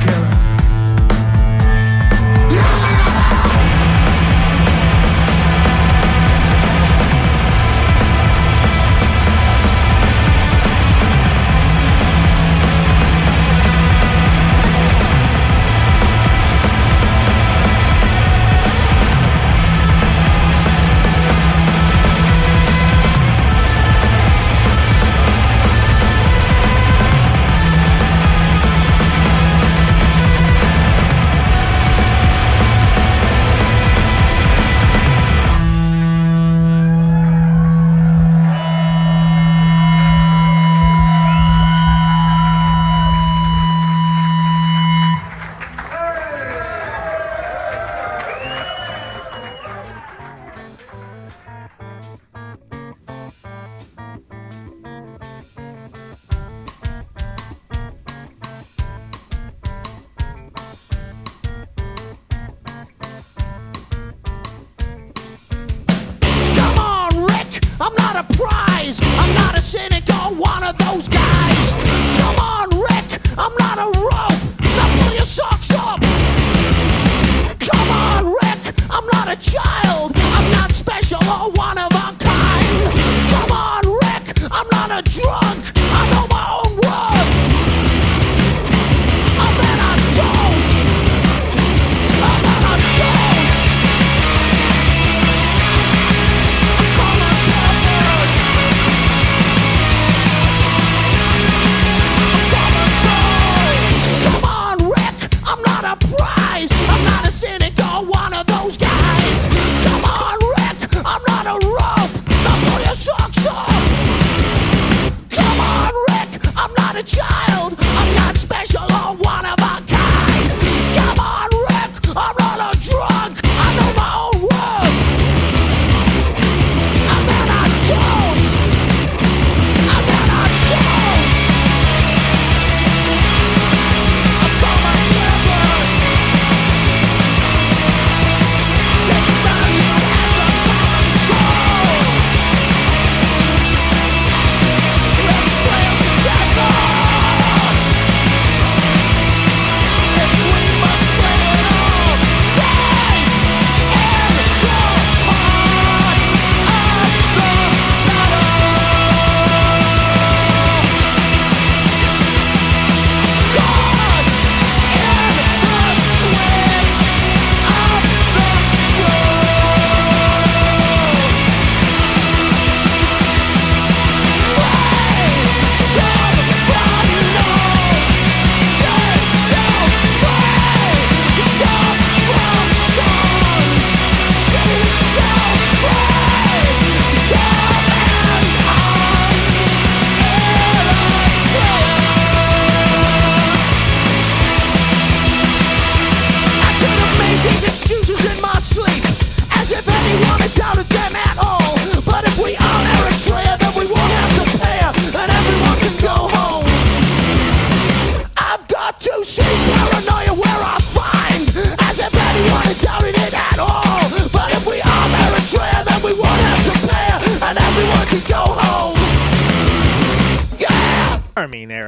Killer.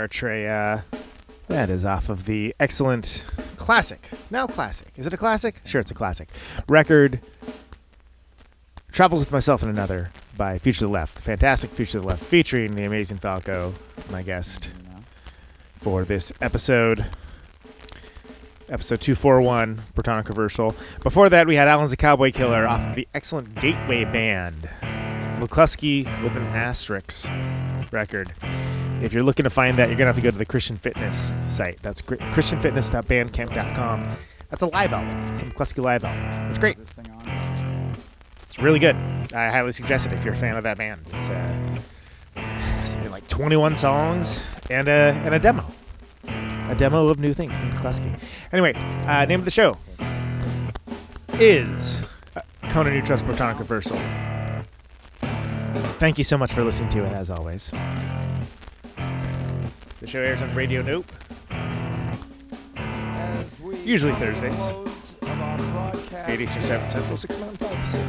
Eritrea. That is off of the excellent classic. Now classic. Is it a classic? Sure, it's a classic. Record Travels with Myself and Another by Future to the Left. Fantastic Future to the Left featuring the amazing Falco, my guest for this episode. Episode 241, Protonic Reversal. Before that, we had Alan's the Cowboy Killer off of the excellent Gateway Band. McCluskey with an asterisk record. If you're looking to find that, you're going to have to go to the Christian Fitness site. That's christianfitness.bandcamp.com. That's a live album. It's a McCluskey live album. It's great. It's really good. I highly suggest it if you're a fan of that band. It's something like 21 songs and a demo. A demo of new things from McCluskey. Anyway, name of the show is Conan Neutron's Protonic Reversal. Thank you so much for listening to it, as always. The show airs on Radio Nope. Usually Thursdays. 8 Eastern, 7 Central, 6 Mountain, 5 Pacific.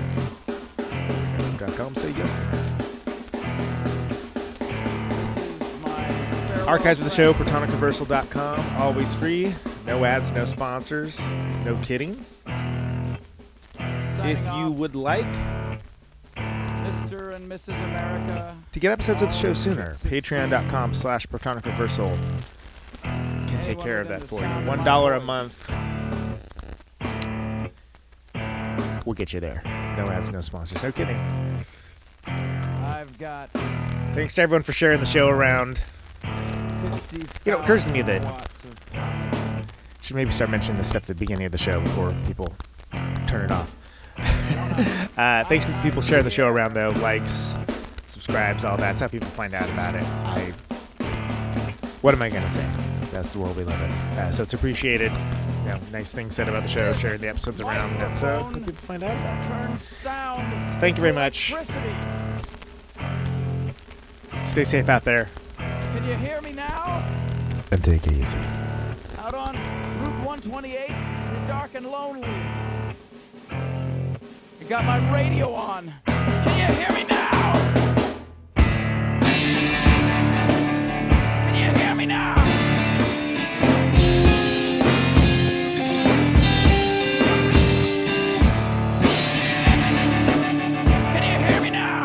.com, say yes. Archives of the show, protonicreversal.com. Always free. No ads, no sponsors. No kidding. If you would like Mr. and Mrs. America to get episodes of the show sooner, patreon.com/protonicreversal can take care of that for you. $1 a month will get you there. No ads, no sponsors. No kidding. I've got Thanks to everyone for sharing the show around. It occurs to me that I should maybe start mentioning this stuff at the beginning of the show before people turn it off. Thanks for people sharing the show around, though. Likes, subscribes, all that. That's how people find out about it. What am I going to say? That's the world we live in. So it's appreciated. Nice things said about the show, sharing the episodes around. That's what people find out about it. Thank you very much. Stay safe out there. Can you hear me now? And take it easy. Out on Route 128, dark and lonely. I got my radio on. Can you hear me now? Can you hear me now? Can you hear me now?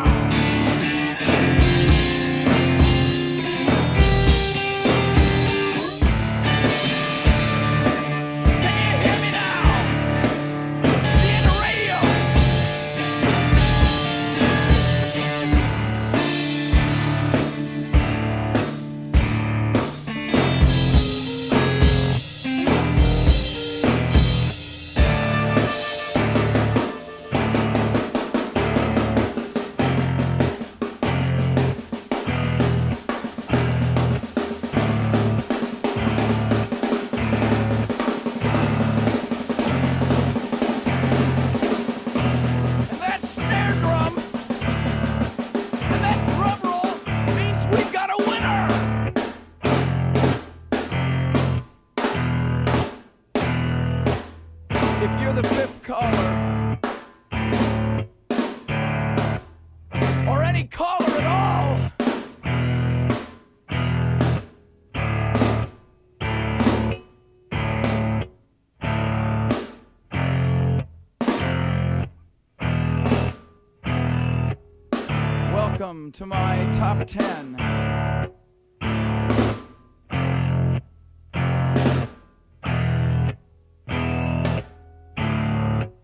Welcome to my top 10.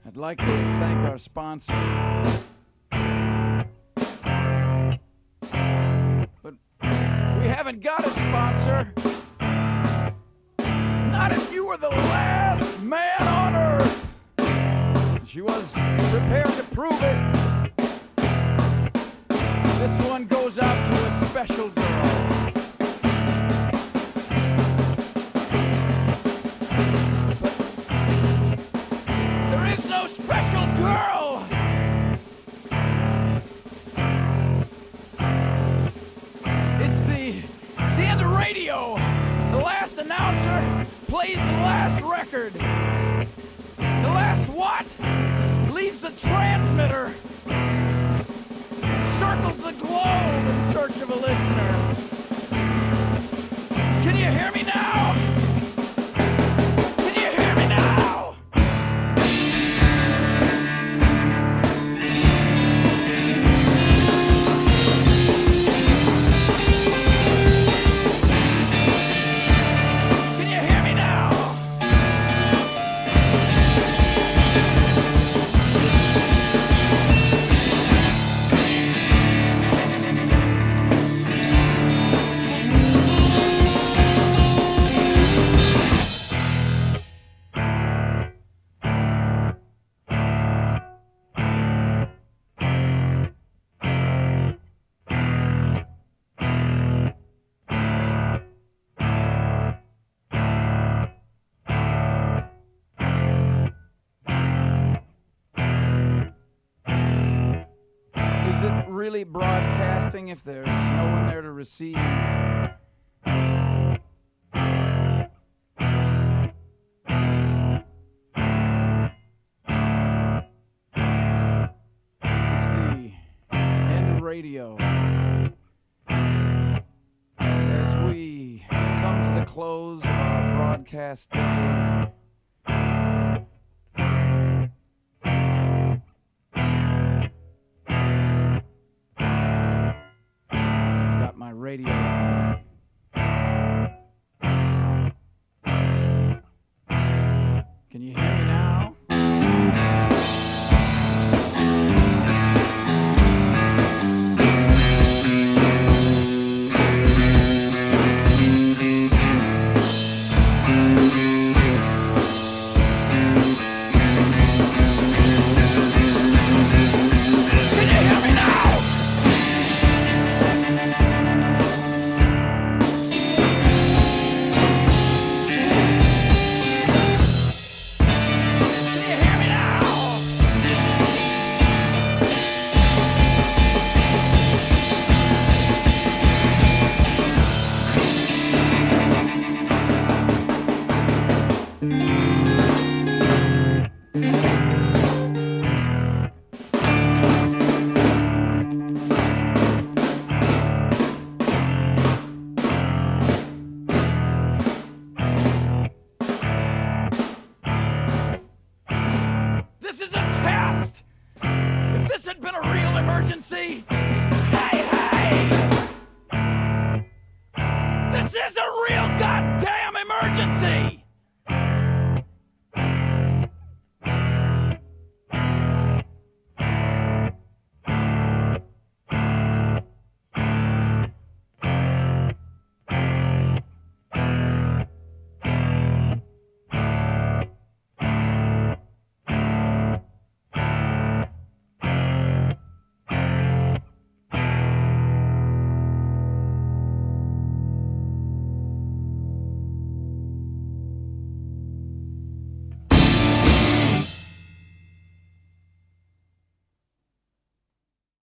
I'd like to thank our sponsor. But we haven't got a sponsor. Not if you were the last man on Earth. She was prepared to prove it. This one goes out to a special girl. But there is no special girl. It's the end of radio. The last announcer plays the last record. The last what? Leaves the transmitter. Circles the globe in search of a listener. Can you hear me now? Can you hear me now? Can you hear me now? Is it really broadcasting if there's no one there to receive? It's the end of radio. As we come to the close of our broadcast day,